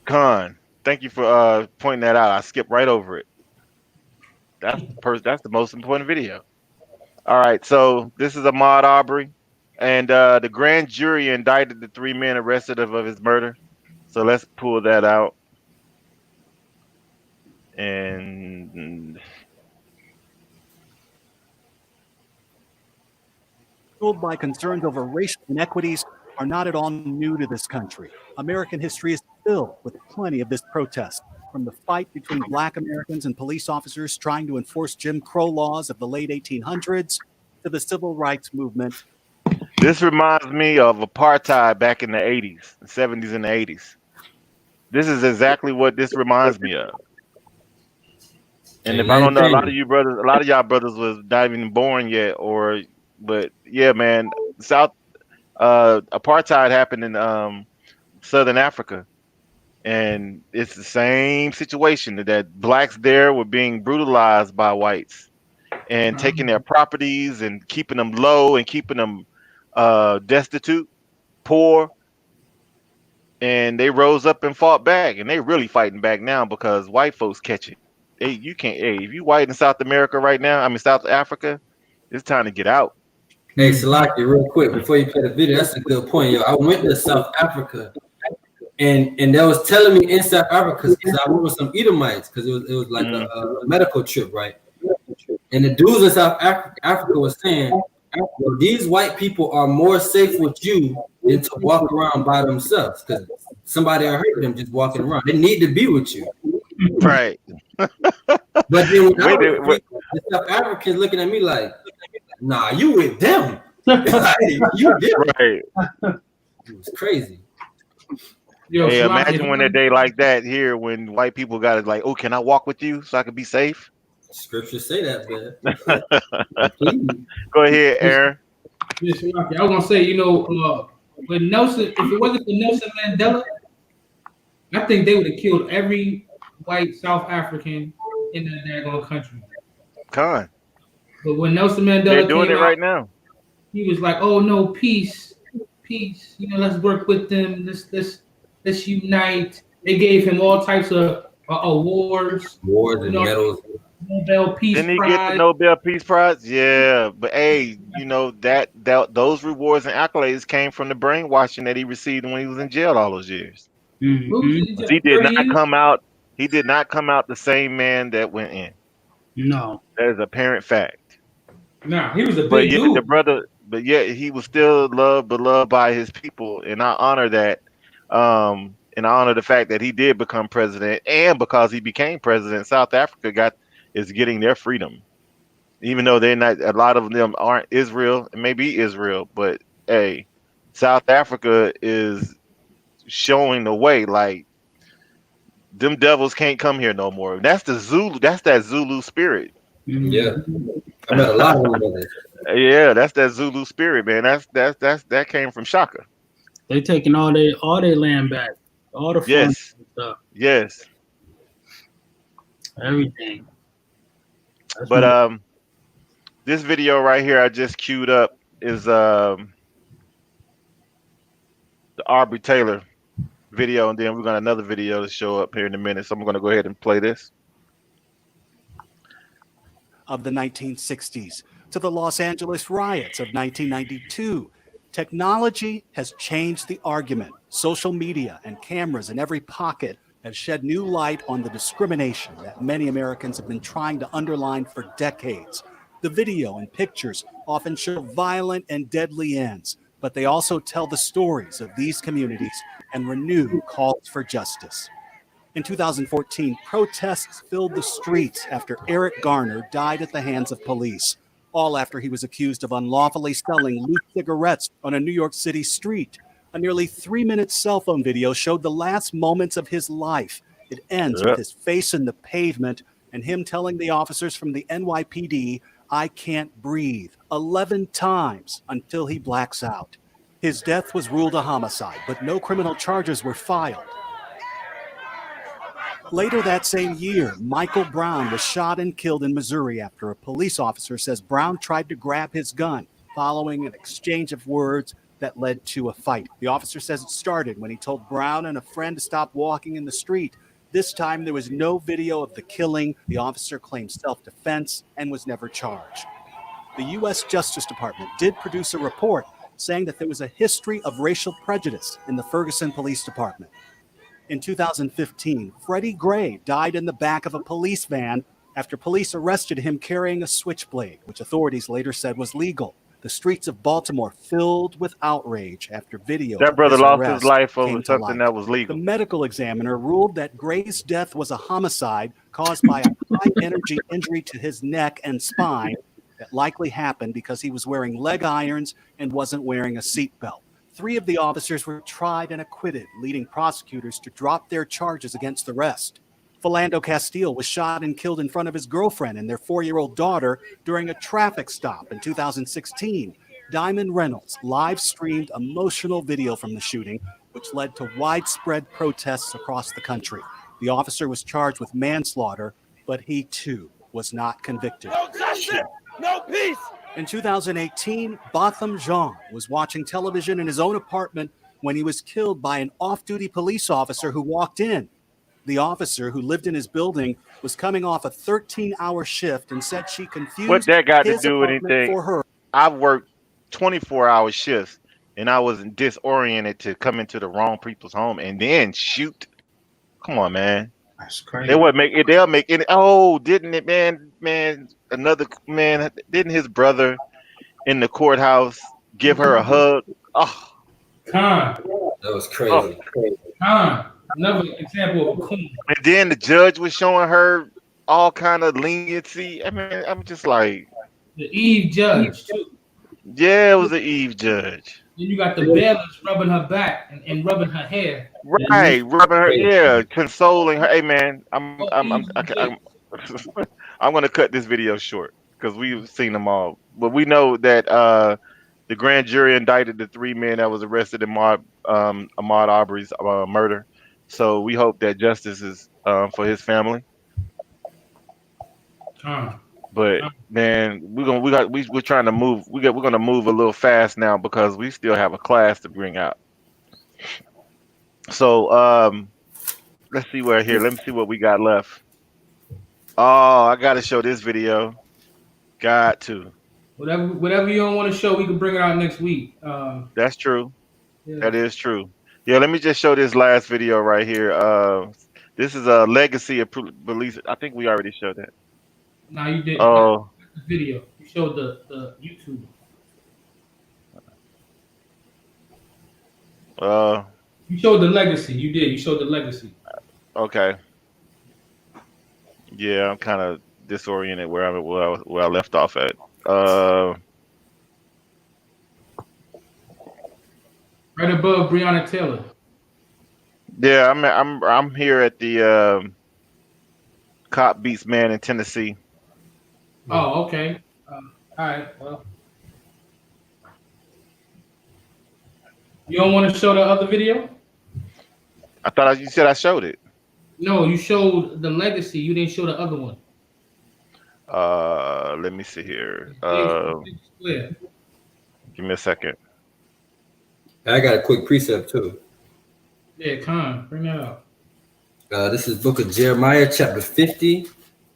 Con, thank you for pointing that out. I skipped right over it. That's the most important video. All right, so this is Ahmaud Arbery, and the grand jury indicted the 3 men arrested of his murder. So let's pull that out. And fueled by concerns over racial inequities are not at all new to this country. American history is filled with plenty of this protest, from the fight between Black Americans and police officers trying to enforce Jim Crow laws of the late 1800s to the civil rights movement. This reminds me of apartheid back in the 80s, the 70s and the 80s. This is exactly what this reminds me of. And if I don't know, a lot of y'all brothers was not even born yet, but yeah, man, apartheid happened in Southern Africa, and it's the same situation that blacks there were being brutalized by whites and taking their properties and keeping them low and keeping them destitute, poor, and they rose up and fought back, and they really fighting back now because white folks catch it. You can't. Hey, if you white in South America right now, South Africa, it's time to get out. Hey, Salaki, real quick before you play the video, that's a good point, yo. I went to South Africa, and they was telling me in South Africa because I went with some Edomites because it was like a medical trip, right? And the dudes in South Africa was saying, these white people are more safe with you than to walk around by themselves because somebody hurt them just walking around. They need to be with you. Right. But then the South Africans looking at me like, nah, you with them. You different. Right. It was crazy. Yo, hey, imagine when a day like that here when white people got it like, oh, can I walk with you so I can be safe? Scriptures say that, man. Go ahead, Aaron. I was gonna say, when Nelson, if it wasn't for Nelson Mandela, I think they would have killed every white South African in that daggone country. Con. But when Nelson Mandela they're doing came it out, right now. He was like, "Oh no, peace. Let's work with them. Let's unite." They gave him all types of awards, and medals. Nobel Peace Prize. Didn't he get the Nobel Peace Prize? Yeah, but hey, that those rewards and accolades came from the brainwashing that he received when he was in jail all those years. Mhm. He did not come out. He did not come out the same man that went in. No. That is apparent fact. Nah, he was a But big yet dude. the brother, but yet he was still beloved by his people, and I honor that. And I honor the fact that he did become president, and because he became president, South Africa is getting their freedom, even though they're not. A lot of them aren't Israel, it may be Israel, but hey, South Africa is showing the way. Like them devils can't come here no more. That's the Zulu. That's that Zulu spirit. Yeah, I met a lot of them. Yeah, that's that Zulu spirit, man. That came from Shaka. They taking all their land back, all the farms Yes, and stuff, yes. everything. That's But what- this video right here I just queued up is the Aubrey Taylor video, and then we're gonna another video to show up here in a minute. So I'm gonna go ahead and play this. Of the 1960s to the Los Angeles riots of 1992. Technology has changed the argument. Social media and cameras in every pocket have shed new light on the discrimination that many Americans have been trying to underline for decades. The video and pictures often show violent and deadly ends, but they also tell the stories of these communities and renew calls for justice. In 2014, protests filled the streets after Eric Garner died at the hands of police, all after he was accused of unlawfully selling loose cigarettes on a New York City street. A nearly 3-minute cell phone video showed the last moments of his life. It ends with his face in the pavement and him telling the officers from the NYPD, "I can't breathe," 11 times until he blacks out. His death was ruled a homicide, but no criminal charges were filed. Later that same year, Michael Brown was shot and killed in Missouri after a police officer says Brown tried to grab his gun following an exchange of words that led to a fight. The officer says it started when he told Brown and a friend to stop walking in the street. This time, there was no video of the killing. The officer claimed self-defense and was never charged. The U.S. Justice Department did produce a report saying that there was a history of racial prejudice in the Ferguson Police Department. In 2015, Freddie Gray died in the back of a police van after police arrested him carrying a switchblade, which authorities later said was legal. The streets of Baltimore filled with outrage after video That of brother his lost arrest his life came over to something light. that was legal. The medical examiner ruled that Gray's death was a homicide caused by a high-energy injury to his neck and spine that likely happened because he was wearing leg irons and wasn't wearing a seatbelt. 3 of the officers were tried and acquitted, leading prosecutors to drop their charges against the rest. Philando Castile was shot and killed in front of his girlfriend and their 4-year-old daughter during a traffic stop in 2016. Diamond Reynolds live-streamed emotional video from the shooting, which led to widespread protests across the country. The officer was charged with manslaughter, but he too was not convicted. No justice, no peace. In 2018, Botham Jean was watching television in his own apartment when he was killed by an off-duty police officer who walked in. The officer, who lived in his building, was coming off a 13-hour shift and said she confused What that got to his do with apartment anything? for her. I've worked 24-hour shifts, and I was disoriented to come into the wrong people's home and then shoot. Come on, man. That's crazy. They would make it. They'll make it. Oh, didn't it, man? Another man. Didn't his brother in the courthouse give her a hug? Oh, Khan. That was crazy. Khan. Another example of a coon. And then the judge was showing her all kind of leniency. I mean, I'm just like the Eve judge too. Yeah, it was the Eve judge. Then you got the bailiffs rubbing her back and rubbing her hair. Right, rubbing her, yeah, consoling her. Hey, man, I'm gonna cut this video short because we've seen them all. But we know that the grand jury indicted the 3 men that was arrested in Ahmaud Arbery's murder. So we hope that justice is for his family. But man, we're trying to move. We're gonna move a little fast now because we still have a class to bring out. So let's see where here. Let me see what we got left. Oh, I gotta show this video. Got to. Whatever you don't want to show, we can bring it out next week. That's true. Yeah. That is true. Yeah, let me just show this last video right here. This is a legacy of police. I think we already showed that. No, you didn't. Oh, The video. You showed the YouTube. You showed the legacy. You did. You showed the legacy. okay. Yeah, I'm kind of disoriented where I left off at. Right above Breonna Taylor. Yeah, I'm here at the cop beats man in Tennessee. Oh, okay. All right. Well, you don't want to show the other video? I thought you said I showed it. No, you showed the legacy. You didn't show the other one. Let me see here. Give me a second. I got a quick precept too. Yeah, Con, bring that up. This is book of Jeremiah, chapter 50,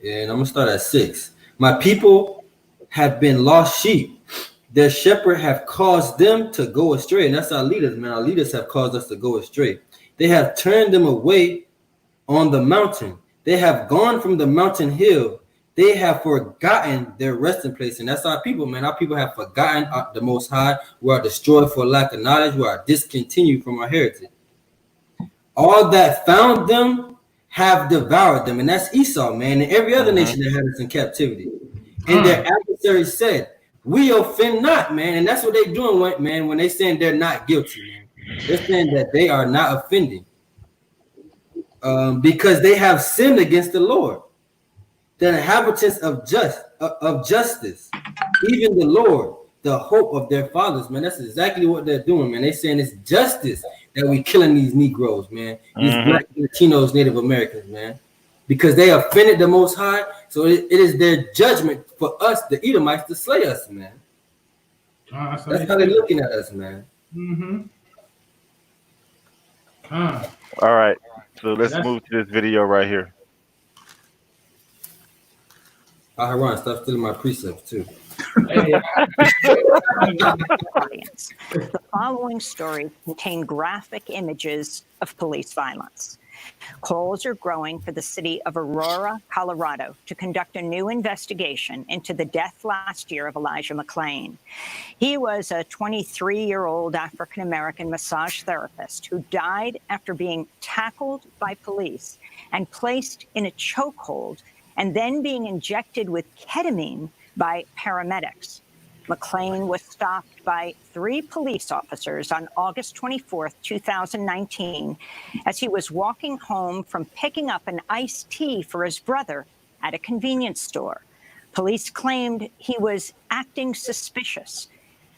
and I'm gonna start at 6. My people have been lost sheep. Their shepherd have caused them to go astray. And that's our leaders, man. Our leaders have caused us to go astray. They have turned them away on the mountain. They have gone from the mountain hill. They have forgotten their resting place. And that's our people, man. Our people have forgotten the Most High. We are destroyed for lack of knowledge. We are discontinued from our heritage. All that found them have devoured them. And that's Esau, man. And every other nation that had us in captivity. And their adversaries said, we offend not, man. And that's what they're doing, man, when they saying they're not guilty, man. They're saying that they are not offending. Because they have sinned against the Lord. The inhabitants of justice, even the Lord, the hope of their fathers, man. That's exactly what they're doing, man. They're saying it's justice that we killing these Negroes, man. These Black Latinos, Native Americans, man. Because they offended the Most High, so it is their judgment for us, the Edomites, to slay us, man. That's how they're looking at us, man. All right, so let's move to this video right here. Aharan, stop stealing my precepts too. The following stories contain graphic images of police violence. Calls are growing for the city of Aurora, Colorado, to conduct a new investigation into the death last year of Elijah McClain. He was a 23-year-old African-American massage therapist who died after being tackled by police and placed in a chokehold and then being injected with ketamine by paramedics. McClain was stopped by 3 police officers on August 24th, 2019, as he was walking home from picking up an iced tea for his brother at a convenience store. Police claimed he was acting suspicious.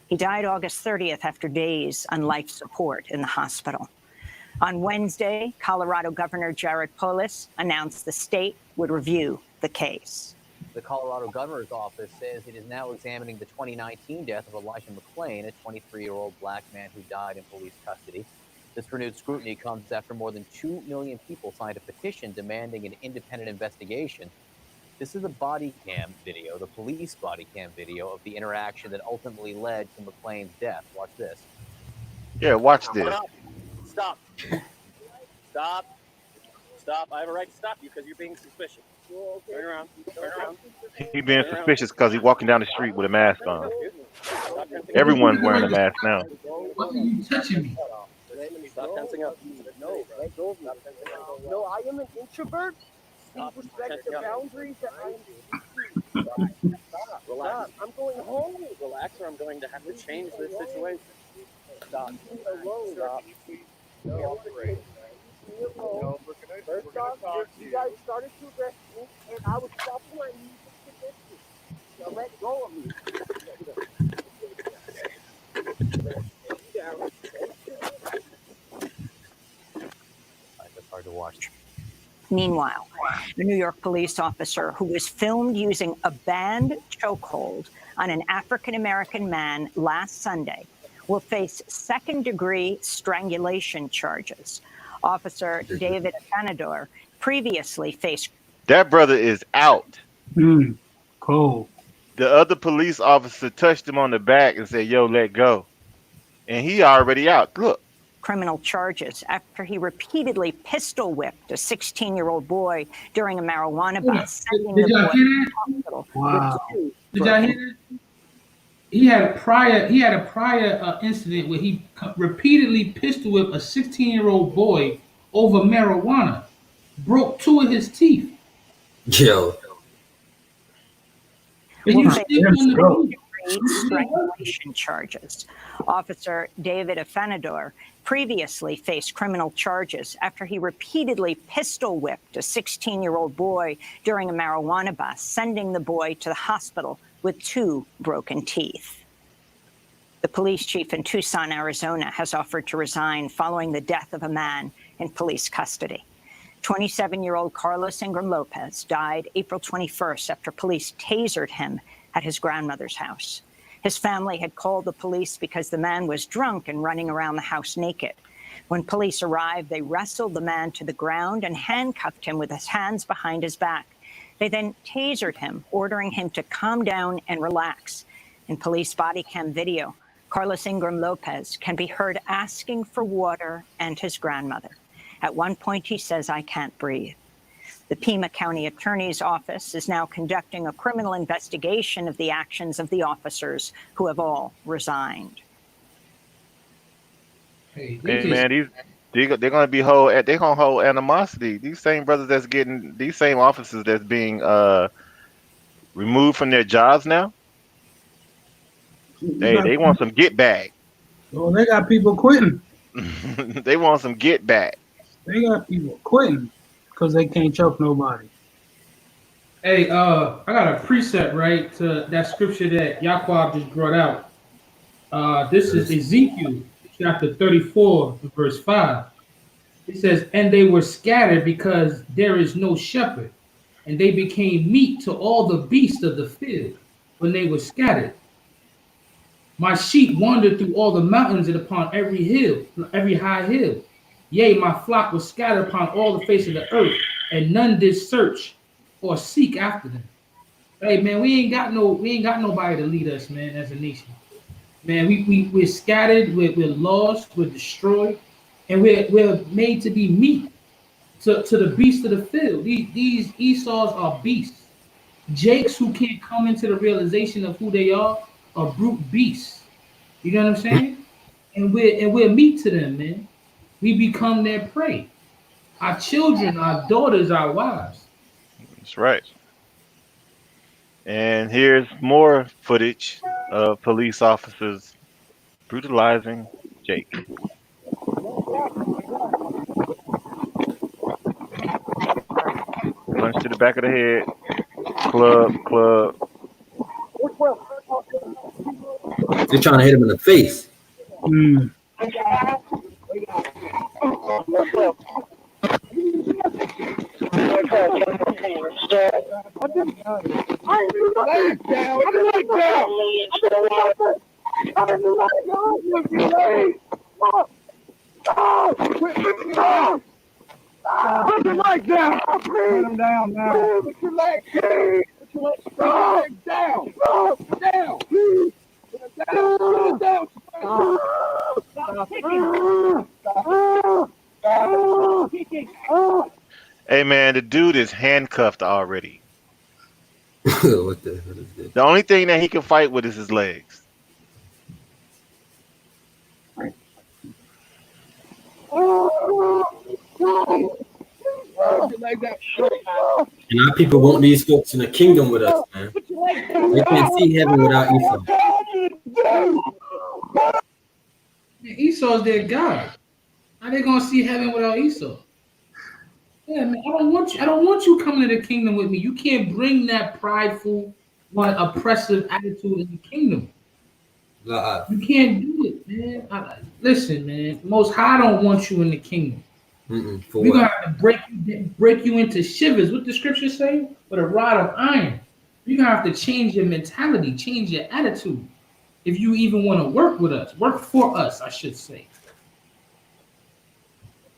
He died August 30th after days on life support in the hospital. On Wednesday, Colorado Governor Jared Polis announced the state would review the case. The Colorado Governor's Office says it is now examining the 2019 death of Elijah McClain, a 23-year-old Black man who died in police custody. This renewed scrutiny comes after more than 2 million people signed a petition demanding an independent investigation. This is the body cam video, the police body cam video of the interaction that ultimately led to McClain's death. Watch this. Yeah, watch this. Stop. Stop. Stop. I have a right to stop you because you're being suspicious. Turn around. Turn around. He being suspicious because he's walking down the street with a mask on. Everyone's wearing a mask now. Why are you touching me? Stop tensing up. No, I am an introvert. Please respect the boundaries that I am. Relax. I'm going home. Relax, or I'm going to have to change this situation. Stop. Stop. No, first off, you guys started to arrest me, and I was stopping my music to get you. Now let go of me. That's hard to watch. Meanwhile, a New York police officer who was filmed using a banned chokehold on an African-American man last Sunday will face second-degree strangulation charges. Officer David Fanador previously faced. That brother is out. Cool. The other police officer touched him on the back and said, yo, let go. And he already out. Look, criminal charges after he repeatedly pistol whipped a 16-year-old boy during a marijuana bust, sending the boy to the hospital with 2 Did y'all hear that? He had a prior incident where he repeatedly pistol whipped a 16-year-old boy over marijuana, broke 2 of his teeth. Yo. Strangulation charges. Officer David Afanador previously faced criminal charges after he repeatedly pistol whipped a 16-year-old boy during a marijuana bust, sending the boy to the hospital with 2 broken teeth. The police chief in Tucson, Arizona, has offered to resign following the death of a man in police custody. 27-year-old Carlos Ingram Lopez died April 21st after police tasered him at his grandmother's house. His family had called the police because the man was drunk and running around the house naked. When police arrived, they wrestled the man to the ground and handcuffed him with his hands behind his back. They then tasered him, ordering him to calm down and relax. In police body cam video, Carlos Ingram Lopez can be heard asking for water and his grandmother. At one point, he says, "I can't breathe." The Pima County Attorney's Office is now conducting a criminal investigation of the actions of the officers who have all resigned. Hey man, they're gonna be they're gonna hold animosity. These same brothers these same officers that's being removed from their jobs now. Hey, they want some get back. Well, they got people quitting. They want some get back. They got people quitting because they can't choke nobody. Hey, I got a precept, right, to that scripture that Yaquab just brought out. This is Ezekiel chapter 34, verse 5. It says, "And they were scattered because there is no shepherd, and they became meat to all the beasts of the field when they were scattered. My sheep wandered through all the mountains and upon every hill, every high hill. Yea, my flock was scattered upon all the face of the earth, and none did search or seek after them." Hey man, we ain't got nobody to lead us, man, as a nation. Man, we're scattered, we're lost, we're destroyed, and we're made to be meat to the beasts of the field. These Esau's are beasts. Jakes who can't come into the realization of who they are brute beasts. You know what I'm saying? And we're meat to them, man. We become their prey. Our children, our daughters, our wives. That's right. And here's more footage of police officers brutalizing Jake. Punch to the back of the head. Club. They're trying to hit him in the face. Put your leg down. Put him down now. Put your leg down. Put your leg down. Down. Put it down. Hey man, the dude is handcuffed already. What the hell is this? The only thing that he can fight with is his legs. And our people want these folks in the kingdom with us, man. They can't see heaven without Esau. Esau's their God. How they gonna see heaven without Esau? Yeah, man, I don't want you coming to the kingdom with me. You can't bring that prideful, oppressive attitude in the kingdom. You can't do it, man. Listen, man. Most High don't want you in the kingdom. We're gonna have to break you into shivers. What the scripture say? With a rod of iron. You're gonna have to change your mentality, change your attitude. If you even want to work with us, work for us, I should say.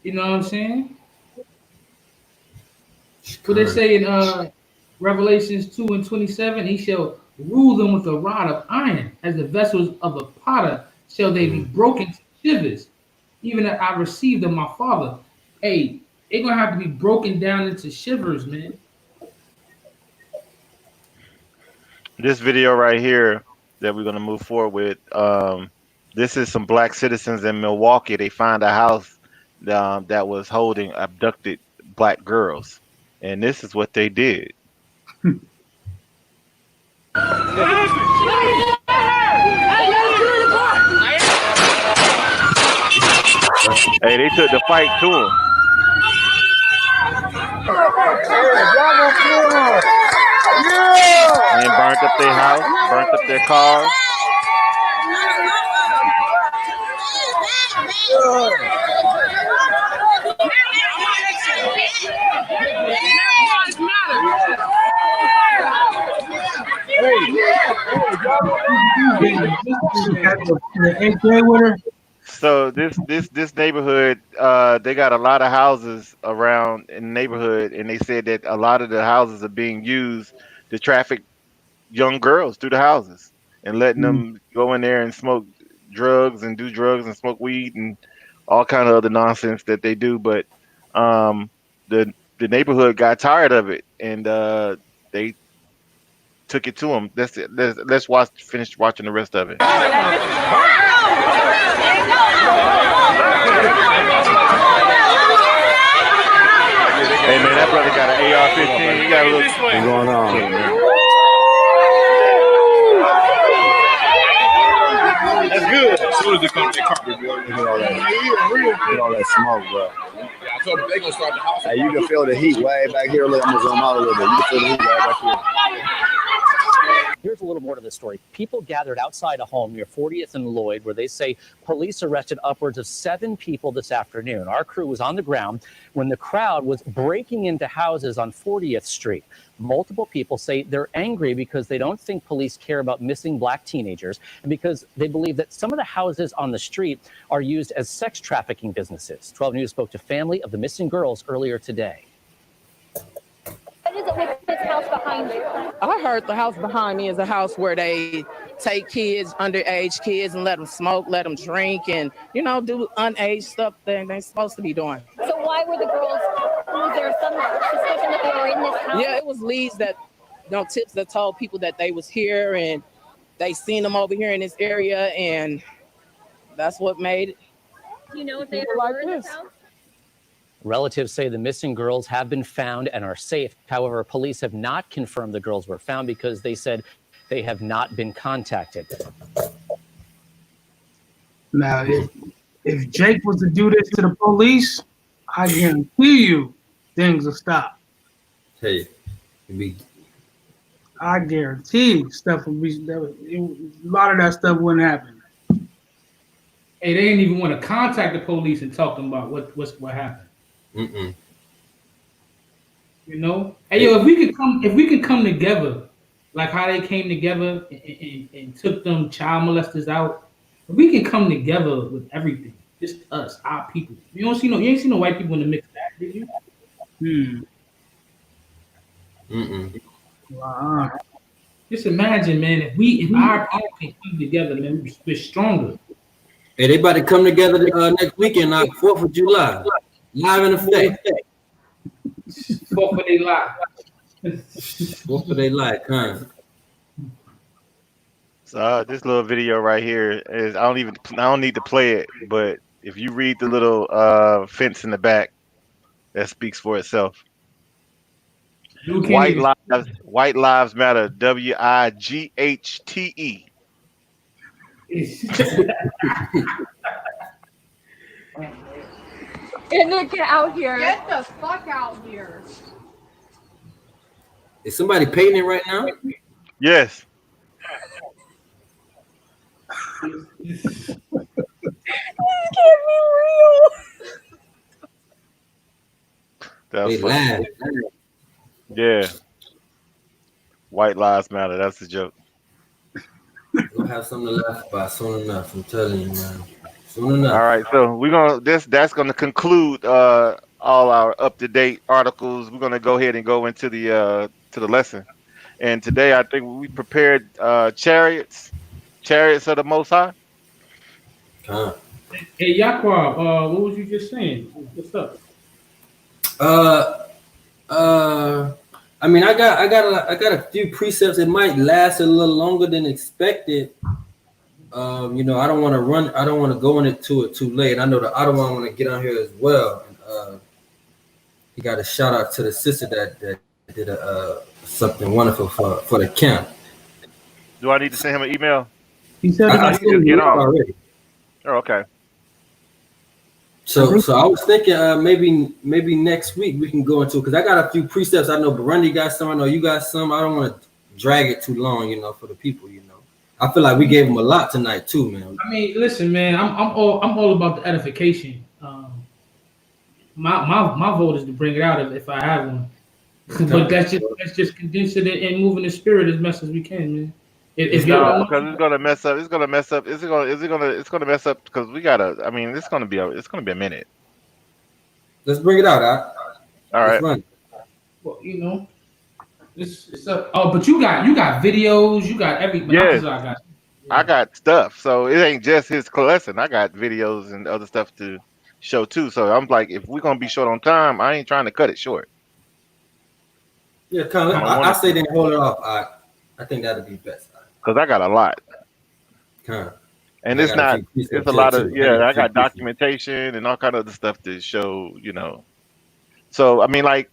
You know what I'm saying? What they say in Revelations 2:27, he shall rule them with a rod of iron, as the vessels of a potter shall they be broken to shivers. even that I received of my Father. Hey, they're gonna have to be broken down into shivers, man. This video right here that we're gonna move forward with. This is some black citizens in Milwaukee. They find a house that was holding abducted black girls, and this is what they did. Hey, they took the fight to him. And burnt up their house, burnt up their cars. So this neighborhood, they got a lot of houses around in the neighborhood, and they said that a lot of the houses are being used to traffic young girls through the houses and letting them go in there and smoke drugs and do drugs and smoke weed and all kind of other nonsense that they do. But the neighborhood got tired of it, and they took it to them. Let's finish watching the rest of it. Hey man, that brother got an AR-15. He got a little. What's going on? That's good. As soon as they come to the carpet, boy. Look at all that smoke, bro. Yeah, I told them they gonna start the house. Hey, you can feel the heat way back here. Look, I'm gonna zoom out a little bit. You can feel the heat way back here. Here's a little more to the story. People gathered outside a home near 40th and Lloyd where they say police arrested upwards of 7 people this afternoon. Our crew was on the ground when the crowd was breaking into houses on 40th Street. Multiple people say they're angry because they don't think police care about missing black teenagers and because they believe that some of the houses on the street are used as sex trafficking businesses. 12 News spoke to family of the missing girls earlier today. What is it with this house behind you? I heard the house behind me is a house where they take kids, underage kids, and let them smoke, let them drink, and, you know, do unaged stuff that they're supposed to be doing. So why were the girls, was there some suspicion that they were in this house? Yeah, it was leads that, tips that told people that they was here, and they seen them over here in this area, and that's what made it. Do you know if they were in this house? Relatives say the missing girls have been found and are safe. However, police have not confirmed the girls were found because they said they have not been contacted. Now, if Jake was to do this to the police, I guarantee you things will stop. Hey, I guarantee stuff would be. A lot of that stuff wouldn't happen. Hey, they didn't even want to contact the police and talk to them about what happened. Mm-mm. You know, hey yo, if we could come together, like how they came together and took them child molesters out, if we can come together with everything, just us, our people. You ain't see no white people in the mix back, did you? Mm-mm. Wow. Just imagine, man, if our people can come together, man, we're stronger. Hey, they about to come together next weekend, 4th of July. Live in effect. 4th of July. 4th of July, kind. So this little video right here is I don't need to play it, but if you read the little fence in the back, that speaks for itself. White lives matter. WIGHTE. Get out here. Get the fuck out here. Is somebody painting it right now? Yes. This can't be real. That was funny. Yeah. White lives matter. That's the joke. We'll have something to laugh about soon enough. I'm telling you, man. Soon enough. All right, so we're gonna that's gonna conclude all our up-to-date articles. We're gonna go ahead and go into the lesson. And today I think we prepared chariots of the Most High. Hey, Yaquab, what was you just saying? What's up? I mean, I got a few precepts. It might last a little longer than expected. You know, I don't want to go into it too late. I know the other one want to get on here as well. And, he got a shout out to the sister that did something wonderful for the camp. Do I need to send him an email? He said I Just get on already. Oh, okay. So I was thinking maybe next week we can go into it because I got a few precepts. I know Burundi got some. I know you got some. I don't want to drag it too long, you know, for the people. You know, I feel like we gave them a lot tonight too, man. I mean, listen, man, I'm all about the edification. My vote is to bring it out if I have one. But let's just condense it and move in the spirit as best as we can, man. If you don't, because it's gonna mess up. It's gonna mess up. It's gonna mess up because we gotta. I mean, it's gonna be a minute. Let's bring it out. All right. Well, you know, it's up. Oh, but you got videos. You got everything. Yes. Yeah. I got stuff. So it ain't just his lesson. I got videos and other stuff to show too. So I'm like, if we're gonna be short on time, I ain't trying to cut it short. Yeah, I say then hold it off. I think that'd be best. Because I got a lot. And it's not. It's a lot of I got documentation and all kind of other stuff to show. You know. So I mean, like,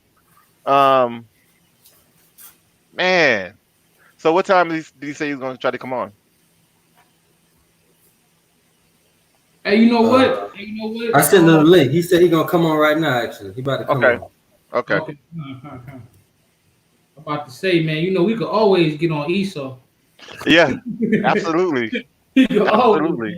man. So what time did he say he was going to try to come on? Hey, you know what? I sent him the link. He said he gonna come on right now. Actually, he about to come on. Okay. I'm about to say, man, you know, we could always get on Esau. Yeah, absolutely. Absolutely.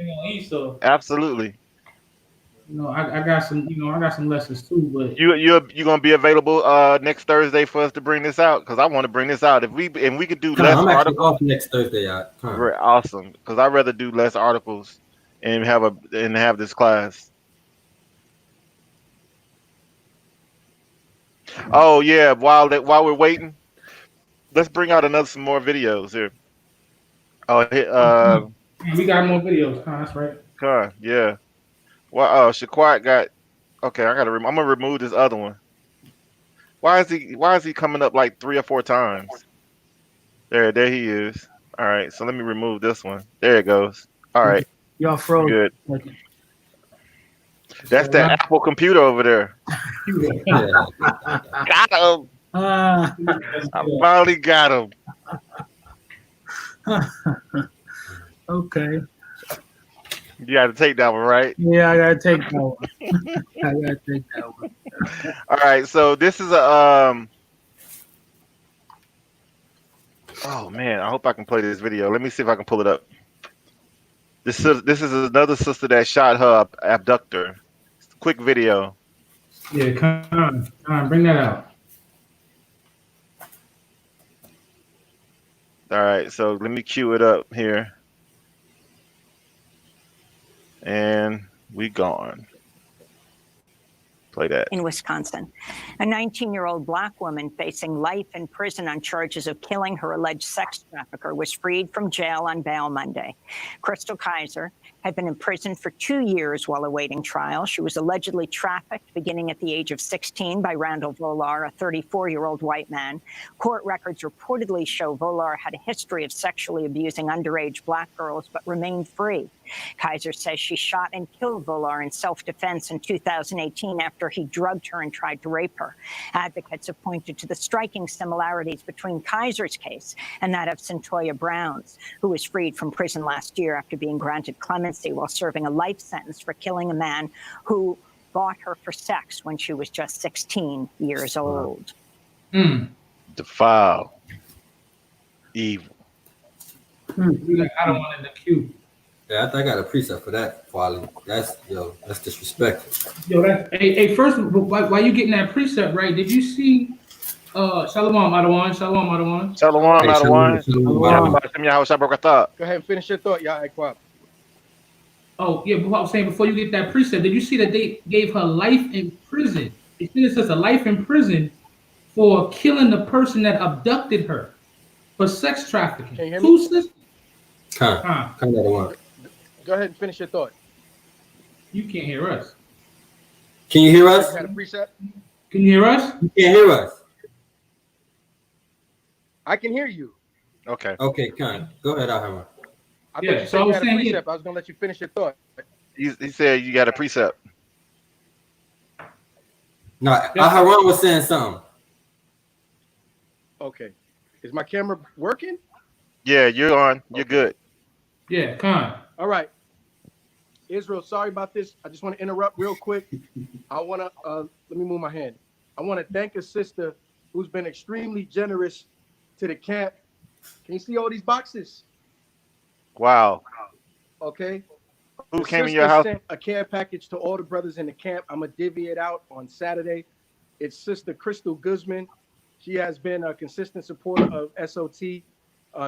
You know, I got some. You know, I got some lessons too. But you gonna be available next Thursday for us to bring this out? Because I want to bring this out. If we could do less I'm actually articles off next Thursday. Great, awesome. Because I'd rather do less articles and have this class. Oh yeah, while we're waiting, let's bring out some more videos here. Oh, we got more videos. That's right. Yeah. Well, Shaquat got. Okay, I'm gonna remove this other one. Why is he coming up like 3 or 4 times? There he is. All right, so let me remove this one. There it goes. All right. Y'all froze. Good. That's that Apple computer over there. Got him. I finally got him. Okay. You got to take that one, right? Yeah, I gotta take that one. All right, so this is a oh man, I hope I can play this video. Let me see if I can pull it up. This is another sister that shot her abductor. Quick video. Yeah, come on, bring that out. All right, so let me cue it up here. And we gone. Play that. In Wisconsin, a 19-year-old black woman facing life in prison on charges of killing her alleged sex trafficker was freed from jail on bail Monday. Crystal Kaiser had been imprisoned for 2 years while awaiting trial. She was allegedly trafficked beginning at the age of 16 by Randall Volar, a 34-year-old white man. Court records reportedly show Volar had a history of sexually abusing underage black girls, but remained free. Kaiser says she shot and killed Volar in self-defense in 2018 after he drugged her and tried to rape her. Advocates have pointed to the striking similarities between Kaiser's case and that of Centoya Brown's, who was freed from prison last year after being granted clemency while serving a life sentence for killing a man who bought her for sex when she was just 16 years old. Defile. Evil. I don't want in the queue. Yeah, I think I got a precept for that, Quality. That's disrespectful. Yo, hey, first, while you getting that precept right, did you see Shalom Adawan? Go ahead and finish your thought, y'all. Oh, yeah, but what I was saying, before you get that precept, did you see that they gave her life in prison? It says a life in prison for killing the person that abducted her for sex trafficking. Can you hear me? Two sisters. Go ahead and finish your thought. You can't hear us. Can you hear us? Had a preset. Can you hear us? You can't hear us. I can hear you. Okay. Okay, kind. Go ahead, Aharan. I thought Yeah, you so said I you was had a saying, precept. I was gonna let you finish your thought. He said you got a precept. No, Aharan was saying something. Okay. Is my camera working? Yeah, you're on. You're good. Yeah, Khan. All right. Israel, sorry about this. I just want to interrupt real quick. I want to, let me move my hand. I want to thank a sister who's been extremely generous to the camp. Can you see all these boxes? Wow. Okay. Who The came in sister your house? sent a care package to all the brothers in the camp. I'm going to divvy it out on Saturday. It's Sister Crystal Guzman. She has been a consistent supporter of SOT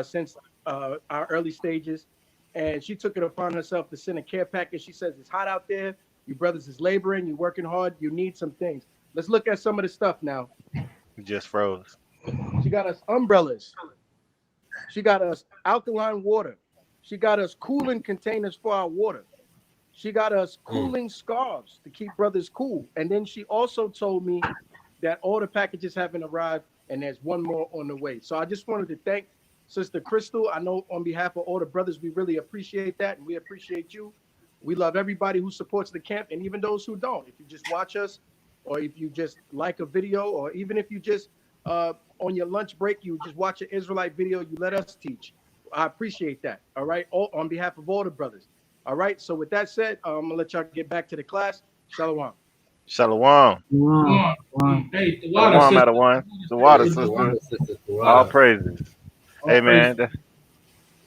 since our early stages. And she took it upon herself to send a care package. She says, it's hot out there. You brothers is laboring. You're working hard. You need some things. Let's look at some of the stuff now. You just froze. She got us umbrellas. She got us alkaline water. She got us cooling containers for our water. She got us cooling scarves to keep brothers cool. And then she also told me that all the packages haven't arrived and there's one more on the way. So I just wanted to thank Sister Crystal. I know on behalf of all the brothers, we really appreciate that. And we appreciate you. We love everybody who supports the camp and even those who don't. If you just watch us or if you just like a video or even if you just on your lunch break, you just watch an Israelite video, you let us teach. I appreciate that. All right. On behalf of all the brothers. All right. So with that said, I'm going to let y'all get back to the class. Shalom. Shalom. Hey, the Shalom, water matter one. The water sister. All praises. Hey man,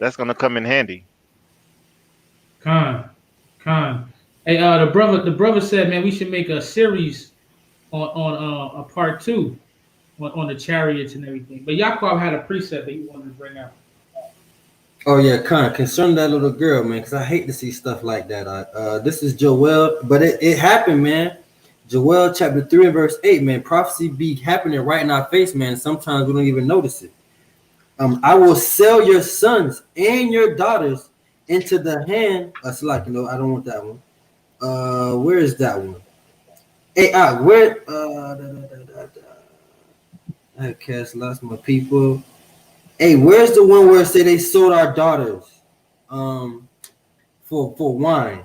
that's gonna come in handy. Khan. Hey, the brother said, man, we should make a series on a part 2 on the chariots and everything. But Yaakov had a precept that he wanted to bring out. Oh yeah, concerning that little girl, man, because I hate to see stuff like that. This is Joel, but it happened, man. Joel chapter 3 and verse 8, man. Prophecy be happening right in our face, man. Sometimes we don't even notice it. I will sell your sons and your daughters into the hand. That's like, I don't want that one. Where is that one? Hey, where? I cast lost my people. Hey, where's the one where it say they sold our daughters, for wine?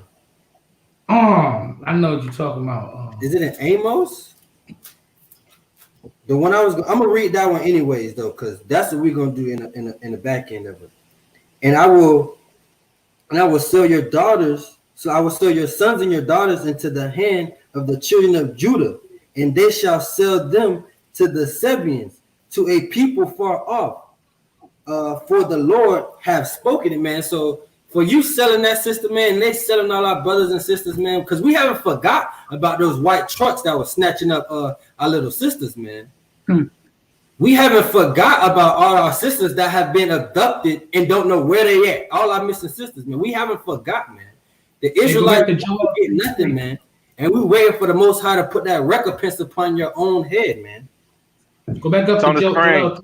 I know what you're talking about. Is it in Amos? The one I'm gonna read that one anyways though, because that's what we're gonna do in the back end of it. And I will sell your daughters. So I will sell your sons and your daughters into the hand of the children of Judah, and they shall sell them to the Sabeans, to a people far off. For the Lord have spoken it, man. So for you selling that sister, man, and they selling all our brothers and sisters, man, because we haven't forgot about those white trucks that were snatching up our little sisters, man. We haven't forgot about all our sisters that have been abducted and don't know where they at. All our missing sisters, man. We haven't forgot, man. The Israelites don't get nothing, man. And we waiting for the Most High to put that recompense upon your own head, man. Go back up to Joel.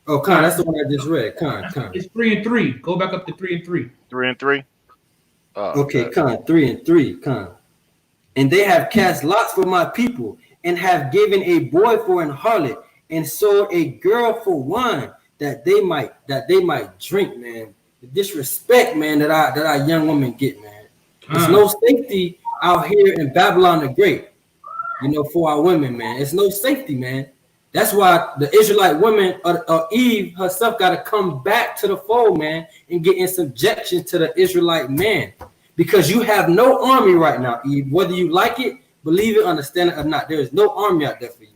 Oh, Con, that's the one I just read. Con. It's 3 and 3. Go back up to 3 and 3. 3 and 3. Okay, Con, 3 and 3. Con. And they have cast lots for my people, and have given a boy for an harlot, and sold a girl for wine, that they might drink, man. The disrespect, man, that our young women get, man. There's no safety out here in Babylon the Great, for our women, man. It's no safety, man. That's why the Israelite women, Eve herself, got to come back to the fold, man, and get in subjection to the Israelite man. Because you have no army right now, Eve. Whether you like it, believe it, understand it or not, there is no army out there for you.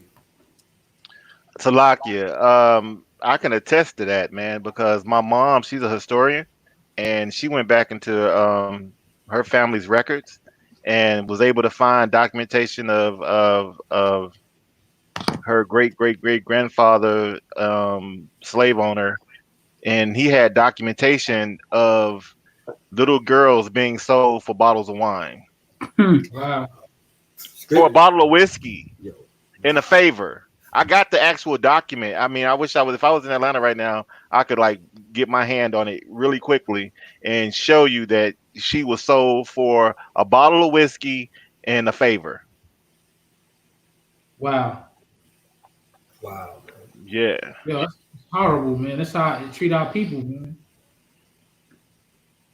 Talakia, I can attest to that, man, because my mom, she's a historian, and she went back into her family's records and was able to find documentation of her great grandfather, slave owner, and he had documentation of little girls being sold for bottles of wine. Wow. For a bottle of whiskey in a favor. I got the actual document. I mean, I wish I was. If I was in Atlanta right now, I could like get my hand on it really quickly and show you that she was sold for a bottle of whiskey and a favor. Wow. Wow. Yeah. Yo, that's horrible, man. That's how they treat our people, man.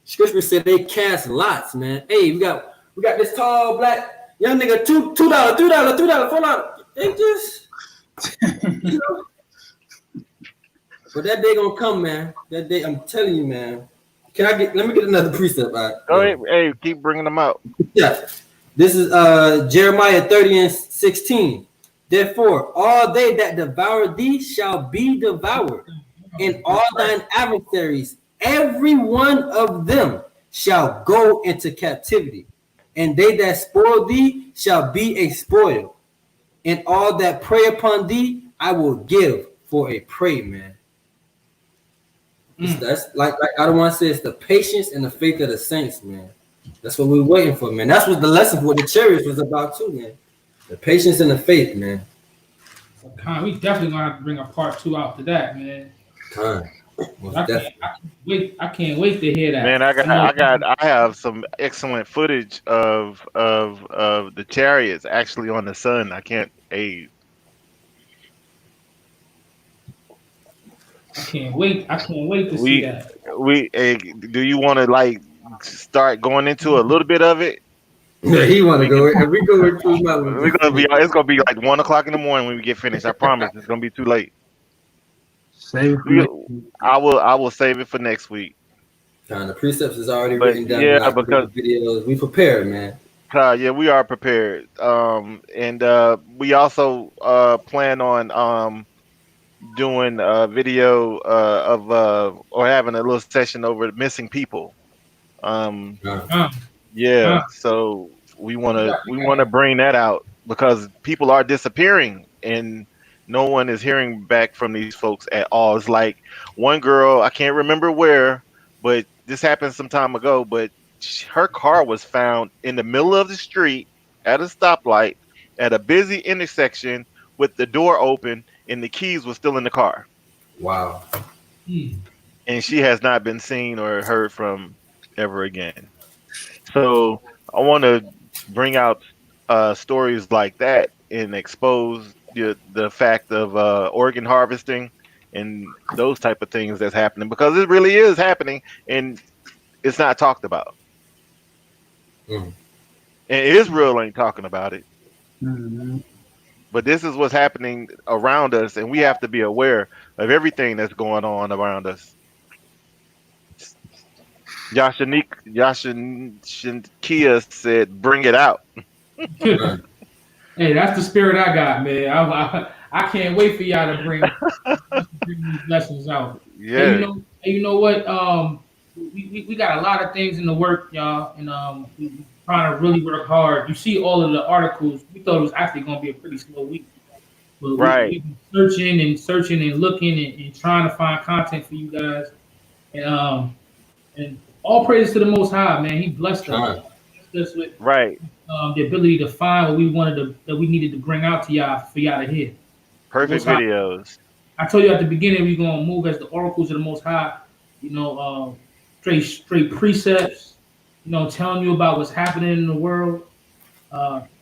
Scripture said they cast lots, man. Hey, we got this tall black young nigga, $2, $3, $4. They just, you know. But that day gonna come, man. That day, I'm telling you, man. Let me get another precept. All right. Go ahead. Hey, keep bringing them out. Yeah. This is Jeremiah 30:16. Therefore, all they that devour thee shall be devoured, and all thine adversaries, every one of them, shall go into captivity, and they that spoil thee shall be a spoil, and all that prey upon thee I will give for a prey, man. That's like I don't want to say, it's the patience and the faith of the saints, man. That's what we're waiting for, man. That's what the lesson for what the chariots was about too, man. The patience and the faith, man. We definitely gonna have to bring a part 2 after that, man. I can't wait to hear that. Man, I have some excellent footage of the chariots actually on the sun. I can't aid. I can't wait to see that. Do you want to like start going into a little bit of it? Yeah, he want to go. If we go into it's gonna be like 1 o'clock in the morning when we get finished. I promise. It's gonna be too late. I will save it for next week. The precepts is already written down. Yeah, because videos, we prepared, man. Yeah, we are prepared. And we also plan on doing a video of or having a little session over missing people. Yeah, so we want to bring that out because people are disappearing and no one is hearing back from these folks at all. It's like one girl, I can't remember where, but this happened some time ago, but her car was found in the middle of the street at a stoplight at a busy intersection with the door open and the keys were still in the car. Wow. And she has not been seen or heard from ever again. So I want to bring out stories like that and expose the fact of organ harvesting and those type of things that's happening because it really is happening and it's not talked about. And Israel ain't talking about it. But this is what's happening around us, and we have to be aware of everything that's going on around us. Yashanikia said, "Bring it out." Hey, that's the spirit I got, man. I can't wait for y'all to bring these lessons out. Yeah. And you know what? We got a lot of things in the work, y'all, and we trying to really work hard. You see all of the articles. We thought it was actually going to be a pretty slow week, but we've been searching and looking and trying to find content for you guys. And all praise to the Most High, man. He blessed us. With the ability to find what we needed to bring out to y'all for y'all to hear. Perfect videos. I told you at the beginning we're gonna move as the oracles of the Most High. Straight precepts. Telling you about what's happening in the world.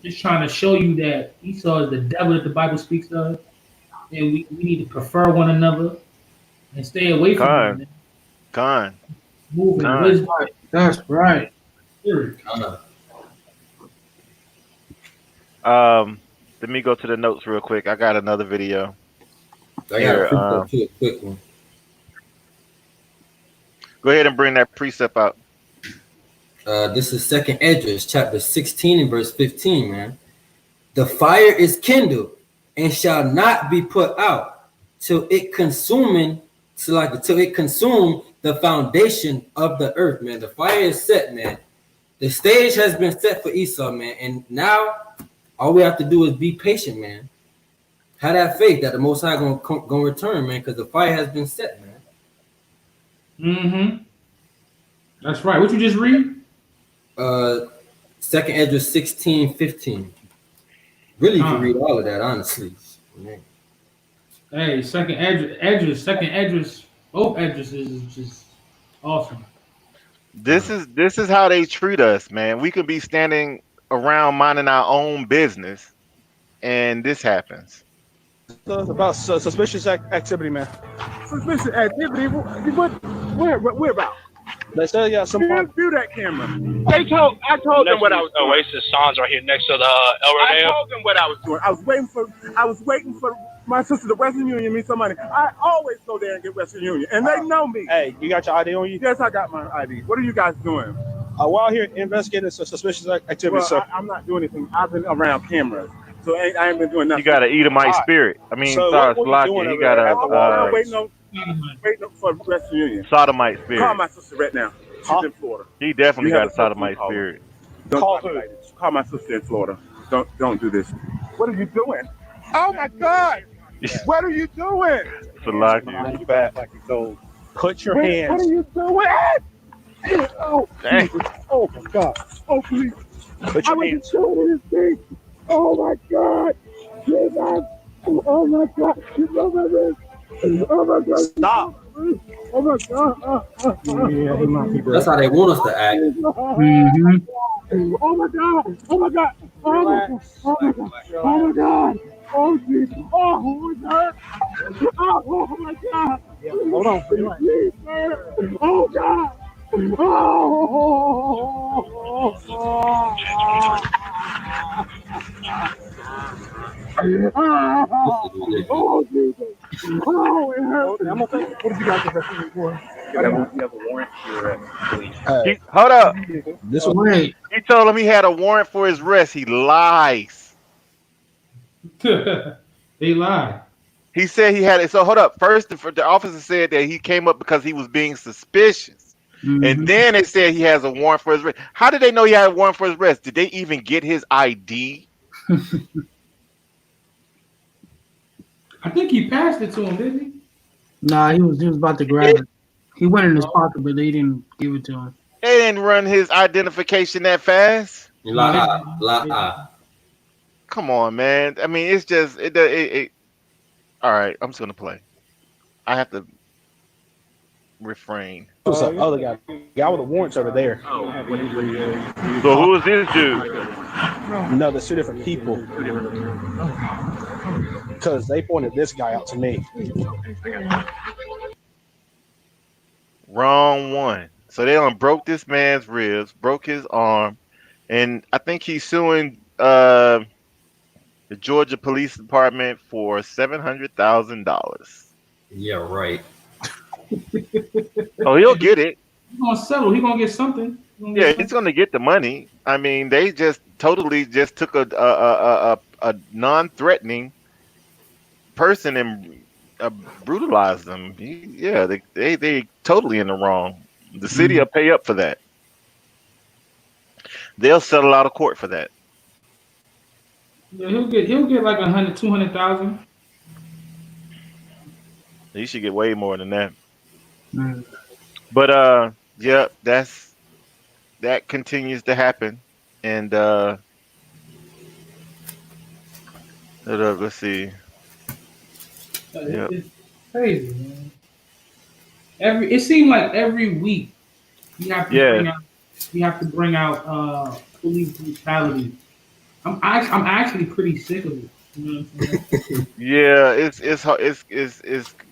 Just trying to show you that Esau is the devil that the Bible speaks of, and we need to prefer one another and stay away from them. Move in wisdom. That's right. Let me go to the notes real quick. I got another video. I got a quick one. Go ahead and bring that precept out. This is 2nd Esdras, chapter 16 and verse 15, man. The fire is kindled and shall not be put out till it consume the foundation of the earth, man. The fire is set, man. The stage has been set for Esau, man. And now all we have to do is be patient, man. Have that faith that the Most High gonna return, man, because the fire has been set, man. That's right. What you just read? 2nd Esdras 16:15. Really, you can read all of that, honestly. Man. Hey, second address, both addresses is just awesome. This is how they treat us, man. We could be standing around minding our own business, and this happens. So it's about suspicious activity, man. Suspicious activity? Where about? They said you got some. View that camera. I told them what I was doing. Oasis Son's right here next to the El Rodeo. I told them what I was doing. I was waiting for my sister to Western Union me some money. I always go there and get Western Union, and they know me. Hey, you got your ID on you? Yes, I got my ID. What are you guys doing? We're out here investigating suspicious activity. Well, So I'm not doing anything. I've been around cameras, so I ain't been doing nothing. You got to Edomite spirit. I mean, sorry, Slocky. You got to waiting for Western Union. Sodomite spirit. Call my sister right now. She's in Florida. He definitely got a sodomite spirit. Call my sister in Florida. Don't do this. What are you doing? Oh my God! What are you doing? Slocky. You back like you told. Put your hands. What are you doing? Oh, dang. Oh my God! Oh please! Put your hands. This thing. Oh my God! Oh my God! She's on my wrist. Oh my God! Stop! Oh my God! That's how they want us to act. Mm-hmm. Oh my God! Oh my God! Oh my God! Oh my God! Oh my God! Oh Jesus! Oh my God! Oh my God! Hold on. Please, man. Oh God! Oh Jesus! Oh, it hurts. What did you guys get for? You have a warrant here. Hold up. This way. He told him he had a warrant for his arrest. He lies. They lie. He said he had it. So hold up. First, the officer said that he came up because he was being suspicious. Mm-hmm. And then they said he has a warrant for his arrest. How did they know he had a warrant for his arrest? Did they even get his ID? I think he passed it to him, didn't he? Nah, he was about to grab it. He went in his pocket, but they didn't give it to him. They didn't run his identification that fast. Come on, man. I mean, it's just it. All right, I'm just gonna play. I have to refrain. What's up? Oh, the guy with the warrants over there. So who is this dude? No, there's two different people. Because they pointed this guy out to me. Wrong one. So they done broke this man's ribs, broke his arm, and I think he's suing the Georgia Police Department for $700,000. Yeah, right. Oh, he'll get it. He's gonna settle. He's gonna get something. Yeah, he's gonna get the money. I mean, they just totally just took a non-threatening person and brutalized them. Yeah, they totally in the wrong. The city will pay up for that. They'll settle out of court for that. Yeah, he'll get like 200,000. He should get way more than that. But yeah, that continues to happen. And let's see. It's crazy, man. It seemed like every week you have to bring out police brutality. I'm actually pretty sick of it. You know what I'm saying? Yeah, it's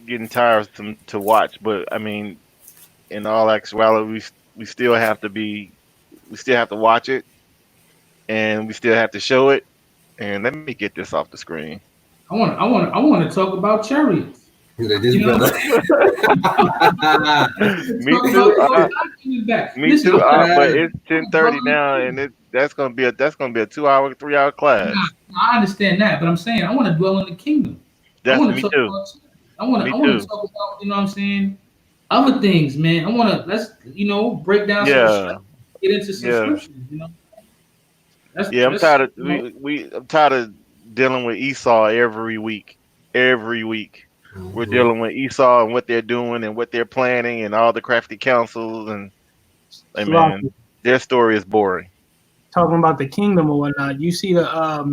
getting tiresome to watch, but I mean, in all actuality, we still have to watch it, and we still have to show it. And let me get this off the screen. I want to talk about chariots. Me too. Me too. But it's 10:30 now, and that's gonna be a 2-hour, 3-hour class. I understand that, but I'm saying I want to dwell in the kingdom. That's me too. I want to talk about, you know what I'm saying, other things, man. Let's break down some stuff, get into some scriptures, you know. I'm tired of dealing with Esau every week. We're dealing with Esau and what they're doing and what they're planning and all the crafty counsels and man, their story is boring. Talking about the kingdom or whatnot, you see the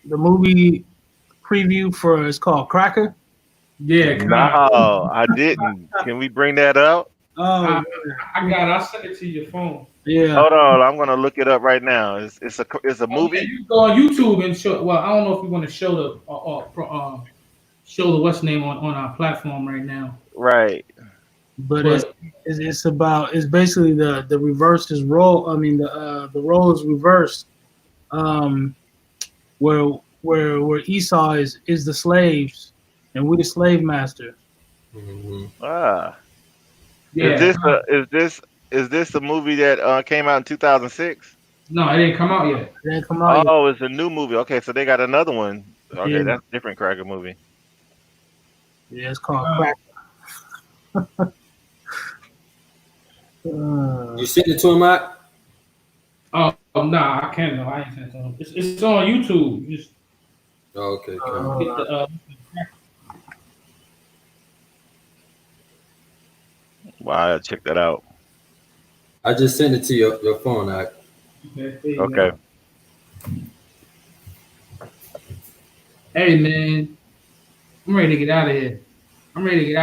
movie preview for it's called Cracker. Yeah. No, I didn't. Can we bring that up? Oh, I got it. I'll send it to your phone. yeah. Hold on, I'm gonna look it up right now. It's a Yeah, movie. you can go on YouTube and show. Well, I don't know if you want to show the show the what's name on our platform right now. Right. But it's about it's basically the reverse is role. I mean the role is reversed. Where Esau is the slaves and we're the slave masters. Ah. Yeah. Is this a movie that came out in 2006? No, it didn't come out yet. It didn't come out Oh, it's a new movie. Okay, so they got another one. Okay, Yeah. that's a different Cracker movie. Yeah, it's called Cracker. You sent it to him, Mike? Oh nah, I can't. No, I ain't sent it to him. It's on YouTube. You just okay. get the, Wow, check that out. I just sent it to your phone, Mike. Okay. Hey man, I'm ready to get out of here. Every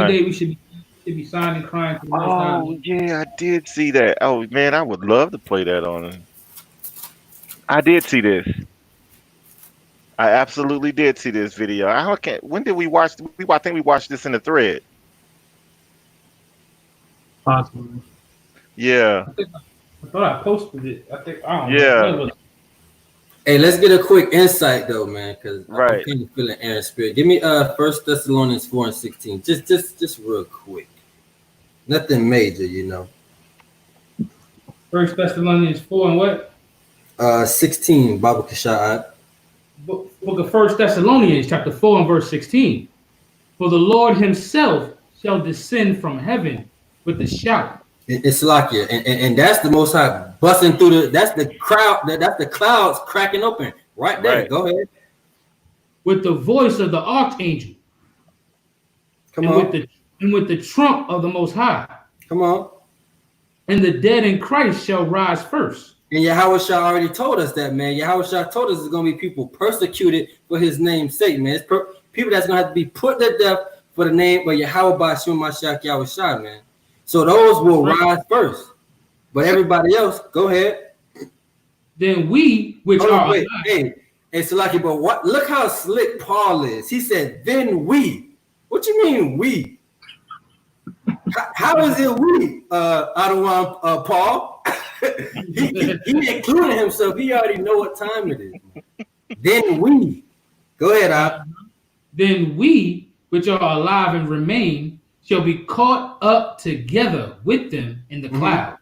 day we should be signing crying to the Most High. Oh yeah, I did see that. Oh man, I would love to play that on. I did see this. I absolutely did see this video. When did we watch? I think we watched this in the thread. Possibly. Yeah. I thought I posted it. I don't know. Hey, let's get a quick insight though, man, because I'm Right. kind of feeling Aaron's spirit. Give me 1 Thessalonians 4:16. Just real quick. Nothing major, you know. 1 Thessalonians 4 and what? 16, Baba Kasha'at. Book of 1 Thessalonians chapter 4 and verse 16. For the Lord himself shall descend from heaven with a shout. It's like it, and that's the Most High busting through that's the crowd, that's the clouds cracking open right there. Right. Go ahead. With the voice of the archangel. Come on. With the trump of the Most High. Come on. And the dead in Christ shall rise first. And Yahweh Shah already told us that, man. Yahweh Shah told us there's going to be people persecuted for his name's sake, man. It's people that's going to have to be put to death for the name of Yahweh Ba'ashim Mashiach Yahweh Shah, man. So those will rise first. But everybody else, go ahead. Then we, which are wait, hey, Salaki, but what? Look how slick Paul is. He said, then we. What you mean we? How is it we? I don't want Paul. he included himself. He already know what time it is. Then we. Go ahead, Al. Then we, which are alive and remain, shall be caught up together with them in the cloud.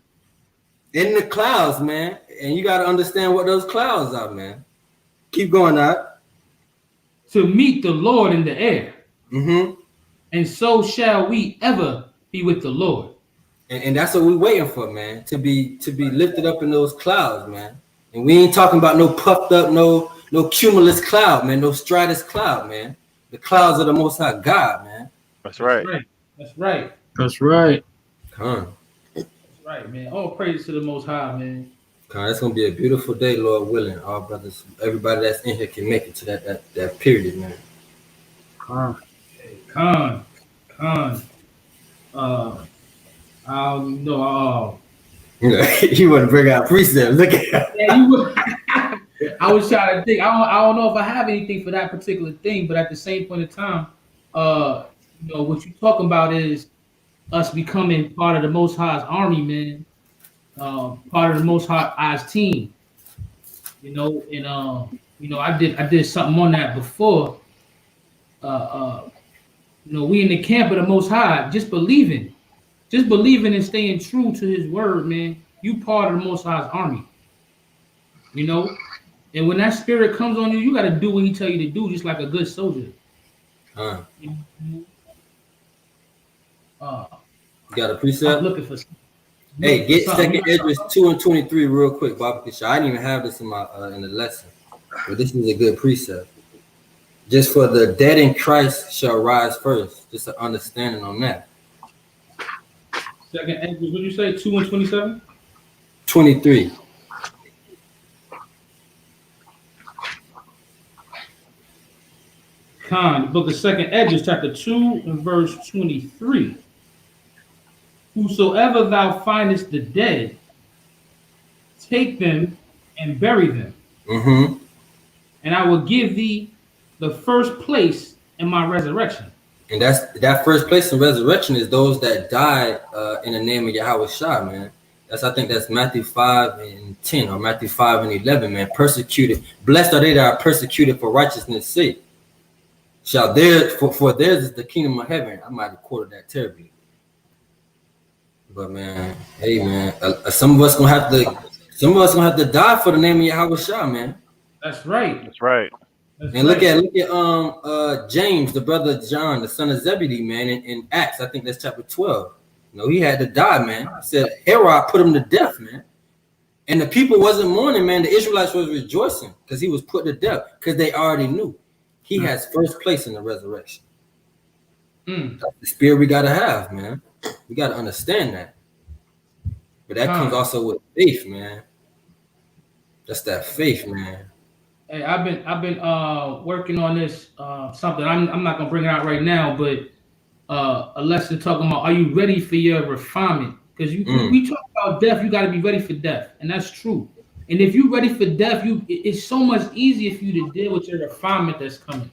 In the clouds, man. And you got to understand what those clouds are, man. Keep going, out. To meet the Lord in the air. Mm-hmm. And so shall we ever be with the Lord. And that's what we're waiting for, man. To be lifted up in those clouds, man. And we ain't talking about no puffed up, no cumulus cloud, man. No stratus cloud, man. The clouds of the Most High God, man. That's right. That's right. That's right. Come. That's right, man. All praise to the Most High, man. Come. It's gonna be a beautiful day, Lord willing. All brothers, everybody that's in here can make it to that period, man. Come. You want to bring out precept? Look at that. Yeah, you would. I was trying to think. I don't know if I have anything for that particular thing, but at the same point in time, what you're talking about is us becoming part of the Most High's army, man. Part of the Most High's team. I did something on that before. We in the camp of the Most High, just believing and staying true to His word, man. You part of the Most High's army. And when that spirit comes on you, you got to do what He tell you to do, just like a good soldier. You got a precept? I'm looking for. Hey, get 2nd Esdras 2 and 23 real quick, Bob. I didn't even have this in my in the lesson, but this is a good precept. Just for the dead in Christ shall rise first. Just an understanding on that. 2nd Esdras, what did you say? 2 and 27? 23. The book of 2nd Esdras, chapter 2 and verse 23. Whosoever thou findest the dead, take them and bury them. Mm-hmm. And I will give thee the first place in my resurrection. And that first place in resurrection is those that died in the name of Yahweh Shah, man. I think that's Matthew 5 and 10 or Matthew 5 and 11, man. Persecuted. Blessed are they that are persecuted for righteousness' sake. For theirs is the kingdom of heaven. I might have quoted that terribly. But man, hey man, some of us gonna have to die for the name of Yahweh Shah, man. That's right. That's right. And look at James, the brother of John, the son of Zebedee, man, in Acts. I think that's chapter 12. You know, he had to die, man. He said Herod put him to death, man. And the people wasn't mourning, man. The Israelites was rejoicing because he was put to death because they already knew he has first place in the resurrection. That's the spirit we gotta have, man. We gotta understand that. But that comes also with faith, man. That's that faith, man. Hey, I've been working on this something. I'm not gonna bring it out right now, but a lesson talking about, are you ready for your refinement? Because we talk about death, you got to be ready for death, and that's true. And if you're ready for death, it's so much easier for you to deal with your refinement that's coming.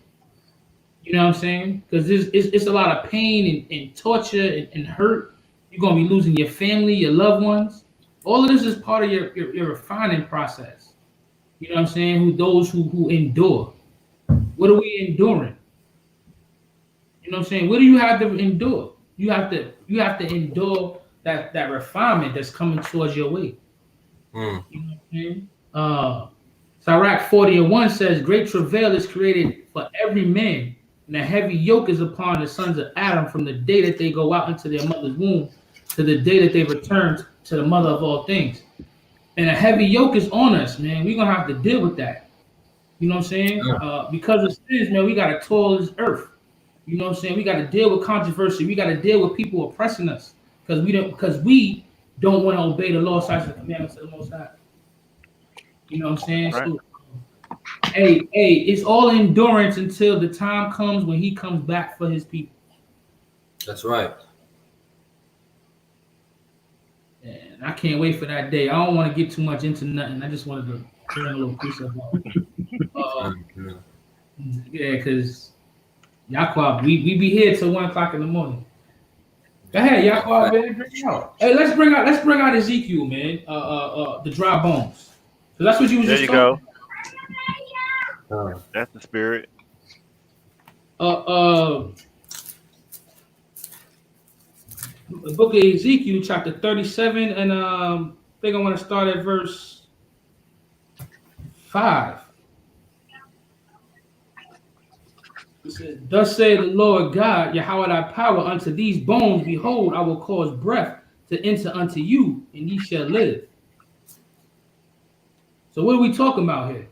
You know what I'm saying? Because it's a lot of pain and torture and hurt. You're gonna be losing your family, your loved ones. All of this is part of your refining process. You know what I'm saying? Those who endure. What are we enduring? You know what I'm saying? What do you have to endure? You have to endure that refinement that's coming towards your way. You know what I'm saying? Sirach 40:1 says, great travail is created for every man, and a heavy yoke is upon the sons of Adam from the day that they go out into their mother's womb to the day that they return to the mother of all things. And a heavy yoke is on us, man. We're gonna have to deal with that. You know what I'm saying? Because of sins, man, we gotta toil this earth. You know what I'm saying? We gotta deal with controversy. We gotta deal with people oppressing us because we don't want to obey the law, statutes, and commandments of the Most High. You know what I'm saying? Right. So, hey, it's all endurance until the time comes when He comes back for His people. That's right. And I can't wait for that day. I don't want to get too much into nothing. I just wanted to bring a little piece of yeah, because Yaquab, we be here till 1 o'clock in the morning. Go ahead, Yaquab, man, bring it out. Hey, let's bring out Ezekiel, man. The dry bones. So that's what you was there just you talking. Go. That's the spirit. The book of Ezekiel, chapter 37, and I think I want to start at verse 5. It says, thus saith the Lord God, Yahweh thy power, unto these bones, behold, I will cause breath to enter unto you, and ye shall live. So what are we talking about here?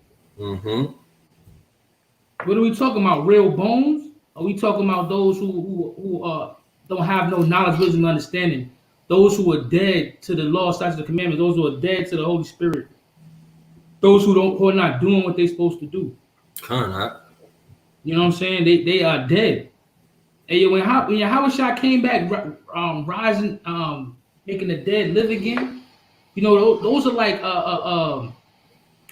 What are we talking about? Real bones? Are we talking about those who don't have no knowledge, wisdom, and understanding? Those who are dead to the law, statutes, and commandments. Those who are dead to the Holy Spirit. Those who are not doing what they're supposed to do. You know what I'm saying? They are dead. And when Yahweh Shah came back, rising, making the dead live again. You know, those are like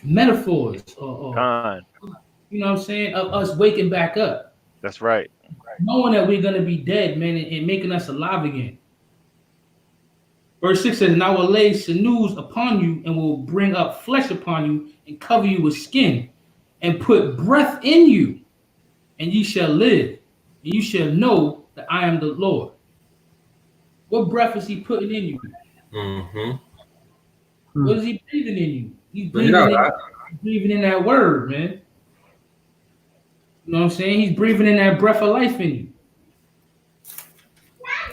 metaphors. You know what I'm saying? Of us waking back up. That's right. Knowing that we're going to be dead, man, and making us alive again. Verse 6 says, and I will lay sinews upon you and will bring up flesh upon you and cover you with skin and put breath in you, and ye shall live, and you shall know that I am the Lord. What breath is He putting in you? What is He breathing in you? He's breathing in that word, man. You know what I'm saying? He's breathing in that breath of life in you.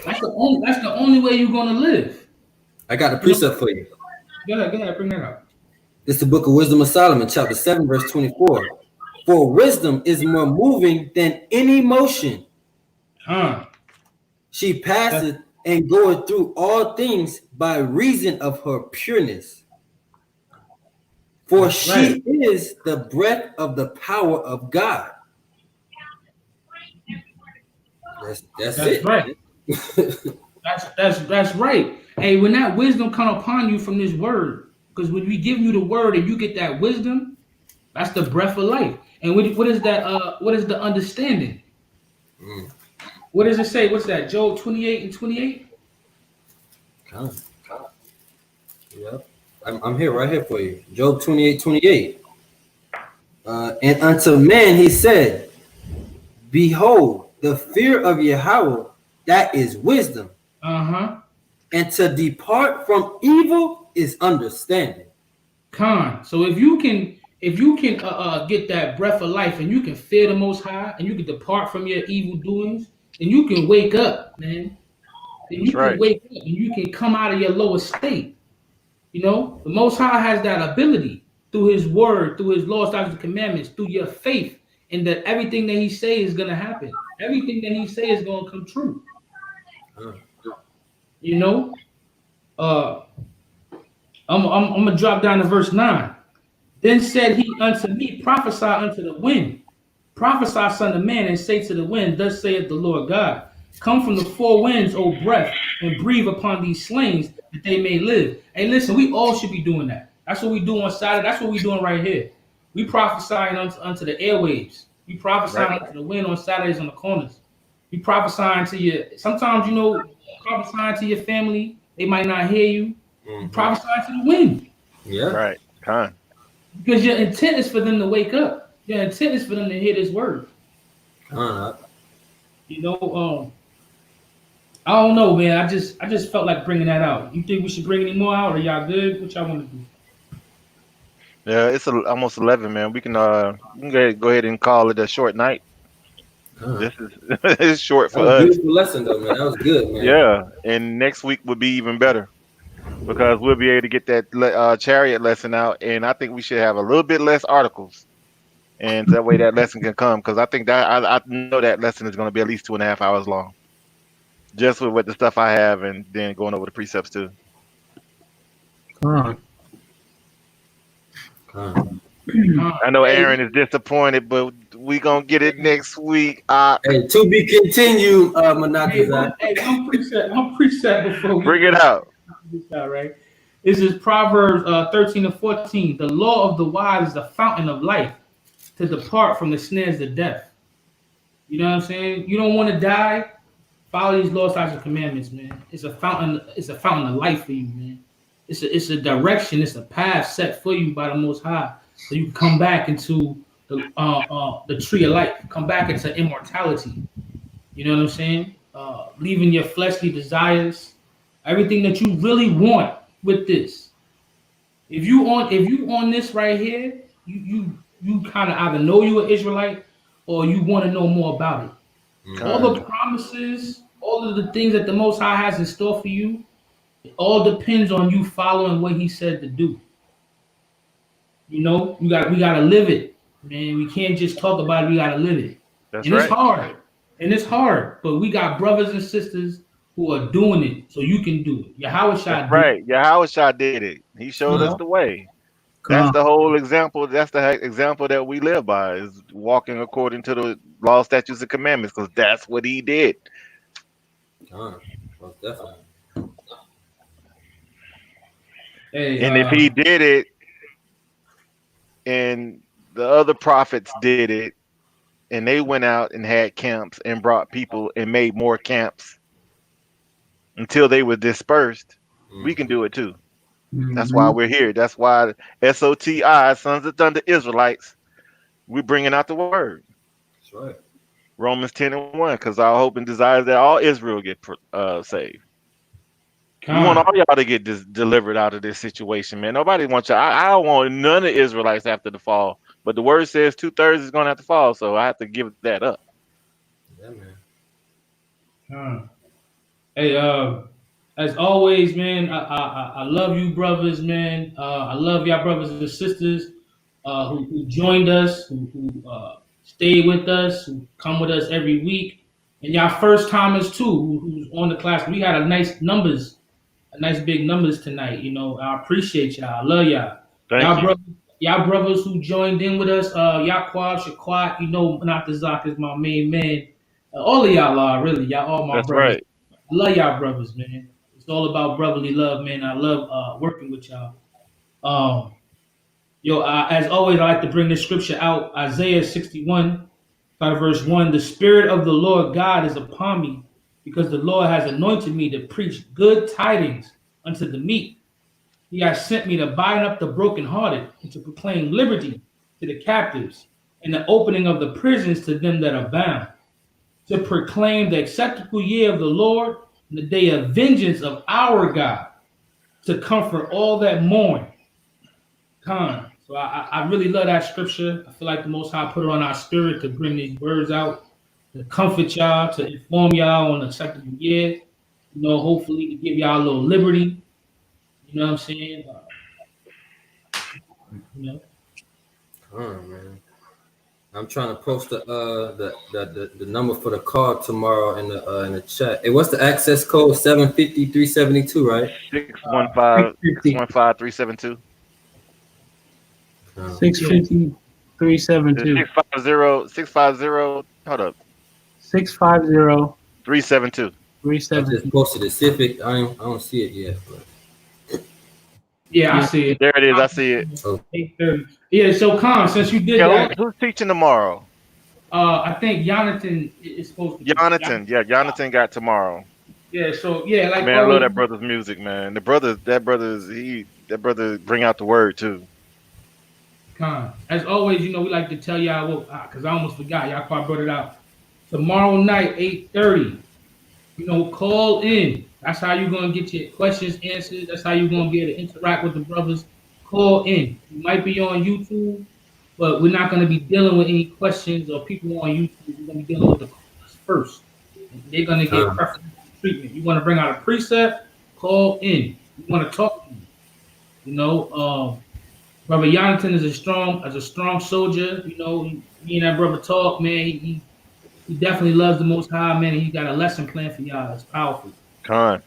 That's the only way you're gonna live. I got a precept for you. Go ahead, bring that up. This is the book of Wisdom of Solomon, chapter 7, verse 24. For wisdom is more moving than any motion. She passeth and goeth through all things by reason of her pureness. For she is the breath of the power of God. That's That's it. right. That's right. Hey, when that wisdom come upon you from this word, because when we give you the word and you get that wisdom, that's the breath of life. And what is that? What is the understanding? What does it say? What's that? Job 28:28. Yeah, I'm here, right here for you. Job 28:28. And unto man he said, behold, the fear of Yahweh, that is wisdom. And to depart from evil is understanding. So if you can get that breath of life and you can fear the Most High and you can depart from your evil doings and you can wake up, man. And you can wake up and you can come out of your lower state. You know, the Most High has that ability through His Word, through His laws, statutes, and commandments, through your faith, and that everything that He says is gonna happen. Everything that He says is gonna come true. You know, I'm gonna drop down to verse 9. Then said he unto me, prophesy unto the wind, prophesy, son of man, and say to the wind, thus saith the Lord God, come from the four winds, O breath, and breathe upon these slains that they may live. Hey, listen, we all should be doing that. That's what we do on Saturday. That's what we're doing right here. We prophesying unto the airwaves. We prophesying unto the wind on Saturdays on the corners. We prophesying to you. Sometimes, you know, prophesying to your family, they might not hear you. You prophesying to the wind. Yeah. Right. Because your intent is for them to wake up. Your intent is for them to hear this word. You know, I don't know, man. I just felt like bringing that out. You think we should bring any more out, or y'all good? What y'all want to do? Yeah, it's almost 11, man. We can go ahead and call it a short night. This is it's short for us. That was a beautiful lesson, though, man. That was good, man. Yeah, and next week would be even better because we'll be able to get that chariot lesson out, and I think we should have a little bit less articles, and that way that lesson can come. Because I think that I know that lesson is going to be at least 2.5 hours long, just with the stuff I have, and then going over the precepts too. I know Aaron is disappointed, but we gonna get it next week. Hey, to be continued, Manatazach. Hey, one precept before we bring it out. All right. This is Proverbs 13 and 14. The law of the wise is the fountain of life, to depart from the snares of death. You know what I'm saying? You don't want to die. Follow these laws, statutes, and commandments, man. It's a fountain of life for you, man. It's a direction, it's a path set for you by the Most High. So you can come back into the tree of life, come back into immortality. You know what I'm saying? Leaving your fleshly desires, everything that you really want with this. If you on this right here, you kind of either know you're an Israelite or you want to know more about it. All the promises, all of the things that the Most High has in store for you, it all depends on you following what He said to do. You know, we gotta live it, man. We can't just talk about it. We gotta live it. That's and right. It's hard, but we got brothers and sisters who are doing it, so you can do it. Yahweh Shai Right. Yahweh Shai did it. He showed us the way. That's the whole example. That's the example that we live by, is walking according to the law, statutes, and commandments, because that's what He did. Most definitely. And if He did it, and the other prophets did it, and they went out and had camps and brought people and made more camps until they were dispersed, we can do it too. That's why we're here. That's why SOTI, Sons of Thunder Israelites, we're bringing out the word. That's right. Romans 10:1, because our hope and desire is that all Israel get saved. We want all y'all to get delivered out of this situation, man. Nobody wants y'all. I don't want none of the Israelites after the fall. But the word says 2/3 is going to have to fall, so I have to give that up. Yeah, man. Hey, as always, man, I love you, brothers, man. I love y'all, brothers and sisters, who joined us, who stayed with us, who come with us every week, and y'all first timers too, who's on the class. We had a nice big numbers tonight. You know, I appreciate y'all. I love y'all. Thank you. Y'all brothers who joined in with us, Yaquab, Shaquat, you know, Manatazach is my main man. All of y'all are really. Y'all all my That's brothers. right. I love y'all brothers, man. It's all about brotherly love, man. I love working with y'all. As always, I like to bring this scripture out. Isaiah 61, verse 1. The Spirit of the Lord God is upon me, because the Lord has anointed me to preach good tidings unto the meek. He has sent me to bind up the brokenhearted and to proclaim liberty to the captives and the opening of the prisons to them that are bound, to proclaim the acceptable year of the Lord and the day of vengeance of our God, to comfort all that mourn. So I really love that scripture. I feel like the Most High put it on our spirit to bring these words out, to comfort y'all, to inform y'all on the acceptable year. Hopefully to give y'all a little liberty. You know what I'm saying? Man. I'm trying to post the number for the call tomorrow in the chat. Hey, what's the access code? 750-372, right? 615-372. 650-372. 650. Hold up. 650. 372. 372. I just posted it. See if it, I don't see it yet. But. Yeah, I see it. There it is. I see it. 8:30. Yeah, so since you did that, who's teaching tomorrow? I think Jonathan is supposed to. Jonathan got tomorrow. Yeah, so yeah, like man, I love that brother's music, man. That brother bring out the word too. As always, we like to tell y'all because I almost forgot. Y'all probably brought it out. Tomorrow night, 8:30. Call in. That's how you're gonna get your questions answered. That's how you're gonna be able to interact with the brothers. Call in. You might be on YouTube, but we're not gonna be dealing with any questions or people on YouTube. We're gonna be dealing with the callers first. They're gonna get preferential treatment. You want to bring out a precept? Call in. You want to talk to me? Brother Jonathan is a strong soldier. Me and that brother talk, man. He definitely loves the Most High, man. And he got a lesson plan for y'all. It's powerful. We're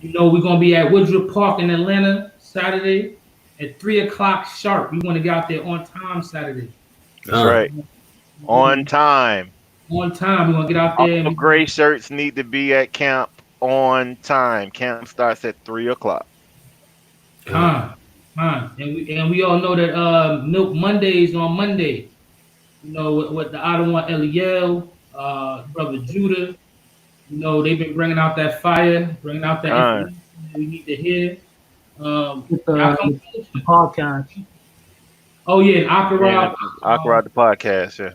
gonna be at Woodruff Park in Atlanta Saturday at 3:00 sharp. We want to get out there on time Saturday. That's right. On time. On time. We're gonna get out there. All gray shirts need to be at camp on time. Camp starts at 3:00. And we all know that Milk Mondays on Monday. With the Ottawa Eliel, brother Judah. They've been bringing out that fire, bringing out that information that we need to hear. With the podcast. Oh yeah, Aharan. Aharan the podcast, yeah.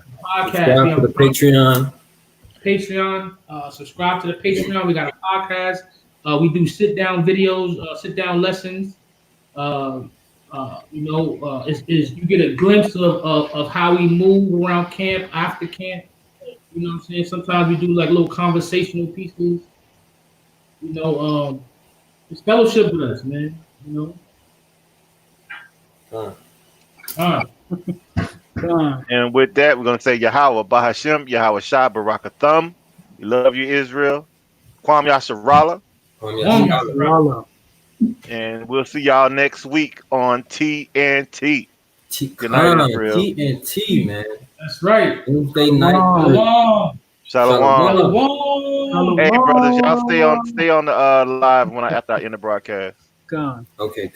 Subscribe to the Patreon. Subscribe to the Patreon. We got a podcast. We do sit down videos, sit down lessons. You get a glimpse of how we move around camp, after camp. You know what I'm saying? Sometimes we do like little conversational pieces. It's fellowship with us, man. And with that, we're gonna say Yahweh Bahashem, Yahweh Shah Barakathum. We love you, Israel. Kwam Yasharala. And we'll see y'all next week on TNT. Good night, Israel. TNT, man. That's right. Wednesday night. Shalom. Hey, brothers, y'all stay on the live after I end the broadcast. Gone. Okay,